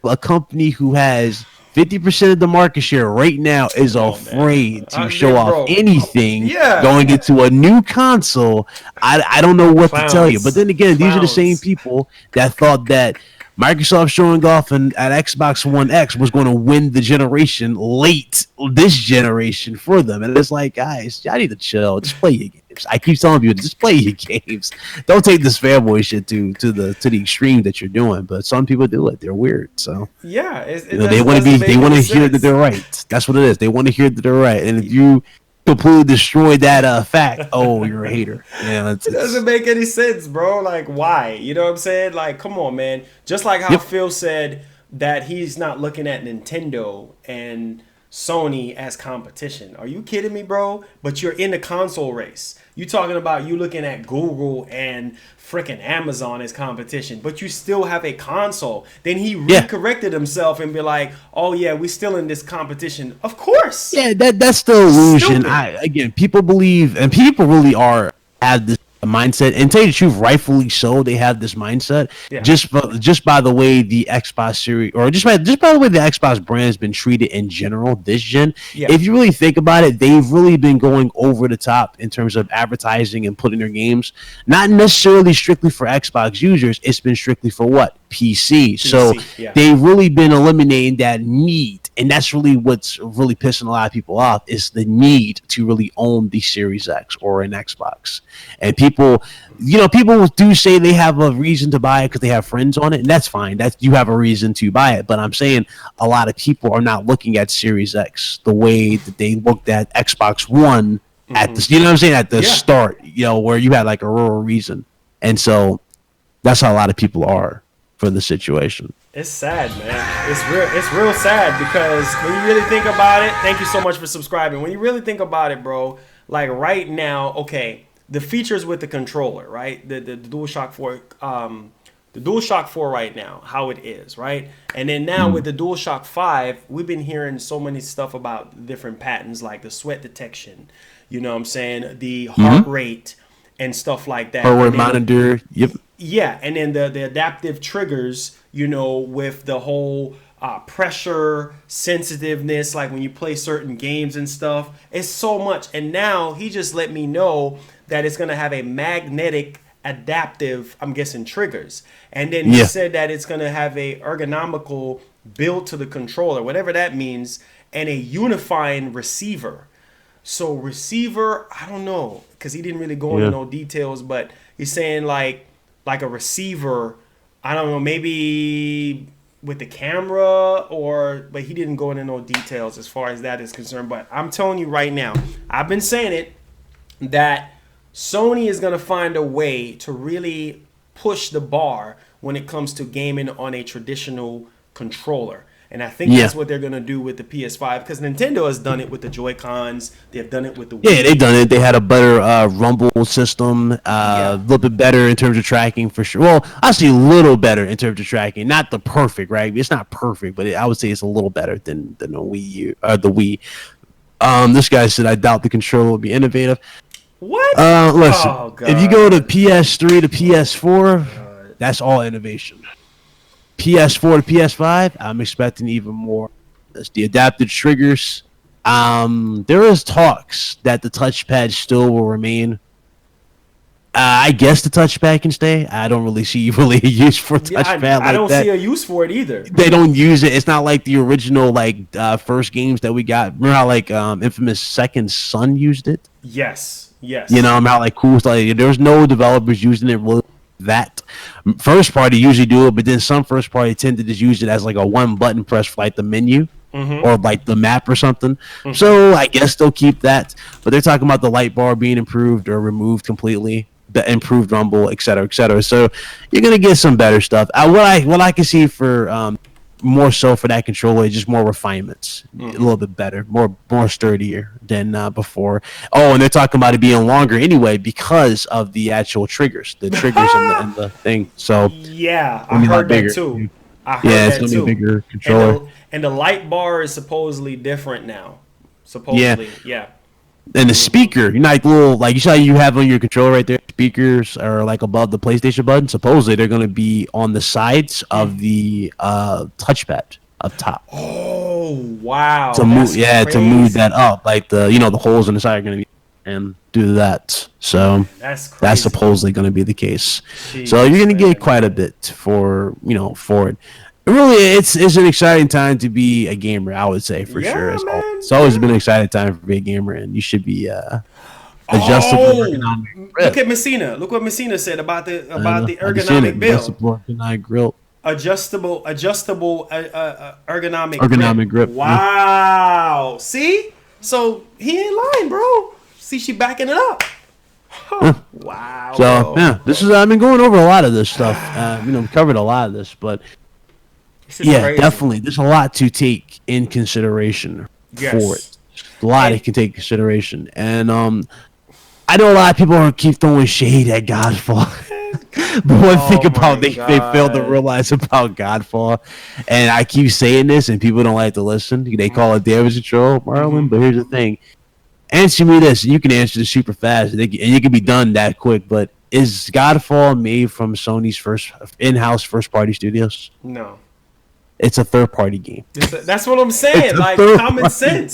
a company who has 50% of the market share right now is afraid to show off bro. anything Yeah. going into a new console, I don't know what to tell you. Clowns. But then again, these are the same Clowns. people that thought that Microsoft showing off at Xbox One X was going to win the generation late this generation for them. And it's like, guys, y'all need to chill. Just play your games. I keep telling you, just play your games. Don't take this fanboy shit to the extreme that you're doing. But some people do it. They're weird. So Yeah, they want to hear that they're right. That's what it is. They want to hear that they're right. And if you completely destroy that fact, oh, you're a hater. Yeah, It doesn't make any sense, bro. Like, why? You know what I'm saying? Like, come on, man. Just like how Yep. Phil said that he's not looking at Nintendo and Sony as competition. Are you kidding me, bro? But you're in the console race. You talking about you looking at Google and freaking Amazon as competition, but you still have a console. Then he recorrected himself and be like, "Oh yeah, we still in this competition." Of course. Yeah, that's the illusion. Stupid. Again, people believe, and people really have this mindset, and tell you the truth, rightfully so, they have this mindset. Yeah. Just by the way the Xbox series, or just by the way the Xbox brand has been treated in general this gen. Yeah. If you really think about it, they've really been going over the top in terms of advertising and putting their games, not necessarily strictly for Xbox users. It's been strictly for what? PC. So yeah. they've really been eliminating that need, and that's really what's really pissing a lot of people off, is the need to really own the Series X or an Xbox. And people do say they have a reason to buy it because they have friends on it, and that's fine. You have a reason to buy it. But I'm saying a lot of people are not looking at Series X the way that they looked at Xbox One at the, you know what I'm saying, at the start, where you had like a real reason. And so that's how a lot of people are for the situation. It's sad, man. It's real sad, because when you really think about it, thank you so much for subscribing. When you really think about it, bro, like right now, okay, the features with the controller, right? The DualShock 4, the DualShock 4 right now, how it is, right? And then now with the DualShock 5, we've been hearing so many stuff about different patterns, like the sweat detection, you know what I'm saying? The heart rate and stuff like that. Or monitor, yep. Yeah, and then the adaptive triggers, with the whole pressure sensitiveness, like when you play certain games and stuff, it's so much. And now he just let me know that it's going to have a magnetic adaptive, I'm guessing, triggers. And then he said that it's going to have a ergonomical build to the controller, whatever that means, and a unifying receiver. So receiver, I don't know, because he didn't really go into no details, but he's saying like a receiver, I don't know, maybe with the camera, but he didn't go into no details as far as that is concerned. But I'm telling you right now, I've been saying it, that Sony is going to find a way to really push the bar when it comes to gaming on a traditional controller. And I think that's what they're going to do with the PS5, because Nintendo has done it with the Joy-Cons. They've done it with the Wii. Yeah, they've done it. They had a better rumble system, a little bit better in terms of tracking for sure. Well, I see a little better in terms of tracking. Not the perfect, right? It's not perfect, but I would say it's a little better than the Wii U, the Wii. This guy said, I doubt the controller will be innovative. What? Listen, if you go to PS3 to PS4, that's all innovation. PS4 to PS5, I'm expecting even more. That's the adaptive triggers. There is talks that the touchpad still will remain. I guess the touchpad can stay. I don't really see a use for touchpad I don't that. see a use for it either. They don't use it. It's not like the original first games that we got. Remember how Infamous Second Son used it? Yes. How cool stuff. There's no developers using it really. That first party usually do it, but then some first party tend to just use it as like a one button press for like the menu or like the map or something. So I guess they'll keep that, but they're talking about the light bar being improved or removed completely, the improved rumble, etc., etc. So you're gonna get some better stuff. What I can see for more so for that controller, just more refinements, a little bit better, more sturdier than before. Oh, and they're talking about it being longer anyway because of the actual triggers, and the thing. So yeah, I heard that too. It's gonna be a bigger controller, and the light bar is supposedly different now. Supposedly, yeah. And the speaker, you saw you have on your controller right there. Speakers are like above the PlayStation button. Supposedly they're going to be on the sides of the touchpad up top. Oh wow! To move that up, like the holes in the side are going to be and do that. So that's supposedly going to be the case. Jeez, so you're going to get quite a bit for it. Really, it's an exciting time to be a gamer, I would say, for sure. It's always been an exciting time to be a gamer, and you should be adjustable ergonomic grip. Look at Messina. Look what Messina said about the ergonomic build. Adjustable ergonomic grip. Adjustable ergonomic grip. Wow. See? So he ain't lying, bro. See, she backing it up. Wow. So bro. I've been going over a lot of this stuff. We covered a lot of this, but. Yeah, definitely. There's a lot to take in consideration for it. A lot it can take consideration. And I know a lot of people are keep throwing shade at Godfall. But one thing about they fail to realize about Godfall, and I keep saying this, and people don't like to listen. They call it damage control, Marlon. But here's the thing: answer me this. You can answer this super fast, and you can be done that quick. But is Godfall made from Sony's first in-house first-party studios? No. It's a third-party game. That's what I'm saying. Like common sense.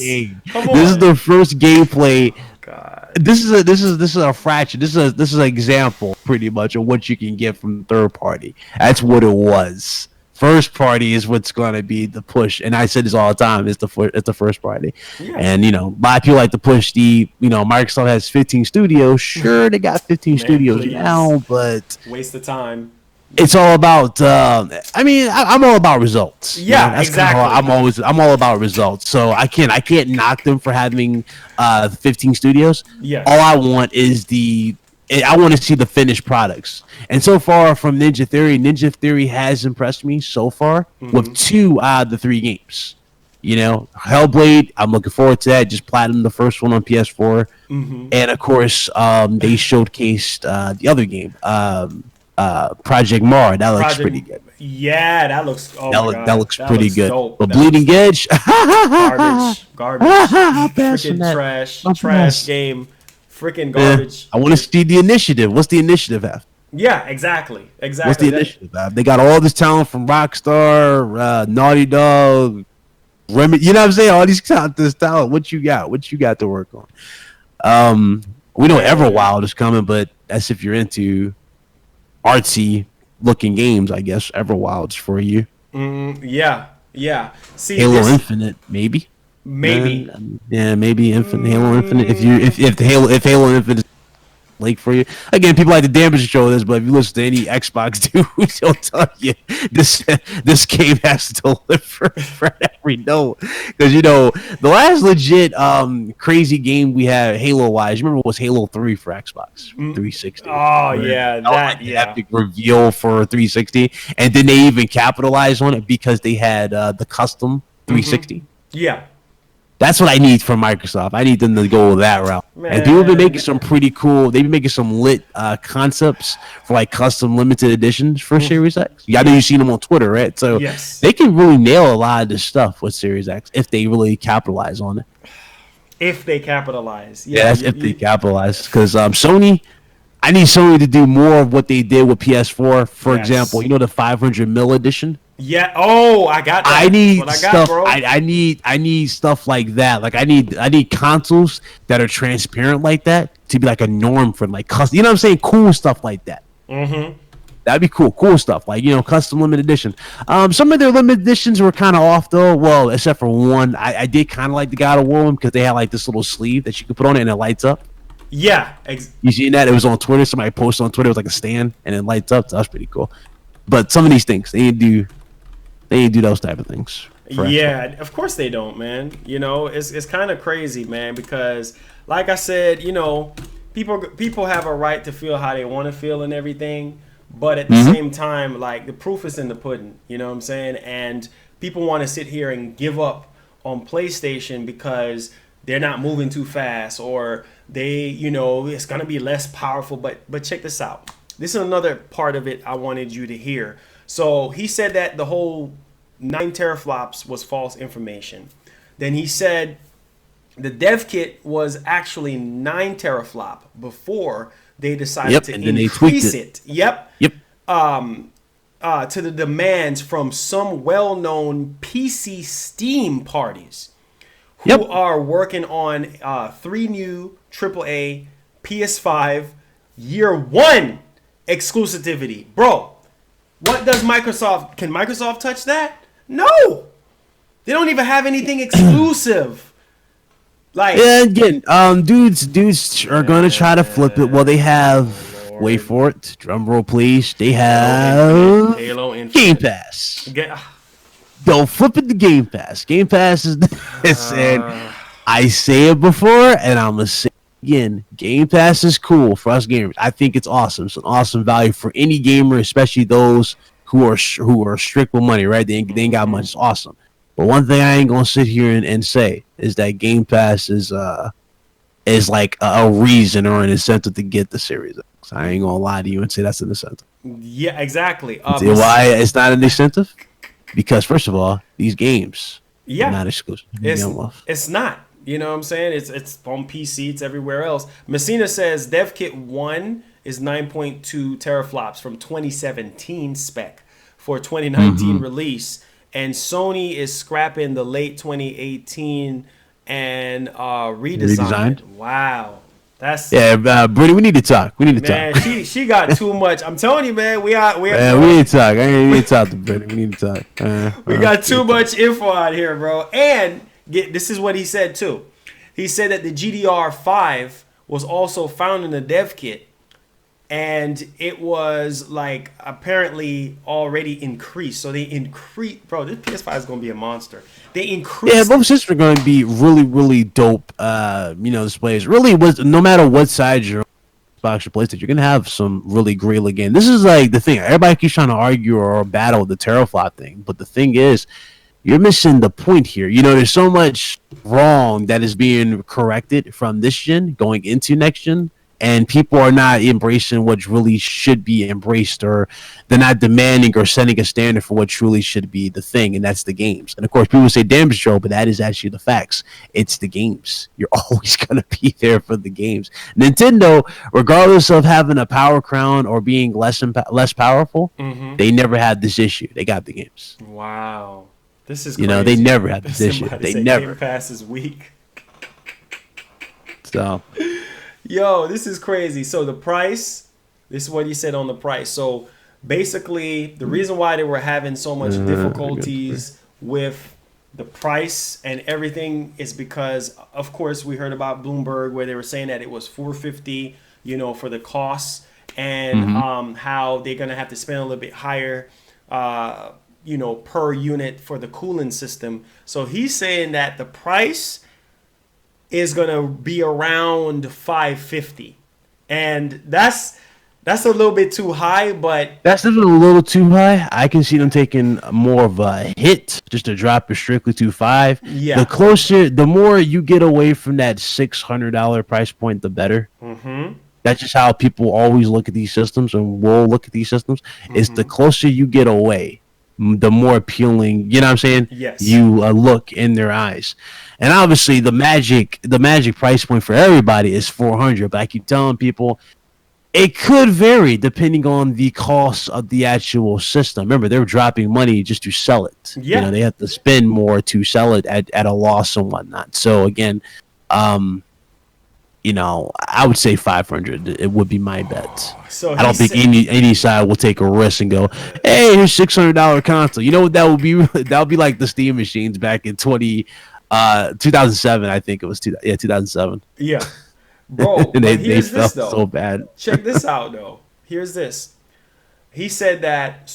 Come on. This is the first gameplay. God. This is a fraction. This is an example, pretty much, of what you can get from third party. That's what it was. First party is what's gonna be the push, and I said this all the time. It's the first party, and a lot of people like to push the. Microsoft has 15 studios. Sure, they got 15 studios now, but waste of time. It's all about. I'm all about results. Yeah, that's exactly. I'm all about results. So I can't knock them for having 15 studios. Yeah. All I want is I want to see the finished products. And so far from Ninja Theory has impressed me so far with 2 out of the 3 games. Hellblade, I'm looking forward to that. Just platinum the first one on PS4, and of course, they showcased the other game. Project Mara, that looks pretty good. Yeah, that looks. That looks pretty good. Dope. But Bleeding Edge, garbage, freaking trash game, freaking garbage. I want to see the initiative. What's the initiative have? Yeah, exactly. What's the initiative have? They got all this talent from Rockstar, Naughty Dog, Remedy. You know what I'm saying? All this talent. What you got to work on? We know Everwild is coming, but that's if you're into artsy looking games, I guess. Everwild's for you. Yeah. See, Halo Infinite, maybe. Maybe Infinite. Halo Infinite. If Halo Infinite is like for you, again, people like to damage control this, but if you listen to any Xbox dudes, they'll tell you this game has to deliver for every note. Because the last legit crazy game we had Halo wise, remember, was Halo 3 for Xbox 360. Oh yeah, that epic reveal for 360, and then they even capitalized on it because they had the custom 360. Yeah. That's what I need from Microsoft. I need them to go that route. Man. And people have been making some pretty cool. They've been making some lit concepts for like custom limited editions for Series X. I know you've seen them on Twitter, right? So they can really nail a lot of this stuff with Series X if they really capitalize on it. If they capitalize, if they capitalize, because Sony. I need Sony to do more of what they did with PS4. For example, the 500 mil edition. Yeah. Oh, I got that. I need stuff. I need stuff like that. Like I need consoles that are transparent like that to be like a norm for like custom. You know what I'm saying? Cool stuff like that. That'd be cool. Cool stuff like custom limited edition. Some of their limited editions were kind of off though. Well, except for one, I did kind of like the God of War one because they had like this little sleeve that you could put on it and it lights up. Yeah. You seen that? It was on Twitter. Somebody posted on Twitter. It was like a stand and it lights up. So that's pretty cool. But some of these things they do those type of things. Yeah, of course they don't, man. It's kind of crazy, man, because like I said, people have a right to feel how they want to feel and everything, but at the same time, like the proof is in the pudding, you know what I'm saying? And people want to sit here and give up on PlayStation because they're not moving too fast or they, it's going to be less powerful, but check this out. This is another part of it I wanted you to hear. So he said that the whole 9 teraflops was false information. Then he said the dev kit was actually 9 teraflop before they decided to increase it. Yep. To the demands from some well-known PC Steam parties who are working on 3 new AAA PS5 year 1 exclusivity. Bro, what does Microsoft? Can Microsoft touch that? No. They don't even have anything exclusive. Like, yeah, again, dudes are gonna try to flip it. Well, they have. Lord. Wait for it. Drum roll, please. They have Halo Infinite. Game Pass. They'll flip it to Game Pass. Game Pass is this, and I say it before, and I'm gonna say it again. Game Pass is cool for us gamers. I think it's awesome. It's an awesome value for any gamer, especially those who are strict with money. Right? They ain't got much. It's awesome. But one thing I ain't gonna sit here and say is that Game Pass is is like a reason or an incentive to get the Series X. I ain't gonna lie to you and say that's an incentive. Yeah, exactly. See why it's not an incentive? Because first of all, these games are not exclusive. It's not. You know what I'm saying? It's on PC, it's everywhere else. Messina says DevKit 1 is 9.2 teraflops from 2017 spec for 2019 release. And Sony is scrapping the late 2018 and redesigned. Wow. That's Brittany, we need to talk. We need to man, talk. she got too much. I'm telling you, man, we need to talk. I need to talk to Brittany. We need to talk. We got too much info out here, bro. And this is what he said too. He said that the GDR5 was also found in the dev kit, and it was like apparently already increased. So they increased, bro. This PS5 is gonna be a monster. They increased. Yeah, both systems are going to be really, really dope. Displays. Really, no matter what side you're on, Xbox or PlayStation, you're gonna have some really great game. This is like the thing. Everybody keeps trying to argue or battle the teraflop thing, but the thing is, you're missing the point here. There's so much wrong that is being corrected from this gen going into next gen, and people are not embracing what really should be embraced, or they're not demanding or setting a standard for what truly should be the thing, and that's the games. And of course, people say damage control, but that is actually the facts. It's the games. You're always going to be there for the games. Nintendo, regardless of having a power crown or being less powerful, they never had this issue. They got the games. Wow. This is crazy. They never had this issue. They never. Game Pass is weak. So, yo, this is crazy. So the price, this is what he said on the price. So basically, the reason why they were having so much difficulties with the price and everything is because, of course, we heard about Bloomberg where they were saying that it was $450, for the costs, and how they're gonna have to spend a little bit higher. Per unit for the cooling system. So he's saying that the price is going to be around $550. And that's a little bit too high, but that's a little too high. I can see them taking more of a hit just to drop it strictly to $5. Yeah. The more you get away from that $600 price point, the better. That's just how people always look at these systems, and will look at these systems. Is the closer you get away, the more appealing, you know what I'm saying? Yes. You look in their eyes. And obviously the magic price point for everybody is $400. But I keep telling people it could vary depending on the cost of the actual system. Remember, they're dropping money just to sell it. Yeah. They have to spend more to sell it at a loss and whatnot. So again, I would say 500. It would be my bet. So I don't think any side will take a risk and go, "Hey, here's $600 console." You know what that would be? That would be like the Steam machines back in 2007. I think it was 2007. Yeah, bro. And they here's felt this though. so bad. Check this out though. Here's this. He said that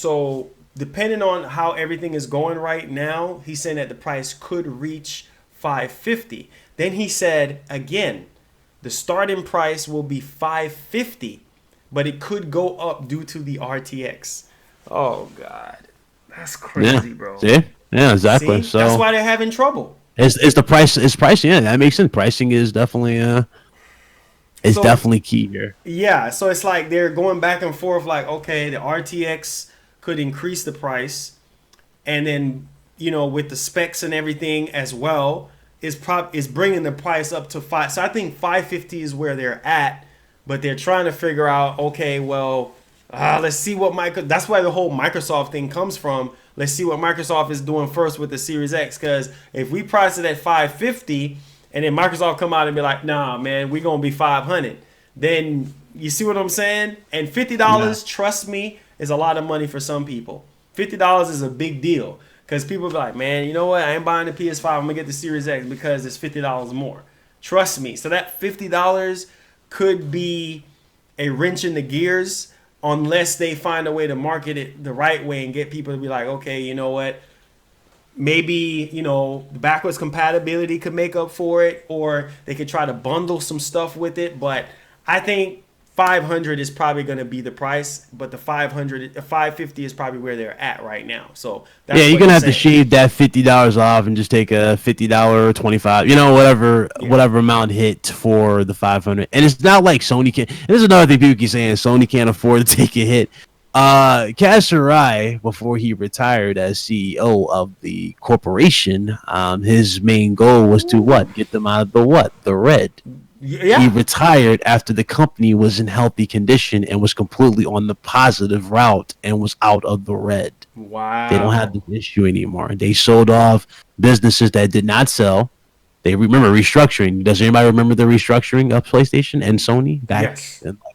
depending on how everything is going right now, he's saying that the price could reach $550. Then he said again, the starting price will be $550, but it could go up due to the RTX. Oh God, that's crazy, bro. See? Yeah, exactly. See? So that's why they're having trouble. It's the price. It's pricing. Yeah, that makes sense. Pricing is definitely definitely key here. Yeah, so it's like they're going back and forth. Like, okay, the RTX could increase the price, and then with the specs and everything as well, is bringing the price up to $5. So I think $550 is where they're at, but they're trying to figure out, okay, well, let's see what that's why the whole Microsoft thing comes from. Let's see what Microsoft is doing first with the Series X, because if we price it at $550 and then Microsoft come out and be like, nah, man, we're going to be $500, then you see what I'm saying? And $50, trust me, is a lot of money for some people. $50 is a big deal. Because people be like, man, you know what? I ain't buying the PS5. I'm going to get the Series X because it's $50 more. Trust me. So that $50 could be a wrench in the gears unless they find a way to market it the right way and get people to be like, okay, you know what? Maybe, the backwards compatibility could make up for it, or they could try to bundle some stuff with it. But I think 500 is probably going to be the price, but the 550 is probably where they're at right now. So that's Yeah, you're what gonna he's have to saying. shave that $50 off and just take a $50 or 25, whatever amount hit for the 500. And it's not like Sony can. And this is another thing people keep saying: Sony can't afford to take a hit. Kaz Hirai, before he retired as CEO of the corporation, his main goal was to what? Get them out of the red. He Yeah. retired after the company was in healthy condition and was completely on the positive route and was out of the red. Wow. They don't have this issue anymore. They sold off businesses that did not sell. They remember restructuring. Does anybody remember the restructuring of PlayStation and Sony back Yes. in like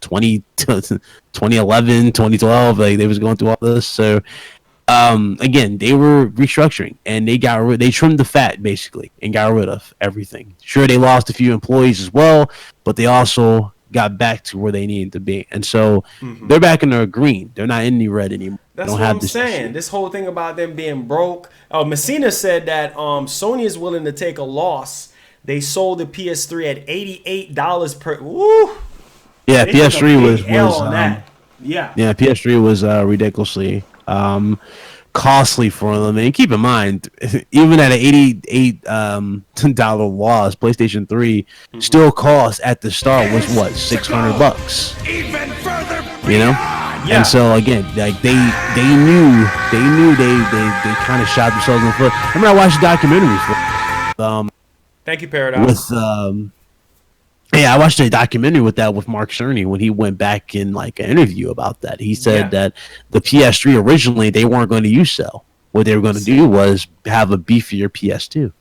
2011, 2012? Like they was going through all this. So again, they were restructuring and they trimmed the fat basically and got rid of everything. Sure, they lost a few employees as well, but they also got back to where they needed to be. And so they're back in the green. They're not in the red anymore. That's they don't what have I'm this saying. issue. This whole thing about them being broke. Messina said that Sony is willing to take a loss. They sold the PS3 at $88 per. Woo! Yeah, They took a PS3 was big L on that. Yeah. yeah, PS3 was ridiculously costly for them. And keep in mind, even at an $88 loss, PlayStation 3 still cost at the start was what, $600, Even further you know? beyond. Yeah. And so again, like they knew they kind of shot themselves in the foot. I remember I watched a documentary Thank you, Paradox. with yeah, I watched a documentary with Mark Cerny when he went back in like an interview about that. He said that the PS3 originally they weren't going to use cell. What they were going to do was have a beefier PS2.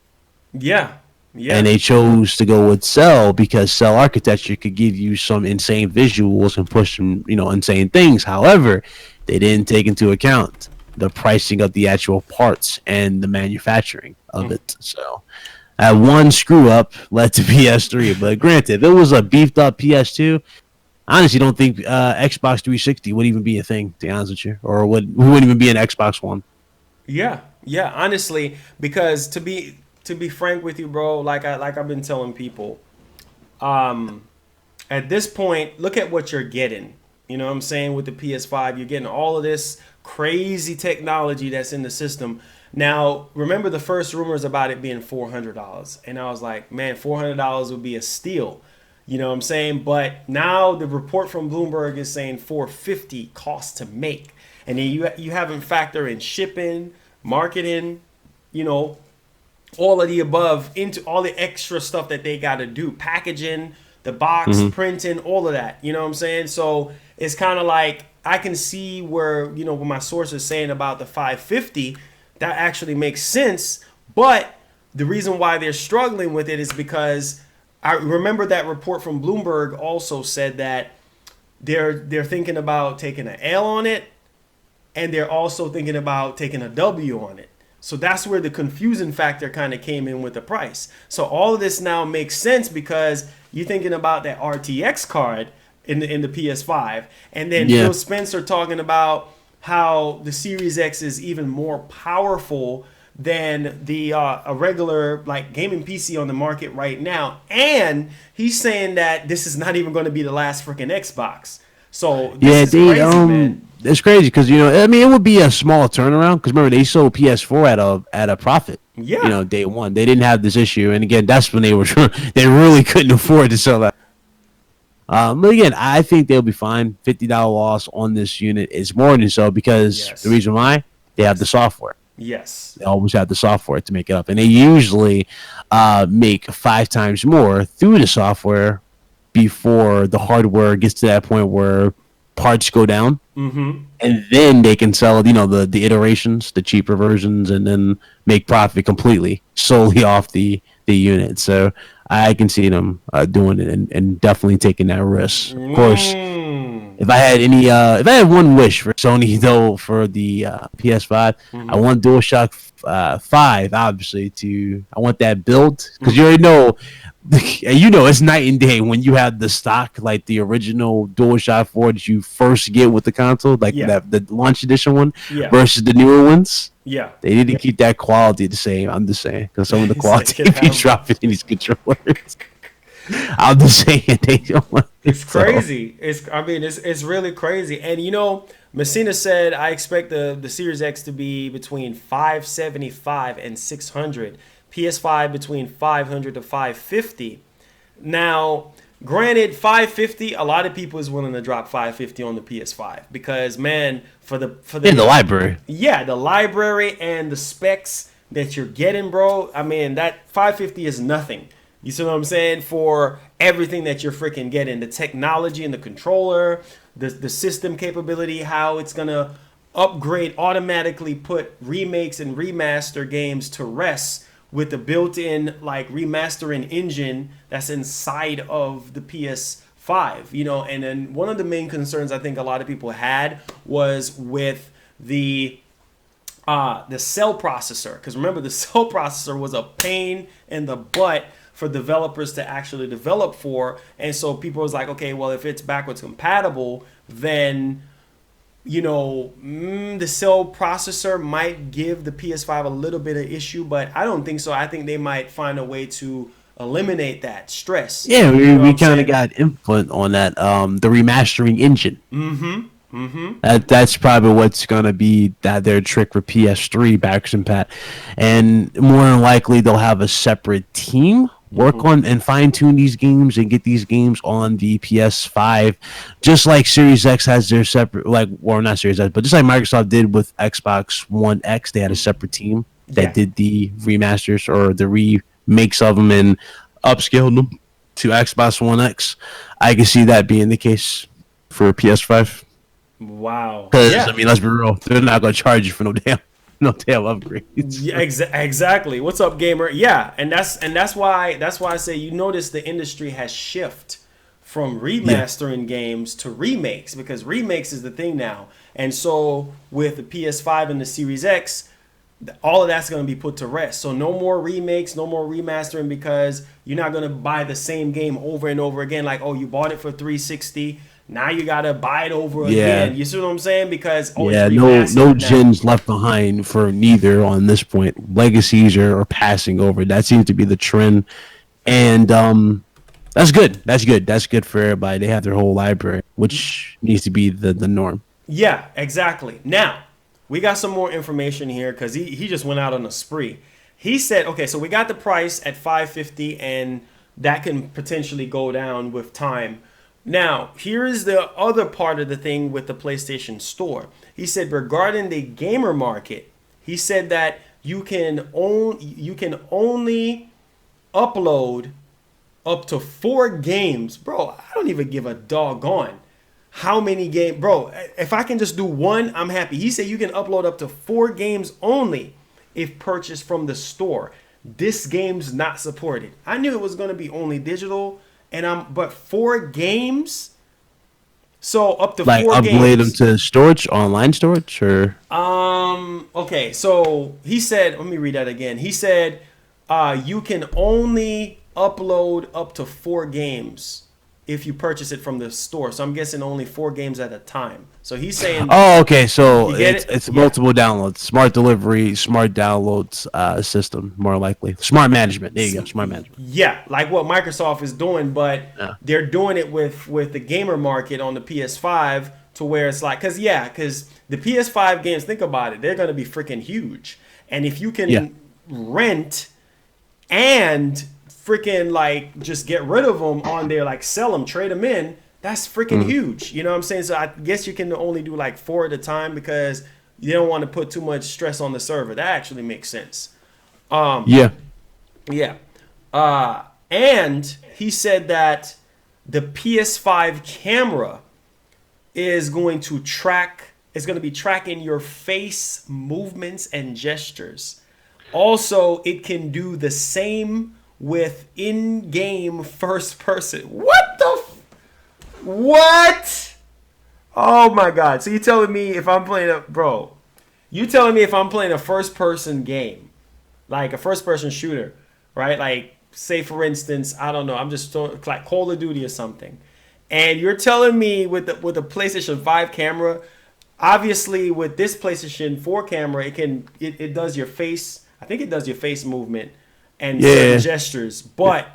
Yeah. Yeah. And they chose to go with cell because cell architecture could give you some insane visuals and push some, insane things. However, they didn't take into account the pricing of the actual parts and the manufacturing of it. So one screw up led to PS3. But granted, if it was a beefed up PS2, I honestly don't think Xbox 360 would even be a thing, to be honest with you. Or we wouldn't even be an Xbox One. Yeah, yeah. Honestly, because to be frank with you, bro, like I've been telling people, at this point, look at what you're getting. You know what I'm saying? With the PS5, you're getting all of this crazy technology that's in the system. Now, remember the first rumors about it being $400, and I was like, man, $400 would be a steal. You know what I'm saying? But now the report from Bloomberg is saying $450 cost to make. And then you haven't factored in shipping, marketing, all of the above, into all the extra stuff that they got to do, packaging, the box, printing, all of that. You know what I'm saying? So it's kind of like I can see where, what my source is saying about the 550, that actually makes sense. But the reason why they're struggling with it is because I remember that report from Bloomberg also said that they're thinking about taking an L on it, and they're also thinking about taking a W on it. So that's where the confusing factor kind of came in with the price. So all of this now makes sense because you're thinking about that RTX card in the PS5, and then Phil Spencer talking about how the Series X is even more powerful than the a regular like gaming PC on the market right now, and he's saying that this is not even going to be the last freaking Xbox. So this is crazy, man. It's crazy because it would be a small turnaround because remember they sold PS4 at a profit. Yeah. Day one they didn't have this issue, and again that's when they really couldn't afford to sell that. But again, I think they'll be fine. $50 loss on this unit is more than so because the reason why they have the software. Yes. They always have the software to make it up, and they usually make 5 times more through the software before the hardware gets to that point where parts go down, and then they can sell the iterations, the cheaper versions, and then make profit completely solely off the unit. So I can see them doing it and definitely taking that risk. Of course, if I had one wish for Sony though for the PS5, I want DualShock 5 obviously I want that build because you already know. It's night and day when you have the stock like the original DualShock 4 that you first get with the console, like the launch edition one, versus the newer ones. Yeah, they need to keep that quality the same. I'm just saying because some of the quality be dropping in these controllers. I'm just saying they don't want it, It's so. crazy. It's really crazy. And Messina said I expect the Series X to be between 575 and 600. PS5 between 500 to 550. Now, granted, 550, a lot of people is willing to drop 550 on the PS5 because man, In the library. yeah, the library and the specs that you're getting, bro. I mean, that 550 is nothing. You see what I'm saying? For everything that you're freaking getting, the technology and the controller, the system capability, how it's gonna upgrade, automatically put remakes and remaster games to rest with the built-in like remastering engine that's inside of the PS5. And then one of the main concerns I think a lot of people had was with the cell processor, because remember the cell processor was a pain in the butt for developers to actually develop for. And so people was like, okay, well, if it's backwards compatible, then the cell processor might give the PS5 a little bit of issue, but I don't think so. I think they might find a way to eliminate that stress. Yeah, You know what we I'm kind saying? of got input on that. The remastering engine. That's probably what's gonna be their trick for PS3 backwards and pat, and more than likely they'll have a separate team work on and fine tune these games and get these games on the PS5, just like Series X has their separate, not Series X, but just like Microsoft did with Xbox One X, they had a separate team that Yeah. did the remasters or the remakes of them and upscaled them to Xbox One X. I can see that being the case for PS5. Wow. Because Yeah. I mean, let's be real, they're not gonna charge you for no damn upgrades. Yeah, exactly. What's up, gamer? Yeah, and that's why I say you notice the industry has shifted from remastering games to remakes because remakes is the thing now. And so with the PS5 and the Series X, all of that's going to be put to rest. So no more remakes, no more remastering because you're not going to buy the same game over and over again. Like, oh, you bought it for 360. Now you got to buy it over Yeah. again. You see what I'm saying? Because, oh, Yeah, it's no remastered now. gens left behind for neither on this point. Legacies are passing over. That seems to be the trend, and that's good. That's good. That's good for everybody. They have their whole library, which needs to be the norm. Yeah, exactly. Now, we got some more information here because he just went out on a spree. He said, okay, so we got the price at 550 and that can potentially go down with time. Now, here is the other part of the thing with the PlayStation Store. He said regarding the gamer market, he said that you can only upload up to 4 games. Bro, I don't even give a doggone how many games. Bro, if I can just do one, I'm happy. He said you can upload up to 4 games only if purchased from the store. This game's not supported. I knew it was going to be only digital, but 4 games. So up to Like 4 upgrade them games. to storage, online storage, or Okay, so he said, let me read that again. He said, you can only upload up to 4 games if you purchase it from the store. So I'm guessing only 4 games at a time. So he's saying, oh, okay. So You get it's it? it's Yeah. multiple downloads, smart delivery, smart downloads system, more likely smart management. There you go, smart management. yeah, like what Microsoft is doing, but Yeah. they're doing it with the gamer market on the PS5 to where it's like, because the PS5 games, think about it, they're going to be freaking huge. And if you can Yeah. rent and freaking like just get rid of them on there, like sell them, trade them in, that's freaking huge. You know what I'm saying? So I guess you can only do like 4 at a time because you don't want to put too much stress on the server. That actually makes sense. Yeah. Yeah. And he said that the PS5 camera is going to be tracking your face movements and gestures. Also, it can do the same with in-game first person. What? Oh my God. So you telling me if I'm playing a first person game, like a first person shooter, right? Like say for instance, I don't know, I'm just like Call of Duty or something. And you're telling me with the PlayStation 5 camera, obviously with this PlayStation 4 camera, it does your face, I think it does your face movement and Yeah. certain gestures, but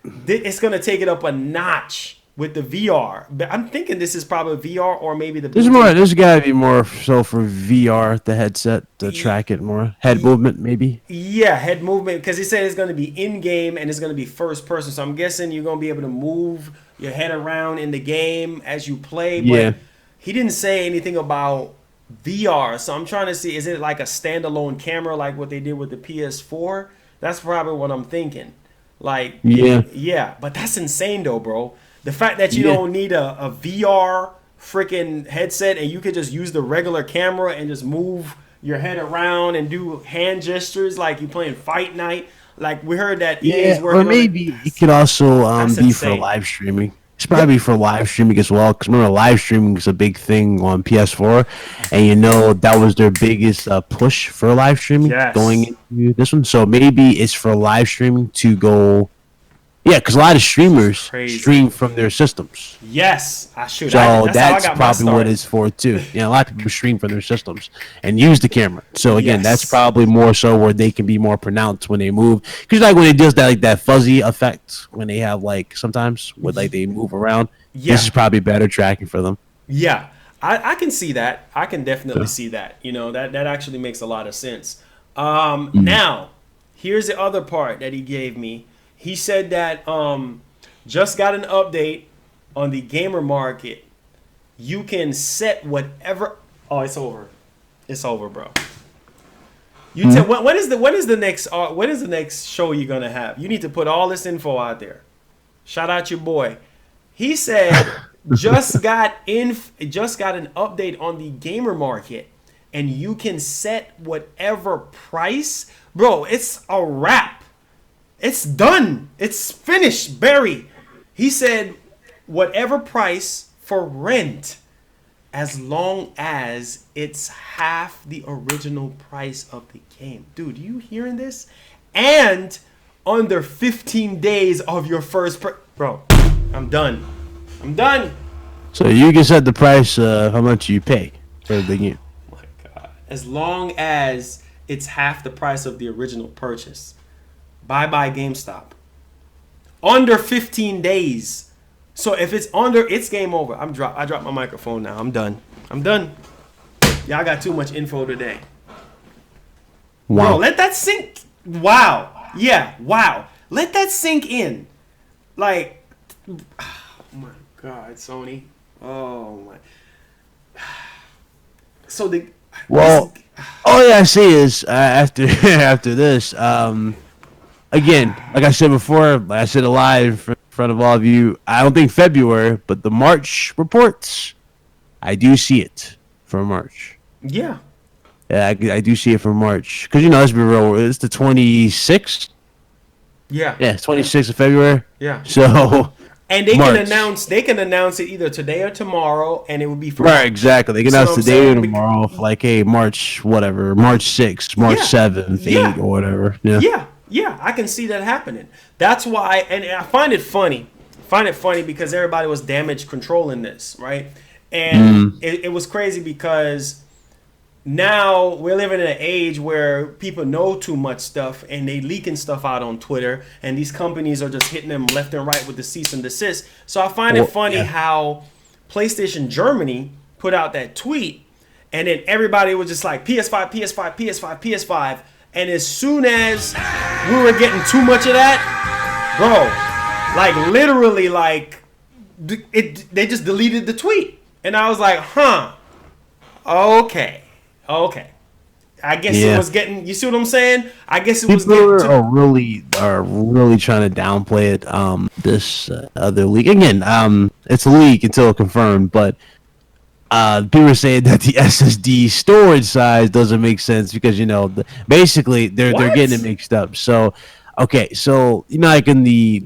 it's gonna take it up a notch with the VR. But I'm thinking this is probably VR or maybe the. There's more. There's got to be more so for VR, the headset to track it more. Head movement, maybe. Yeah, head movement, because he said it's going to be in game and it's going to be first person. So I'm guessing you're going to be able to move your head around in the game as you play. But Yeah. he didn't say anything about VR. So I'm trying to see, is it like a standalone camera like what they did with the PS4? That's probably what I'm thinking. Like, yeah, but that's insane though, bro. The fact that you don't need a VR freaking headset and you could just use the regular camera and just move your head around and do hand gestures like you're playing Fight Night. Like we heard that EA's working or maybe it could also That's be for insane. live streaming. It's probably for live streaming as well. Because remember, live streaming is a big thing on PS4, and you know that was their biggest push for live streaming Yes. going into this one. So maybe it's for live streaming to go. Yeah, because a lot of streamers Crazy. stream from their systems. Yes, I should. So That's how I that's got my probably what start. it's for too. Yeah, a lot of people stream from their systems and use the camera. So again, Yes. that's probably more so where they can be more pronounced when they move. Because like when it does that, like that fuzzy effect when they have like sometimes with like they move around. Yeah. This is probably better tracking for them. Yeah, I can see that. I can definitely see that. You know, that actually makes a lot of sense. Now, here's the other part that he gave me. He said that just got an update on the gamer market. You can set whatever. Oh, it's over. It's over, bro. You when is the next show you're gonna have? You need to put all this info out there. Shout out your boy. He said just got an update on the gamer market, and you can set whatever price, bro. It's a wrap. It's done. It's finished. Barry. He said whatever price for rent, as long as it's half the original price of the game. Dude, you hearing this? And under 15 days of your first bro, I'm done. I'm done. So you can set the price how much you pay for the game. Oh my God. As long as it's half the price of the original purchase. Bye-bye GameStop. Under 15 days. So if it's under, it's game over. I dropped my microphone now. I'm done. Y'all got too much info today. Wow. Bro, let that sink. Wow. Yeah, wow. Let that sink in. Like, oh my God, Sony. Oh my. So the. Well, all I see is after after this, again, like I said before, like I said live in front of all of you, I don't think February, but the March reports, I do see it for March. Yeah. Yeah, I do see it for March. Because, you know, let's be real, it's the 26th. Yeah. Yeah, it's 26th of February. Yeah. So, And they March. can announce it either today or tomorrow, and it would be for right, exactly. They can announce what I'm today or saying? tomorrow, like, hey, March, whatever, March 6th, March Yeah. 7th, Yeah. 8th, or whatever. Yeah. Yeah, I can see that happening. That's why, and I find it funny. Because everybody was damage controlling this, right? And it was crazy because now we're living in an age where people know too much stuff and they leaking stuff out on Twitter, and these companies are just hitting them left and right with the cease and desist. So I find it funny how PlayStation Germany put out that tweet, and then everybody was just like PS5, PS5, PS5, PS5. And as soon as we were getting too much of that, bro, like literally, like they just deleted the tweet, and I was like, huh, okay. I guess it was getting. You see what I'm saying? I guess it was People getting. are really trying to downplay it. This other league again. It's a leak until confirmed, but people are saying that the SSD storage size doesn't make sense because basically they're What? getting it mixed up. So okay, so like it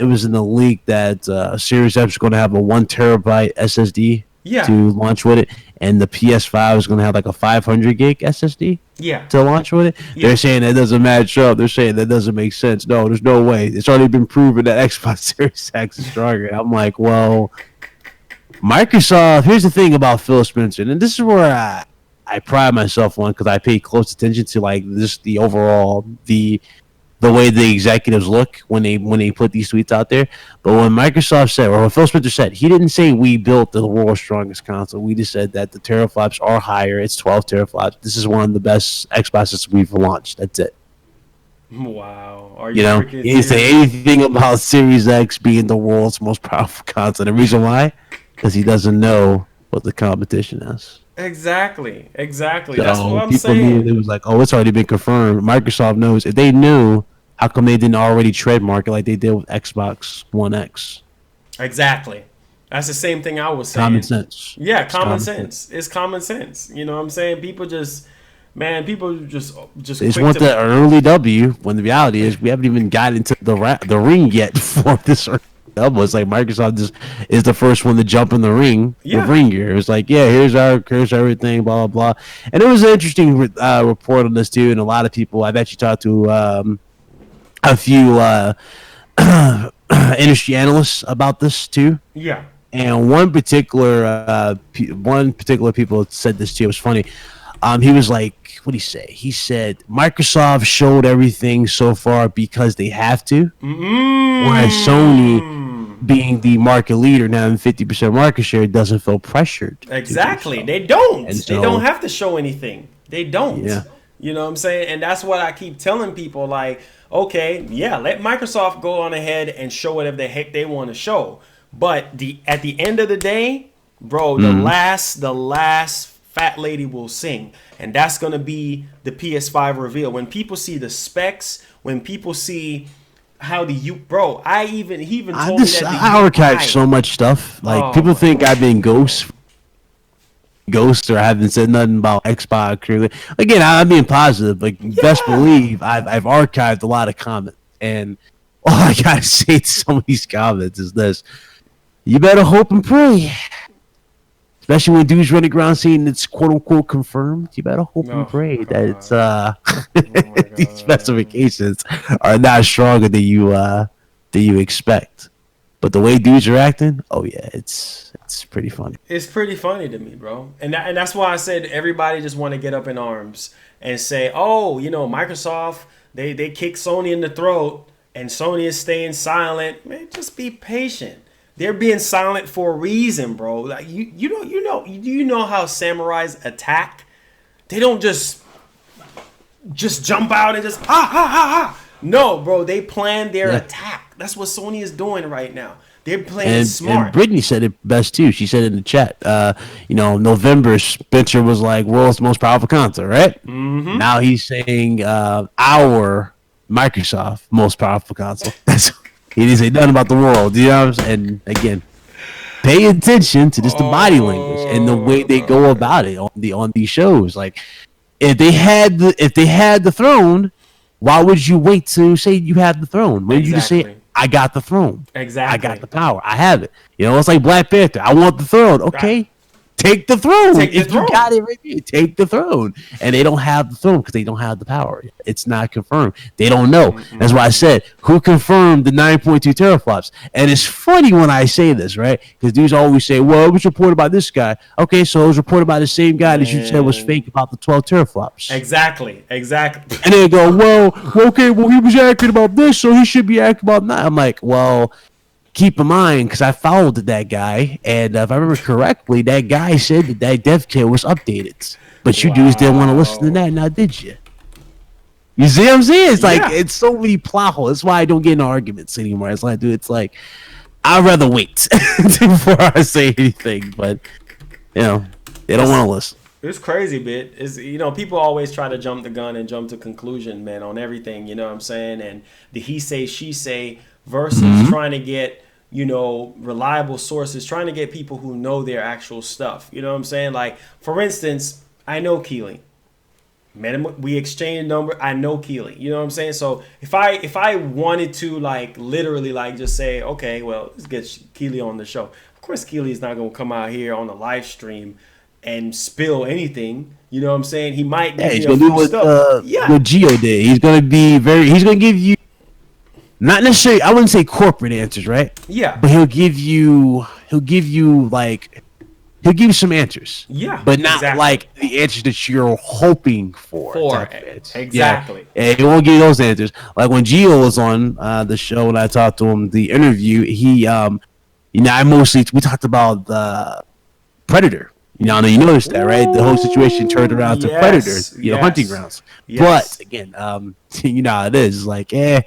was in the leak that Series X is going to have a 1 terabyte SSD Yeah. to launch with it, and the PS5 is going to have like a 500 gig SSD Yeah. to launch with it. Yeah. They're saying that doesn't match up. They're saying that doesn't make sense. No, there's no way. It's already been proven that Xbox Series X is stronger. I'm like, well, Microsoft. Here's the thing about Phil Spencer, and this is where I pride myself on because I pay close attention to like this, the overall the the way the executives look when they put these tweets out there. But when Microsoft said, or what Phil Spencer said, he didn't say we built the world's strongest console. We just said that the teraflops are higher. It's 12 teraflops. This is one of the best Xboxes we've launched. That's it. Wow. Are You know, freaking he didn't say serious? anything about Series X being the world's most powerful console. The reason why? Because he doesn't know what the competition is. Exactly. Exactly. So That's what I'm people knew. saying. It was like, oh, it's already been confirmed. Microsoft knows. If they knew, how come they didn't already trademark it like they did with Xbox One X? Exactly. That's the same thing I was saying. Common sense. Yeah, It's common sense. It's common sense. You know what I'm saying? People just They just quick want to the early W. When the reality is, we haven't even gotten into the ring yet for this early W. It's like Microsoft just is the first one to jump in the ring. Yeah. The ring gear. It was like, yeah, here's everything, blah blah blah. And it was an interesting report on this too. And a lot of people, I've actually talked to a few industry analysts about this too. yeah. And one particular people said this too. It was funny. He was like, what did he say? He said Microsoft showed everything so far because they have to, whereas Sony, being the market leader now in 50% market share, doesn't feel pressured. to do Exactly. so. They don't. And They so- don't have to show anything. They don't. Yeah. You know what I'm saying? And that's what I keep telling people, like, okay, yeah, let Microsoft go on ahead and show whatever the heck they want to show. But at the end of the day, bro, the last fat lady will sing. And that's gonna be the PS5 reveal. When people see the specs, when people see how he even told I me that I archived so much stuff. Like Oh, people my think I've been ghost or haven't said nothing about Xbox. Really. Again, I'm being positive. Like best believe I've archived a lot of comments, and all I gotta say to some of these comments is this: you better hope and pray. Especially when dudes running around saying it's quote unquote confirmed, you better hope Oh, and pray that it's my these God. specifications are not stronger than you expect. But the way dudes are acting, oh yeah, it's pretty funny. It's pretty funny to me, bro. And that's why I said everybody just want to get up in arms and say, oh, you know, Microsoft, they kick Sony in the throat and Sony is staying silent. Man, just be patient. They're being silent for a reason, bro. Like you know how samurais attack? They don't just jump out and just ha. No, bro, they plan their Yeah. attack. That's what Sony is doing right now. They're playing And smart. Brittany said it best too. She said in the chat, November Spencer was like world's most powerful console, right? Mm-hmm. Now he's saying our Microsoft most powerful console. He didn't say nothing about the world. You know what I'm saying? And again, pay attention to just the body language and the way they go about it on these shows. Like if they had the throne, why would you wait to say you have the throne? Why did you just say Exactly. I got the throne? Exactly. I got the power. I have it. You know, it's like Black Panther. I want the throne. Okay. Right. Take the throne. Take the If throne. you got it right here, take the throne. And they don't have the throne because they don't have the power. It's not confirmed. They don't know. That's why I said, who confirmed the 9.2 teraflops? And it's funny when I say this, right? Because dudes always say, well, it was reported by this guy. Okay, so it was reported by the same guy that you said was fake about the 12 teraflops. Exactly. And they go, well, he was accurate about this, so he should be accurate about that. I'm like, well, keep in mind, because I followed that guy, and if I remember correctly, that guy said that dev kit was updated. But you dudes didn't want to listen to that, now did you? You see what I'm saying? It's like, Yeah. it's so many plot holes. That's why I don't get into arguments anymore. It's like, dude, it's like, I'd rather wait before I say anything, but, they don't want to listen. It's crazy, bit. Is people always try to jump the gun and jump to conclusion, man, on everything. You know what I'm saying? And the he say, she say versus trying to get reliable sources, trying to get people who know their actual stuff. You know what I'm saying? Like, for instance, I know Keely. Man, we exchanged number. I know Keely. You know what I'm saying? So if I wanted to literally just say, okay, well, let's get Keely on the show. Of course, Keely is not gonna come out here on the live stream and spill anything. You know what I'm saying? He might give He's me a gonna do few what stuff. what Gio did. He's gonna give you not necessarily, I wouldn't say corporate answers, right? Yeah. But he'll give you like he'll give you some answers. Yeah, but not exactly. like the answers that you're hoping for. type of answers. Exactly. Yeah, he won't give you those answers. Like when Gio was on the show and I talked to him, the interview, he we talked about the Predator. I know you noticed that, right? The whole situation turned around to Predator, hunting grounds. Yes. But again, you know how it is. Like, you're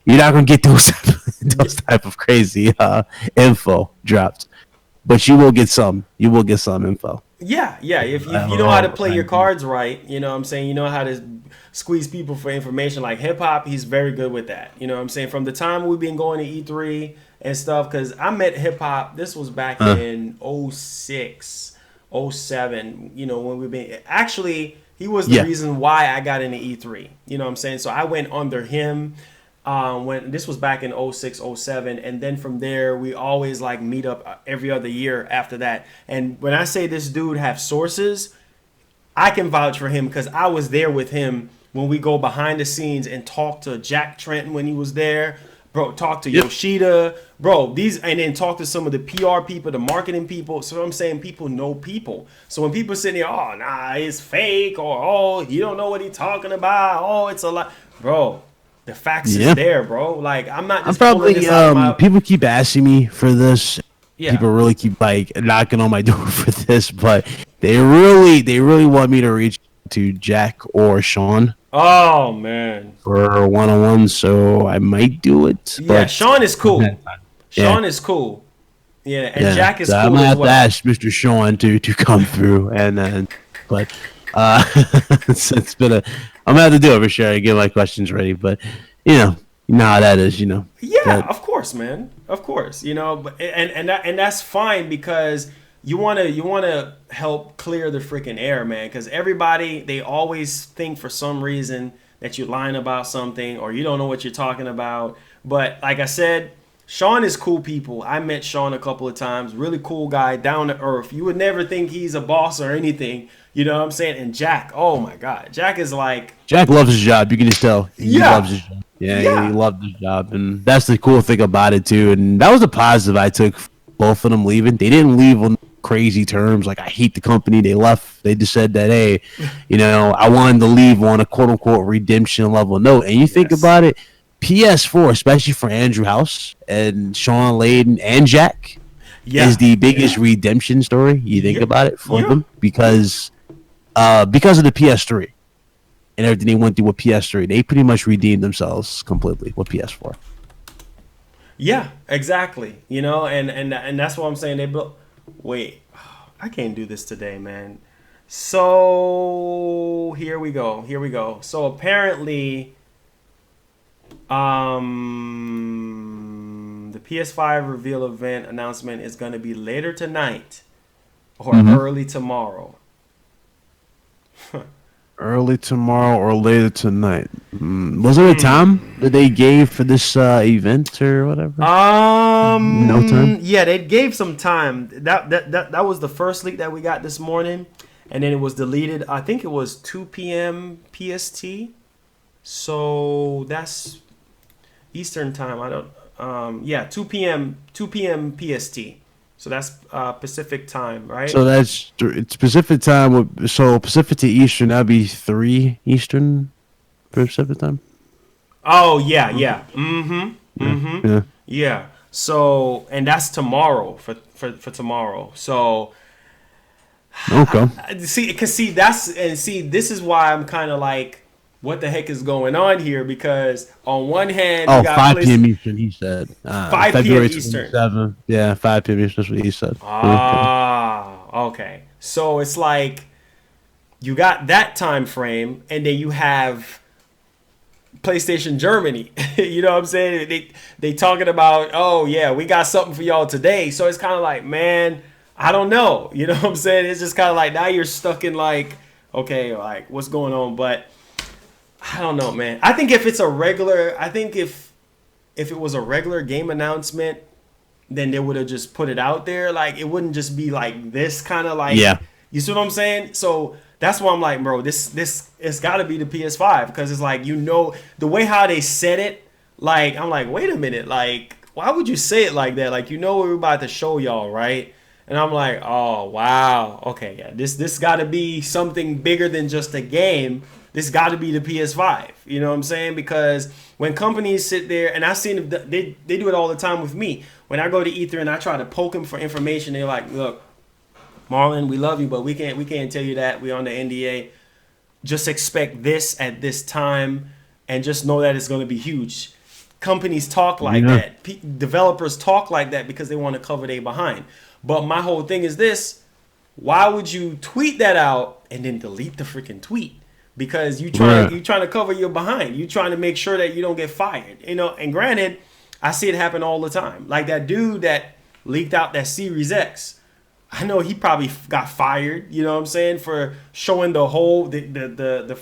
not gonna get those type of crazy info dropped, but you will get some. You will get some info. Yeah. If you know how to play your cards right, you know what I'm saying, you know how to squeeze people for information. Like hip hop, he's very good with that. You know what I'm saying? From the time we've been going to E3 and stuff, because I met hip hop. This was back in 06. 07, when we've been actually he was the reason why I got into E3. You know what I'm saying? So I went under him when this was back in 06, 07, and then from there we always like meet up every other year after that. And when I say this dude have sources, I can vouch for him because I was there with him when we go behind the scenes and talk to Jack Trenton when he was there. Bro, talk to Yoshida, bro. And then talk to some of the PR people, the marketing people. So I'm saying people know people. So when people sitting there, oh nah, it's fake, or oh you don't know what he's talking about, oh it's a lot, bro. The facts is there, bro. Like I'm not. Just probably people keep asking me for this. Yeah. People really keep like knocking on my door for this, but they really want me to reach to Jack or Sean. Oh man, for one-on-one, so I might do it. Yeah, Sean is cool. Sean is cool. Yeah, and Jack is cool. I'm gonna have to ask Mr. Sean to come through, but it's been I'm gonna have to do it for sure. I get my questions ready, but you know how that is. Yeah, of course, man. Of course, but and that's fine because. You wanna help clear the freaking air, man, because everybody, they always think for some reason that you're lying about something or you don't know what you're talking about. But like I said, Sean is cool people. I met Sean a couple of times. Really cool guy, down to earth. You would never think he's a boss or anything. You know what I'm saying? And Jack, oh my God, Jack is like Jack loves his job. You can just tell. He loves his job. Yeah, he loved his job, and that's the cool thing about it too. And that was a positive I took. Both of them leaving. They didn't leave on crazy terms like I hate the company. They left. They just said that, hey, I wanted to leave on a quote unquote redemption level note. And you think about it, PS4, especially for Andrew House and Sean Layden and Jack, is the biggest redemption story. You think about it for them because of the PS3 and everything they went through with PS3. They pretty much redeemed themselves completely with PS4. Yeah, exactly. And that's what I'm saying. They built. Wait, I can't do this today, man. So here we go. So apparently, the PS5 reveal event announcement is going to be later tonight or early tomorrow. Early tomorrow or later tonight. Was there a time that they gave for this event or whatever? No time. Yeah, they gave some time. That was the first leak that we got this morning, and then it was deleted. I think it was 2 p.m. PST. So that's Eastern time. 2 p.m. PST. So that's Pacific time, right? So it's Pacific time. So Pacific to Eastern, that'd be 3 Eastern Pacific time. Oh yeah. Yeah. So and that's tomorrow for tomorrow. So okay. This is why I'm kind of like, what the heck is going on here? Because on one hand, 5 p.m. Eastern, he said. 5 p.m. Eastern. Yeah, 5 p.m. Eastern, that's what he said. Okay. So it's like you got that time frame, and then you have PlayStation Germany. You know what I'm saying? They talking about, oh yeah, we got something for y'all today. So it's kind of like, man, I don't know. You know what I'm saying? It's just kind of like now you're stuck in like, okay, like what's going on? But I don't know, man. I think if it was a regular game announcement, then they would have just put it out there. Like it wouldn't just be like this kind of like, you see what I'm saying? So that's why I'm like, bro, this it's got to be the PS5 because it's like, the way how they said it, like I'm like, wait a minute, like why would you say it like that? Like what we're about to show y'all, right? And I'm like, oh wow, okay, yeah, this got to be something bigger than just a game. This got to be the PS5. You know what I'm saying? Because when companies sit there, and I've seen they do it all the time with me. When I go to E3 and I try to poke them for information, they're like, look, Marlon, we love you, but we can't tell you that. We're on the NDA. Just expect this at this time, and just know that it's going to be huge. Companies talk like that. Developers talk like that because they want to cover their behind. But my whole thing is this: why would you tweet that out and then delete the freaking tweet? Because you trying to cover your behind. You trying to make sure that you don't get fired. You know. And granted, I see it happen all the time. Like that dude that leaked out that Series X. I know he probably got fired, you know what I'm saying, for showing the whole the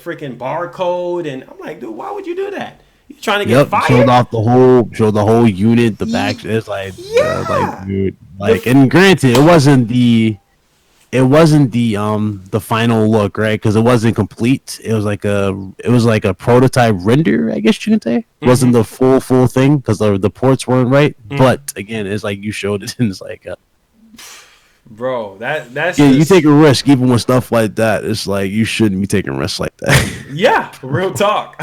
freaking barcode, and I'm like, dude, why would you do that? You trying to get fired? Showed the whole unit, the back. It's like, dude, like, and granted, it wasn't the final look, right? Because it wasn't complete. It was like a prototype render, I guess you can say. It wasn't the full thing because the ports weren't right. But again, it's like you showed it, and it's like. Bro, that's you take a risk even with stuff like that. It's like you shouldn't be taking risks like that. Yeah, real talk.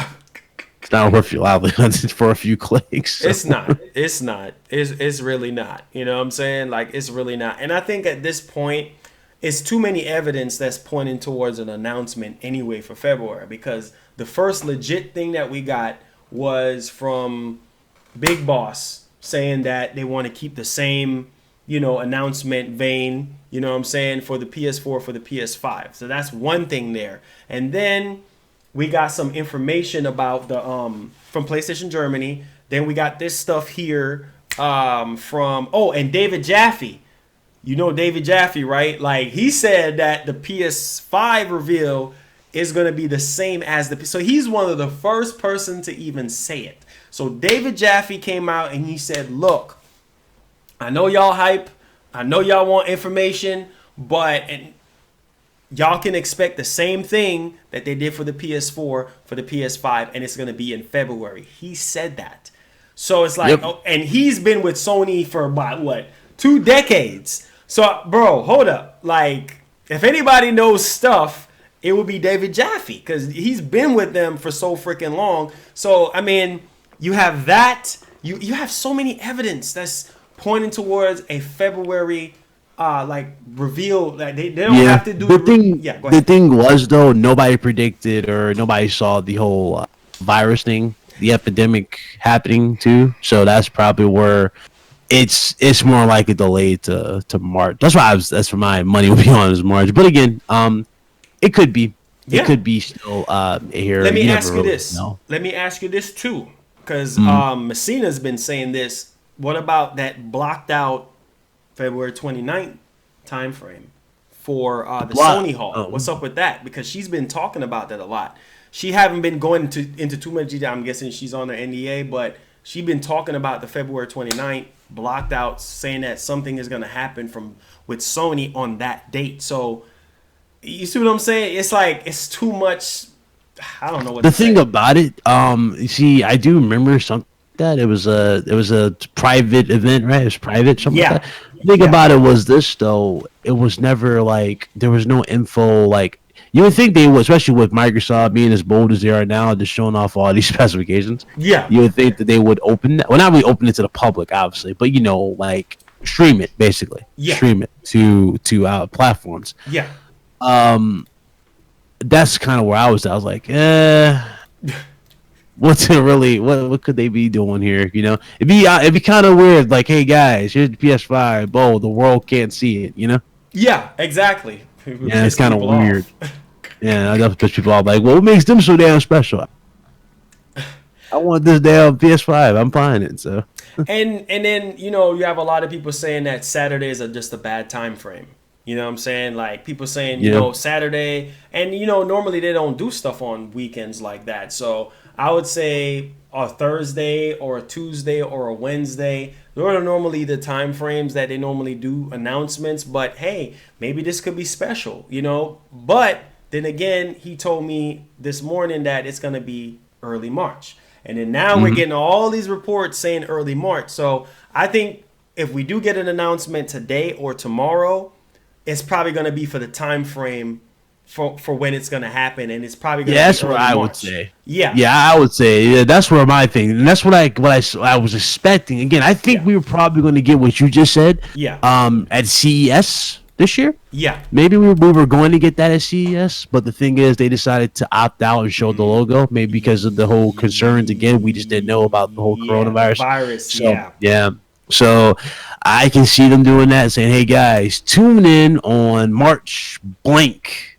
It's not worth your livelihood for a few clicks. So. It's not. It's really not. You know what I'm saying? Like, it's really not. And I think at this point, it's too many evidence that's pointing towards an announcement anyway for February, because the first legit thing that we got was from Big Boss saying that they want to keep the same, you know, announcement vein, you know what I'm saying, for the PS4, for the PS5. So that's one thing there. And then we got some information about the from PlayStation Germany. Then we got this stuff here and David Jaffe. You know David Jaffe, right? Like, he said that the PS5 reveal is going to be the same as so he's one of the first person to even say it. So David Jaffe came out and he said, look, I know y'all hype. I know y'all want information, but y'all can expect the same thing that they did for the PS4, for the PS5, and it's going to be in February. He said that. So it's like, and he's been with Sony for about, 2 decades. So, bro, hold up. Like, if anybody knows stuff, it would be David Jaffe, because he's been with them for so freaking long. So, I mean, you have that. You have so many evidence that's pointing towards a February reveal. That they don't have to do the thing. Yeah, go ahead. The thing was, though, nobody predicted or nobody saw the whole virus thing, the epidemic happening too. So that's probably where it's more like a delay to March. That's why that's where my money will be on, is March. But again, it could be. It could be still here. Let me ask you this. Let me ask you this too, because Messina's been saying this. What about that blocked out February 29th time frame for the Sony Hall? What's up with that? Because she's been talking about that a lot. She haven't been going into too much detail. I'm guessing she's on her NDA, but she's been talking about the February 29th blocked out, saying that something is going to happen with Sony on that date. So you see what I'm saying? It's like, it's too much. I don't know what the thing about it. You see, I do remember something. That it was a private event, right? It was private, something like that. The thing about it was this, though, it was never like there was no info. Like, you would think they would, especially with Microsoft being as bold as they are now, just showing off all these specifications. Yeah, you would think that they would open that. Well, not really open it to the public, obviously, but like stream it, basically. Yeah, stream it to platforms. Yeah. That's kind of where I was. I was like, what's it really? What could they be doing here? You know, it'd be kind of weird. Like, hey guys, here's the PS5. Oh, the world can't see it. You know? Yeah, exactly. Yeah, it's kind of weird. Yeah, that piss people off. Like, well, what makes them so damn special? I want this damn PS5. I'm buying it. So. And then you have a lot of people saying that Saturdays are just a bad time frame. You know what I'm saying? Like, people saying, Saturday, and normally they don't do stuff on weekends like that. So I would say a Thursday or a Tuesday or a Wednesday. Those are normally the time frames that they normally do announcements. But hey, maybe this could be special, But then again, he told me this morning that it's going to be early March. And then now we're getting all these reports saying early March. So I think if we do get an announcement today or tomorrow, it's probably going to be for the time frame for when it's going to happen, and it's probably going to be that's what early I would March. say. Yeah. Yeah, I would say that's where my thing, and that's what I was expecting. Again, I think Yeah. we were probably going to get what you just said. Yeah. At CES this year. Yeah. Maybe we were going to get that at CES, but the thing is, they decided to opt out and show the logo, maybe because of the whole concerns. Again, we just didn't know about the whole coronavirus. Virus, So, yeah. So I can see them doing that, saying, "Hey guys, tune in on March blank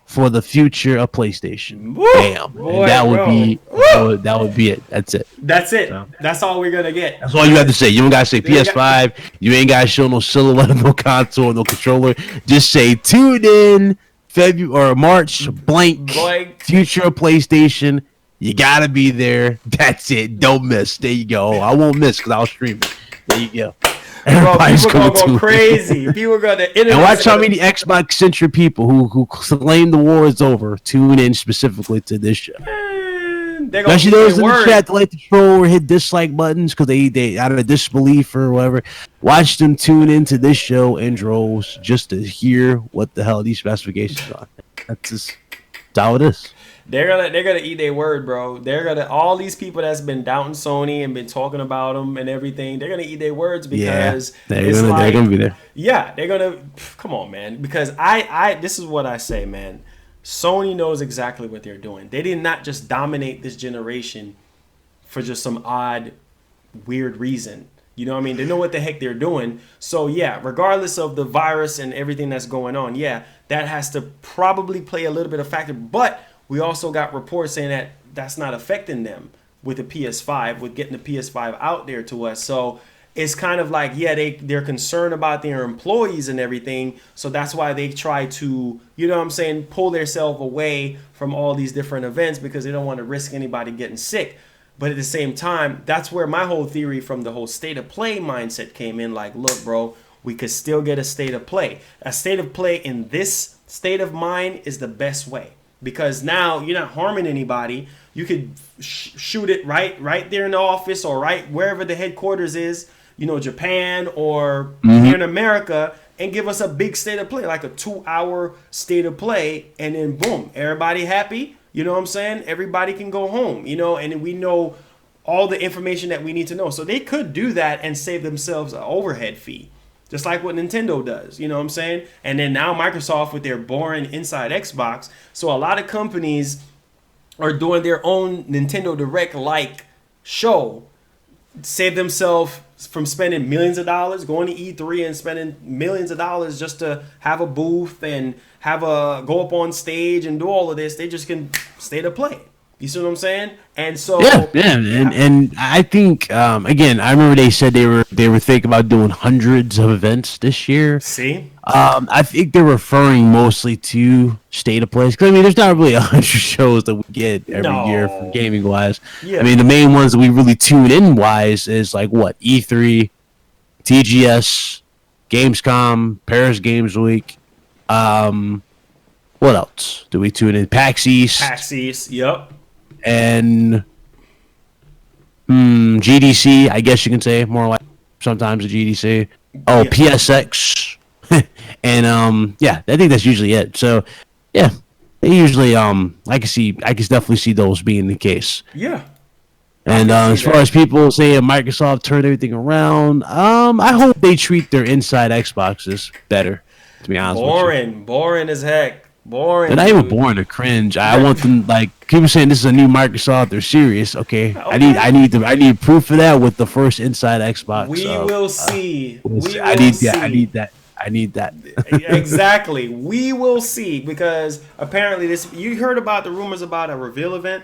for the future of PlayStation." Woo! Bam, Boy, and that would bro. be Woo! that would be it. That's it. That's it. So. That's all we're going to get. That's all you have to say. You don't gotta say PS5. You ain't gotta show no silhouette of no console, no controller. Just say tune in February or March blank. Blank. Future of PlayStation. You gotta be there. That's it. Don't miss. There you go. I won't miss because I'll stream it. There you go. Bro, Everybody's people going to coming go to crazy. People are going to... And watch how many Xbox centric people who claim the war is over tune in specifically to this show. They're going Especially to those in the chat that like to troll or hit dislike buttons because they out of disbelief or whatever. Watch them tune into this show in droves just to hear what the hell these specifications are. That's how it is. They're gonna eat their word, bro. They're gonna all these people that's been doubting Sony and been talking about them and everything. They're gonna eat their words because they're gonna be there. Yeah, they're gonna come on, man. Because I this is what I say, man. Sony knows exactly what they're doing. They did not just dominate this generation for just some odd, weird reason. You know what I mean? They know what the heck they're doing. So yeah, regardless of the virus and everything that's going on, yeah, that has to probably play a little bit of factor. But we also got reports saying that that's not affecting them with the PS5, with getting the PS5 out there to us. So it's kind of like, yeah, they're concerned about their employees and everything. So that's why they try to, you know what I'm saying, pull themselves away from all these different events because they don't want to risk anybody getting sick. But at the same time, that's where my whole theory from the whole state of play mindset came in. Like, look, bro, we could still get a state of play. A state of play in this state of mind is the best way. Because now you're not harming anybody. You could shoot it right there in the office or right wherever the headquarters is, you know, Japan or here in America, and give us a big state of play, like a 2-hour state of play, and then boom, everybody happy. You know what I'm saying? Everybody can go home, you know, and we know all the information that we need to know. So they could do that and save themselves an overhead fee. Just like what Nintendo does, you know what I'm saying? And then now Microsoft with their boring inside Xbox. So a lot of companies are doing their own Nintendo Direct-like show, save themselves from spending millions of dollars, going to E3 and spending millions of dollars just to have a booth and go up on stage and do all of this. They just can stay to play. You see what I'm saying? And so and I think again, I remember they said they were thinking about doing hundreds of events this year. See, I think they're referring mostly to state of plays because I mean, there's not really 100 shows that we get every year for gaming wise. Yeah. I mean, the main ones that we really tune in wise is like what E3, TGS, Gamescom, Paris Games Week. What else do we tune in? PAX East. Yep. And GDC, I guess you can say more like sometimes a GDC. Oh, yeah. PSX, and yeah, I think that's usually it. So yeah, they usually I can definitely see those being the case. Yeah. And as far as people saying Microsoft turned everything around, I hope they treat their inside Xboxes better. To be honest, boring as heck. Boring. They're not even boring to cringe. I want them like people saying this is a new Microsoft. They're serious. Okay. I need proof of that with the first inside Xbox. We will see. I need that. Exactly. We will see because apparently you heard about the rumors about a reveal event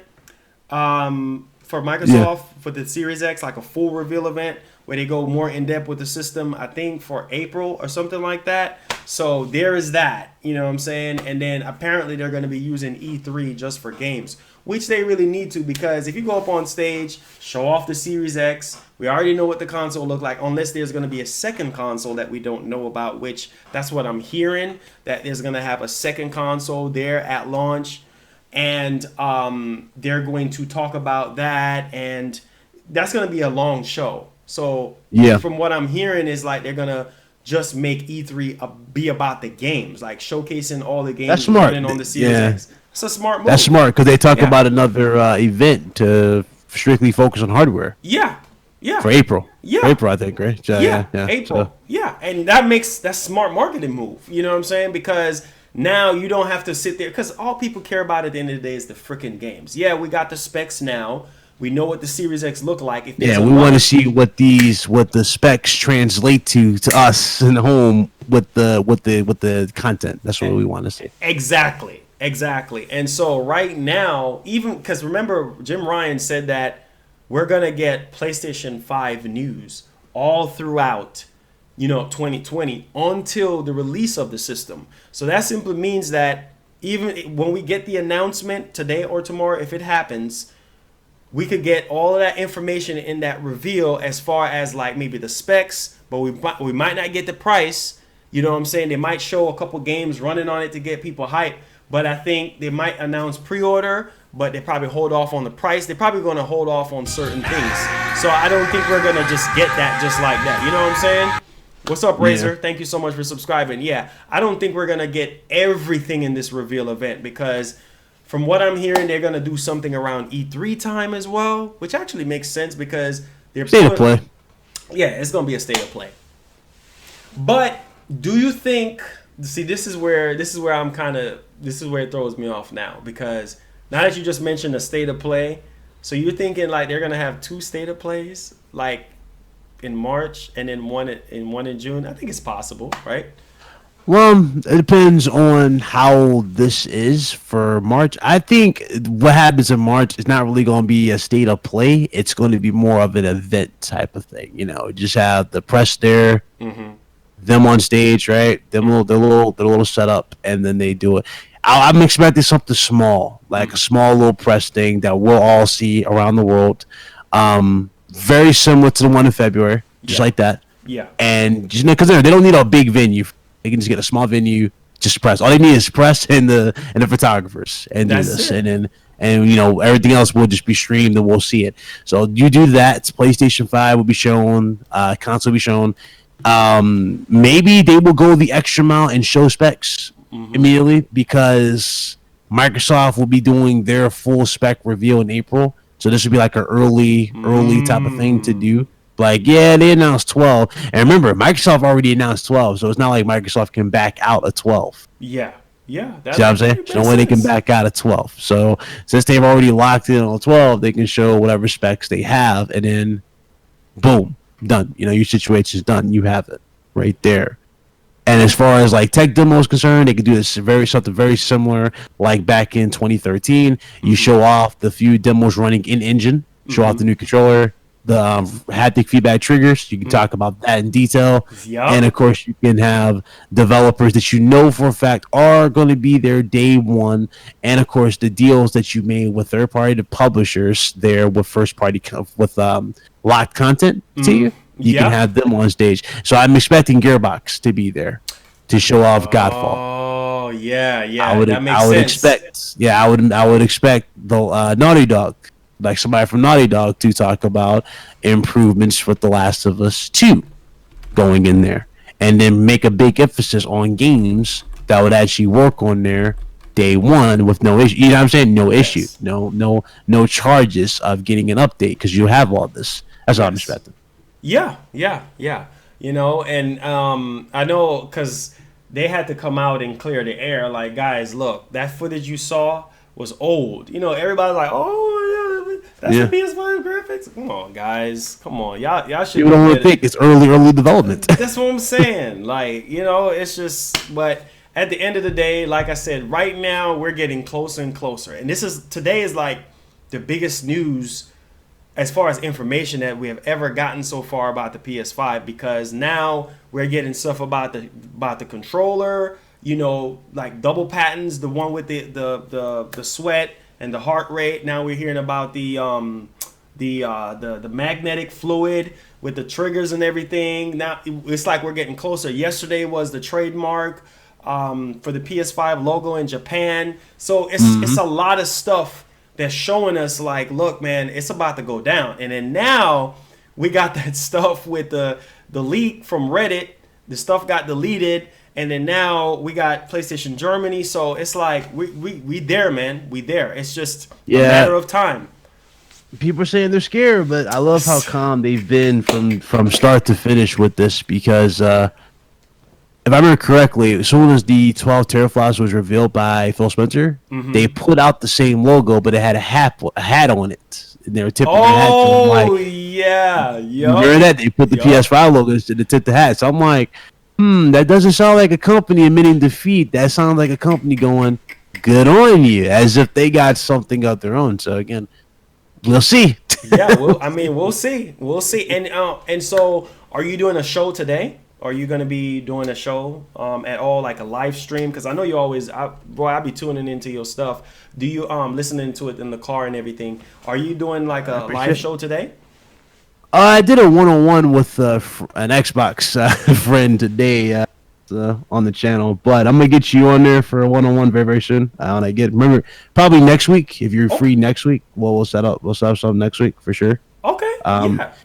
for Microsoft for the Series X, like a full reveal event where they go more in depth with the system. I think for April or something like that. So there is that, you know what I'm saying? And then apparently they're going to be using E3 just for games, which they really need to because if you go up on stage, show off the Series X, we already know what the console look like unless there's going to be a second console that we don't know about, which that's what I'm hearing, that there's going to have a second console there at launch. And they're going to talk about that. And that's going to be a long show. So Yeah. from what I'm hearing is like they're gonna just make E3 be about the games, like showcasing all the games That's smart. running on the Series Yeah. X. It's a smart move. That's smart because they talk Yeah. about another event to strictly focus on hardware Yeah, yeah, for April. Yeah. For April, I think, right? So, yeah, yeah. April. So, Yeah, and that's smart marketing move. You know what I'm saying? Because now you don't have to sit there because all people care about at the end of the day is the freaking games. Yeah, we got the specs now. We know what the Series X look like. If there's yeah, a we lot want to of- see what the specs translate to us in home with the content. That's what we want to see. Exactly. And so right now, even because remember, Jim Ryan said that we're gonna get PlayStation 5 news all throughout, 2020 until the release of the system. So that simply means that even when we get the announcement today or tomorrow, if it happens, we could get all of that information in that reveal as far as like maybe the specs, but we might not get the price. You know what I'm saying? They might show a couple games running on it to get people hyped, but I think they might announce pre-order, but they probably hold off on the price. They're probably going to hold off on certain things. So I don't think we're going to just get that just like that. You know what I'm saying? What's up, Razor? Yeah. Thank you so much for subscribing. Yeah, I don't think we're going to get everything in this reveal event because from what I'm hearing, they're going to do something around E3 time as well, which actually makes sense because they're State of play. Yeah, it's going to be a state of play. But do you think? See, this is where it throws me off now because now that you just mentioned a state of play, so you're thinking like they're going to have 2 state of plays like in March and then one in June. I think it's possible, right? Well, it depends on how this is for March. I think what happens in March is not really going to be a state of play. It's going to be more of an event type of thing. Just have the press there, them on stage, right? They're a little set up, and then they do it. I'm expecting something small, like a small little press thing that we'll all see around the world. Very similar to the one in February, just like that. Yeah. And just because they don't need a big venue. They can just get a small venue, just press. All they need is press and the photographers and That's do this, it. and everything else will just be streamed and we'll see it. So you do that. PlayStation 5 will be shown, console will be shown. Maybe they will go the extra mile and show specs immediately because Microsoft will be doing their full spec reveal in April. So this would be like an early type of thing to do. Like, yeah, they announced 12. And remember, Microsoft already announced 12, so it's not like Microsoft can back out of 12. Yeah. Yeah. See what I'm saying? There's no way they can back out of 12. So since they've already locked in on 12, they can show whatever specs they have, and then boom, done. Your situation's done. You have it right there. And as far as like tech demo is concerned, they could do something very similar like back in 2013. You show off the few demos running in engine, show off the new controller, the haptic feedback triggers. You can talk about that in detail. Yup. And of course, you can have developers that you know for a fact are going to be there day one. And of course, the deals that you made with third-party publishers there with first-party with locked content to you. You Yeah. can have them on stage. So I'm expecting Gearbox to be there to show off Godfall. Oh yeah. I would expect the Naughty Dog, like somebody from Naughty Dog, to talk about improvements with The Last of Us 2 going in there, and then make a big emphasis on games that would actually work on there day one with no issue. You know what I'm saying? No issue, no charges of getting an update because you have all this. That's what I'm expecting. Yeah. And I know because they had to come out and clear the air. Like, guys, look, that footage you saw was old. Everybody's like, oh, yeah, that's the PS5 graphics. Come on, guys. Come on. Y'all should You don't really think it's early development. That's what I'm saying. Like, it's just, but at the end of the day, like I said, right now we're getting closer and closer. And today is like the biggest news as far as information that we have ever gotten so far about the PS5, because now we're getting stuff about the controller, like double patents, the one with the sweat and the heart rate. Now we're hearing about the magnetic fluid with the triggers and everything. Now it's like we're getting closer. Yesterday was the trademark for the PS5 logo in Japan. So it's a lot of stuff that's showing us like, look, man, it's about to go down. And then now we got that stuff with the leak from Reddit. The stuff got deleted, and then now we got PlayStation Germany. So it's like we there, man. We there. It's just a matter of time. People are saying they're scared, but I love how calm they've been from start to finish with this because if I remember correctly, as soon as the 12 teraflops was revealed by Phil Spencer, they put out the same logo, but it had a hat on it. And they were tipping their hat. Oh, like, yeah. remember that? They put the PS5 logos to tip the hat. So I'm like, that doesn't sound like a company admitting defeat. That sounds like a company going, good on you, as if they got something of their own. So again, we'll see. Yeah, we'll see. We'll see. And so, are you doing a show today? Are you going to be doing a show at all, like a live stream? Because I know you always, I'll be tuning into your stuff. Do you listening to it in the car and everything? Are you doing like a live show today? I did a one-on-one with an Xbox friend today on the channel, but I'm gonna get you on there for a one-on-one very, very soon. Remember, probably next week if you're free next week. Well, we'll set up something next week for sure. Okay.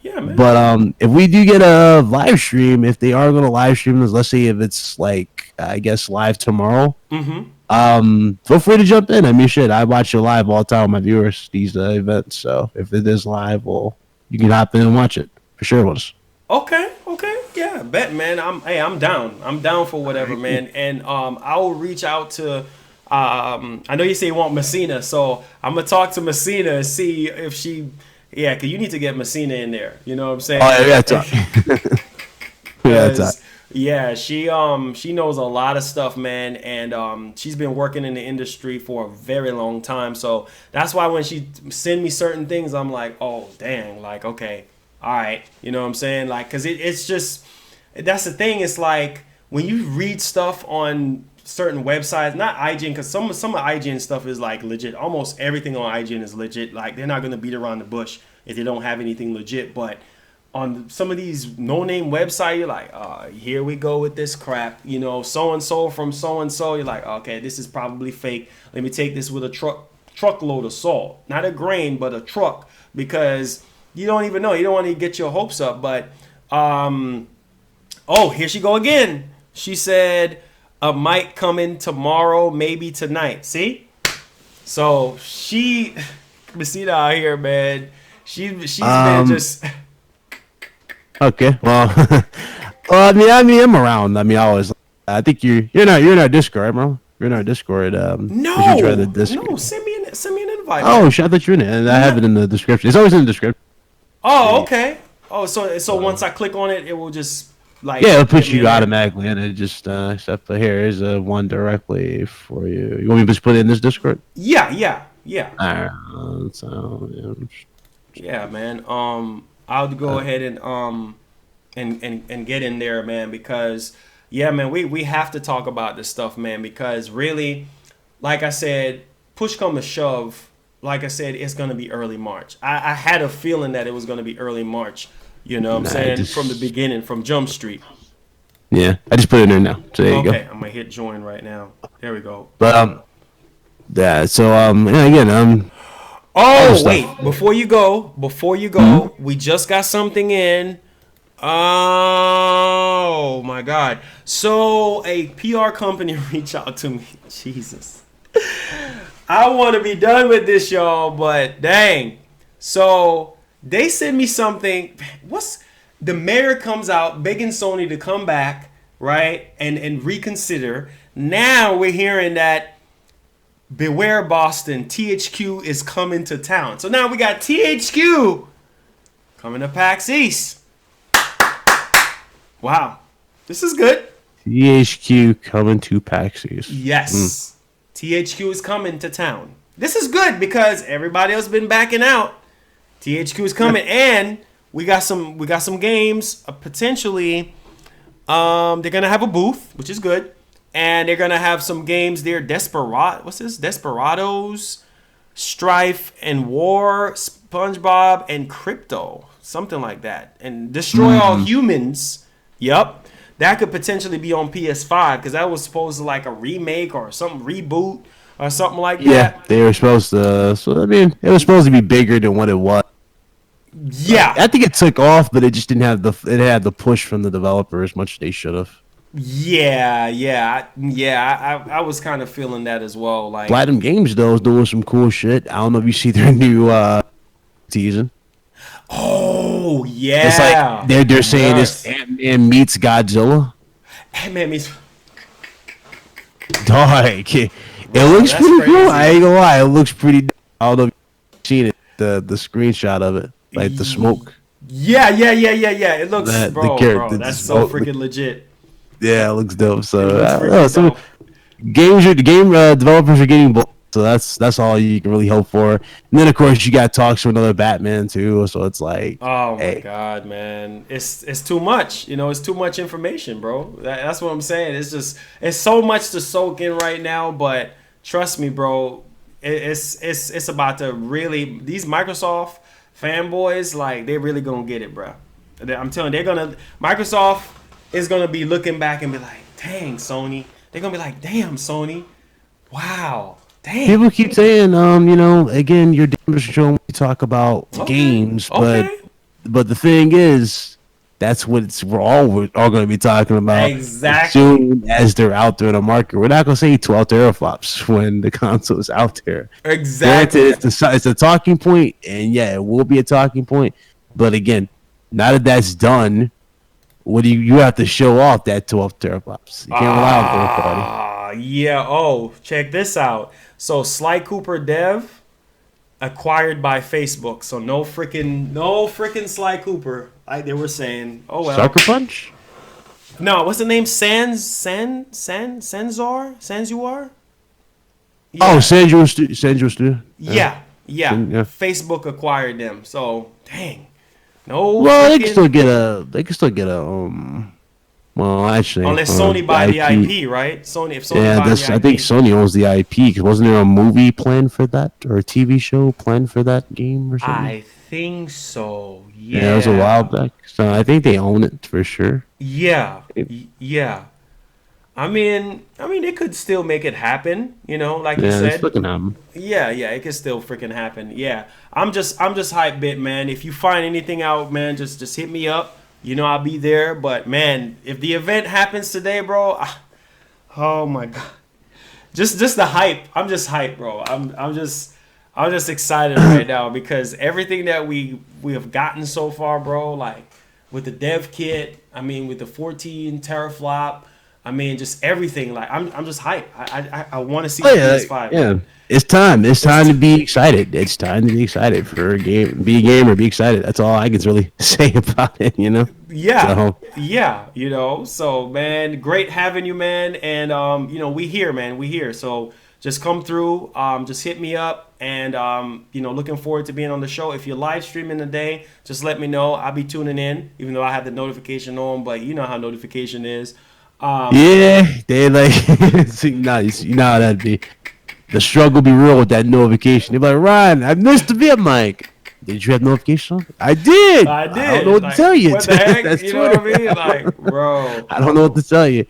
Yeah, man. But if we do get a live stream, if they are going to live stream this, let's say if it's like I guess live tomorrow, feel free to jump in. I mean, shit, I watch it live all the time with my viewers these events. So if it is live, well, you can hop in and watch it for sure. Okay, yeah, bet, man. I'm down. I'm down for whatever, man. And I will reach out to. I know you say you want Messina, so I'm gonna talk to Messina and see if she. Yeah, because you need to get Messina in there. You know what I'm saying? Oh, yeah, yeah, she knows a lot of stuff, man, and she's been working in the industry for a very long time. So that's why when she send me certain things, I'm like, oh, dang, like, okay, all right. You know what I'm saying? Like, because it's just, that's the thing. It's like when you read stuff on certain websites, not IGN, because some of IGN stuff is like legit. Almost everything on IGN is legit. Like they're not going to beat around the bush if they don't have anything legit. But on some of these no-name websites, you're like, here we go with this crap. You know, so-and-so from so-and-so. You're like, okay, this is probably fake. Let me take this with a truckload of salt. Not a grain, but a truck. Because you don't even know. You don't want to get your hopes up. But, oh, here she go again. She said, a mic coming tomorrow, maybe tonight. See? So she, Messina out here, man. She's been just. Okay, well, I mean, I'm around. I mean, I think you're in our Discord, right, bro? You're in our Discord. No, Discord. No, send me an invite. Oh, shit, I thought you were in it. And I have it in the description. It's always in the description. Oh, okay. Oh, so once I click on it, it will just. Like, yeah, it'll put you automatically in it. Just except for here's one directly for you. You want me to just put it in this Discord? Yeah. Yeah, man. I'll go ahead and get in there, man, because yeah, man, we have to talk about this stuff, man, because really, like I said, push come to shove, like I said, it's gonna be early March. I had a feeling that it was gonna be early March. You know what I'm saying? From the beginning, from Jump Street. Yeah, I just put it in there now. So there you go. Okay, I'm gonna hit join right now. There we go. But yeah. So again Oh wait, before you go, we just got something in. Oh my God! So a PR company reached out to me. Jesus, I want to be done with this, y'all, but dang. So. They sent me something. The mayor comes out begging Sony to come back, right, and reconsider. Now we're hearing that Beware Boston, THQ is coming to town. So now we got THQ coming to PAX East. Wow, this is good. THQ coming to PAX East. Yes, THQ is coming to town. This is good because everybody else been backing out. THQ is coming, and we got some games. Potentially, they're gonna have a booth, which is good, and they're gonna have some games there. Desperados, Strife and War, SpongeBob and Crypto, something like that, and Destroy All Humans. Yup, that could potentially be on PS5 because that was supposed to like a remake or something reboot or something like that. Yeah, they were supposed to. So I mean, it was supposed to be bigger than what it was. Yeah, I think it took off, but it just didn't have the push from the developer as much as they should have. I was kind of feeling that as well. Like, Platinum Games though is doing some cool shit. I don't know if you see their new season. oh yeah, It's like they're saying Yes. it's Ant-Man meets Godzilla. Ant-Man meets. Dog, it looks that's pretty crazy. cool. I ain't gonna lie, it looks pretty. I don't know if you've seen it, the screenshot of it, like the smoke. Yeah. It looks, That- the bro, character, that's the so smoke, freaking legit. Yeah, it looks dope. So, It looks I don't freaking know, so dope. game developers are getting bold. So that's all you can really hope for. And then of course you got talks for another Batman too. So it's like, Oh my hey. god, man, it's too much. You know, it's too much information, bro. That's what I'm saying. It's so much to soak in right now. But trust me, bro, it's about to really, these Microsoft fanboys, like, they're really gonna get it, bro. I'm telling you, Microsoft is gonna be looking back and be like, dang, Sony. They're gonna be like, damn, Sony, wow, dang. People keep saying, again, you're damage control when you talk about games, okay. but the thing is, that's what we're all going to be talking about. Exactly. As soon as they're out there in the market, we're not going to say 12 teraflops when the console is out there. Exactly. Granted, it's a talking point, and yeah, it will be a talking point. But again, now that that's done, what do you have to show off that 12 teraflops? You can't rely on third party. Yeah. Oh, check this out. So Sly Cooper Dev acquired by Facebook. So no freaking Sly Cooper, like they were saying. Oh well. Sucker Punch? No, what's the name? Sanzuar? Oh, Sanjo Studio. Yeah. Yeah. Facebook acquired them. So dang. No. Well, they can freaking- still get a well, actually, unless Sony buy the IP, right? If Sony Yeah, buy the IP. I think Sony owns the IP. Cause wasn't there a movie planned for that or a TV show planned for that game or something? I think so. Yeah. Yeah, it was a while back. So I think they own it for sure. Yeah. Yeah. I mean, it could still make it happen, like you Yeah, said. it's looking at them. Yeah, it could still freaking happen. Yeah. I'm just hype bit, man. If you find anything out, man, just hit me up. I'll be there. But man, if the event happens today, bro, oh my god. Just the hype. I'm just hyped, bro. I'm just excited right now because everything that we have gotten so far, bro, like with the dev kit, with the 14 teraflop, just everything. Like I'm just hyped. I want to see the PS5. Yeah. It's time. It's time to be excited. It's time to be excited for a game. Be a gamer. Be excited. That's all I can really say about it. Yeah. So, Yeah. So man, great having you, man. And we here, man. We here. So just come through. Just hit me up. And looking forward to being on the show. If you're live streaming today, just let me know. I'll be tuning in, even though I have the notification on. But you know how notification is. yeah, they like. See, you know how that'd be. The struggle be real with that notification. They're like, Ryan, I missed the vid, Mike. Did you have notification on? I did. I don't know what to tell you. What the heck? That's You know what I Twitter. mean? Like, bro. I don't know what to tell you.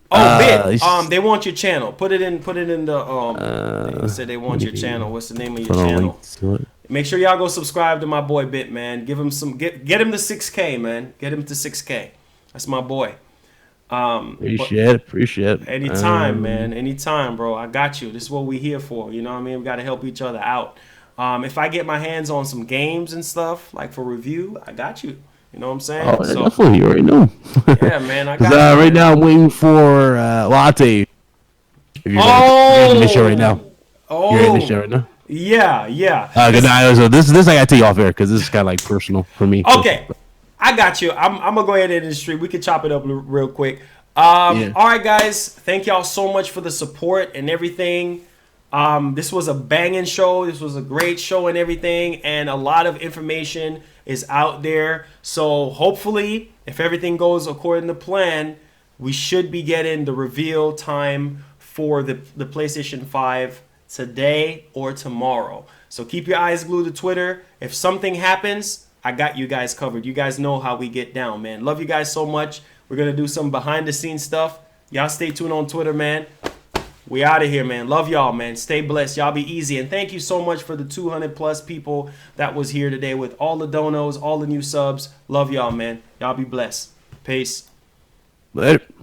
Oh, Bit. it's- They want your channel. Put it in the they said they want your channel. What's the name of your Put on channel? links to it. Make sure y'all go subscribe to my boy Bit, man. Give him get him to 6K, man. Get him to 6K. That's my boy. Appreciate it. Anytime, man. Anytime, bro. I got you. This is what we here for. You know what I mean? We got to help each other out. If I get my hands on some games and stuff, like for review, I got you. You know what I'm saying? Oh, definitely. You already know. Yeah, man. I got 'Cause, you. right now I'm waiting for Latte. If you're in the show right now. You're in the show right now. Yeah. Good night. So this I gotta take you off air because this is kind of like personal for me. Okay, I got you. I'm gonna go ahead and end the stream. We can chop it up real quick. Yeah. All right, guys. Thank y'all so much for the support and everything. This was a banging show. This was a great show and everything, and a lot of information is out there. So hopefully, if everything goes according to plan, we should be getting the reveal time for the PlayStation 5 today or tomorrow. So keep your eyes glued to Twitter. If something happens, I got you guys covered. You guys know how we get down, man. Love you guys so much. We're going to do some behind the scenes stuff. Y'all stay tuned on Twitter, man. We out of here, man. Love y'all, man. Stay blessed. Y'all be easy. And thank you so much for the 200 plus people that was here today with all the donos, all the new subs. Love y'all, man. Y'all be blessed. Peace. Later.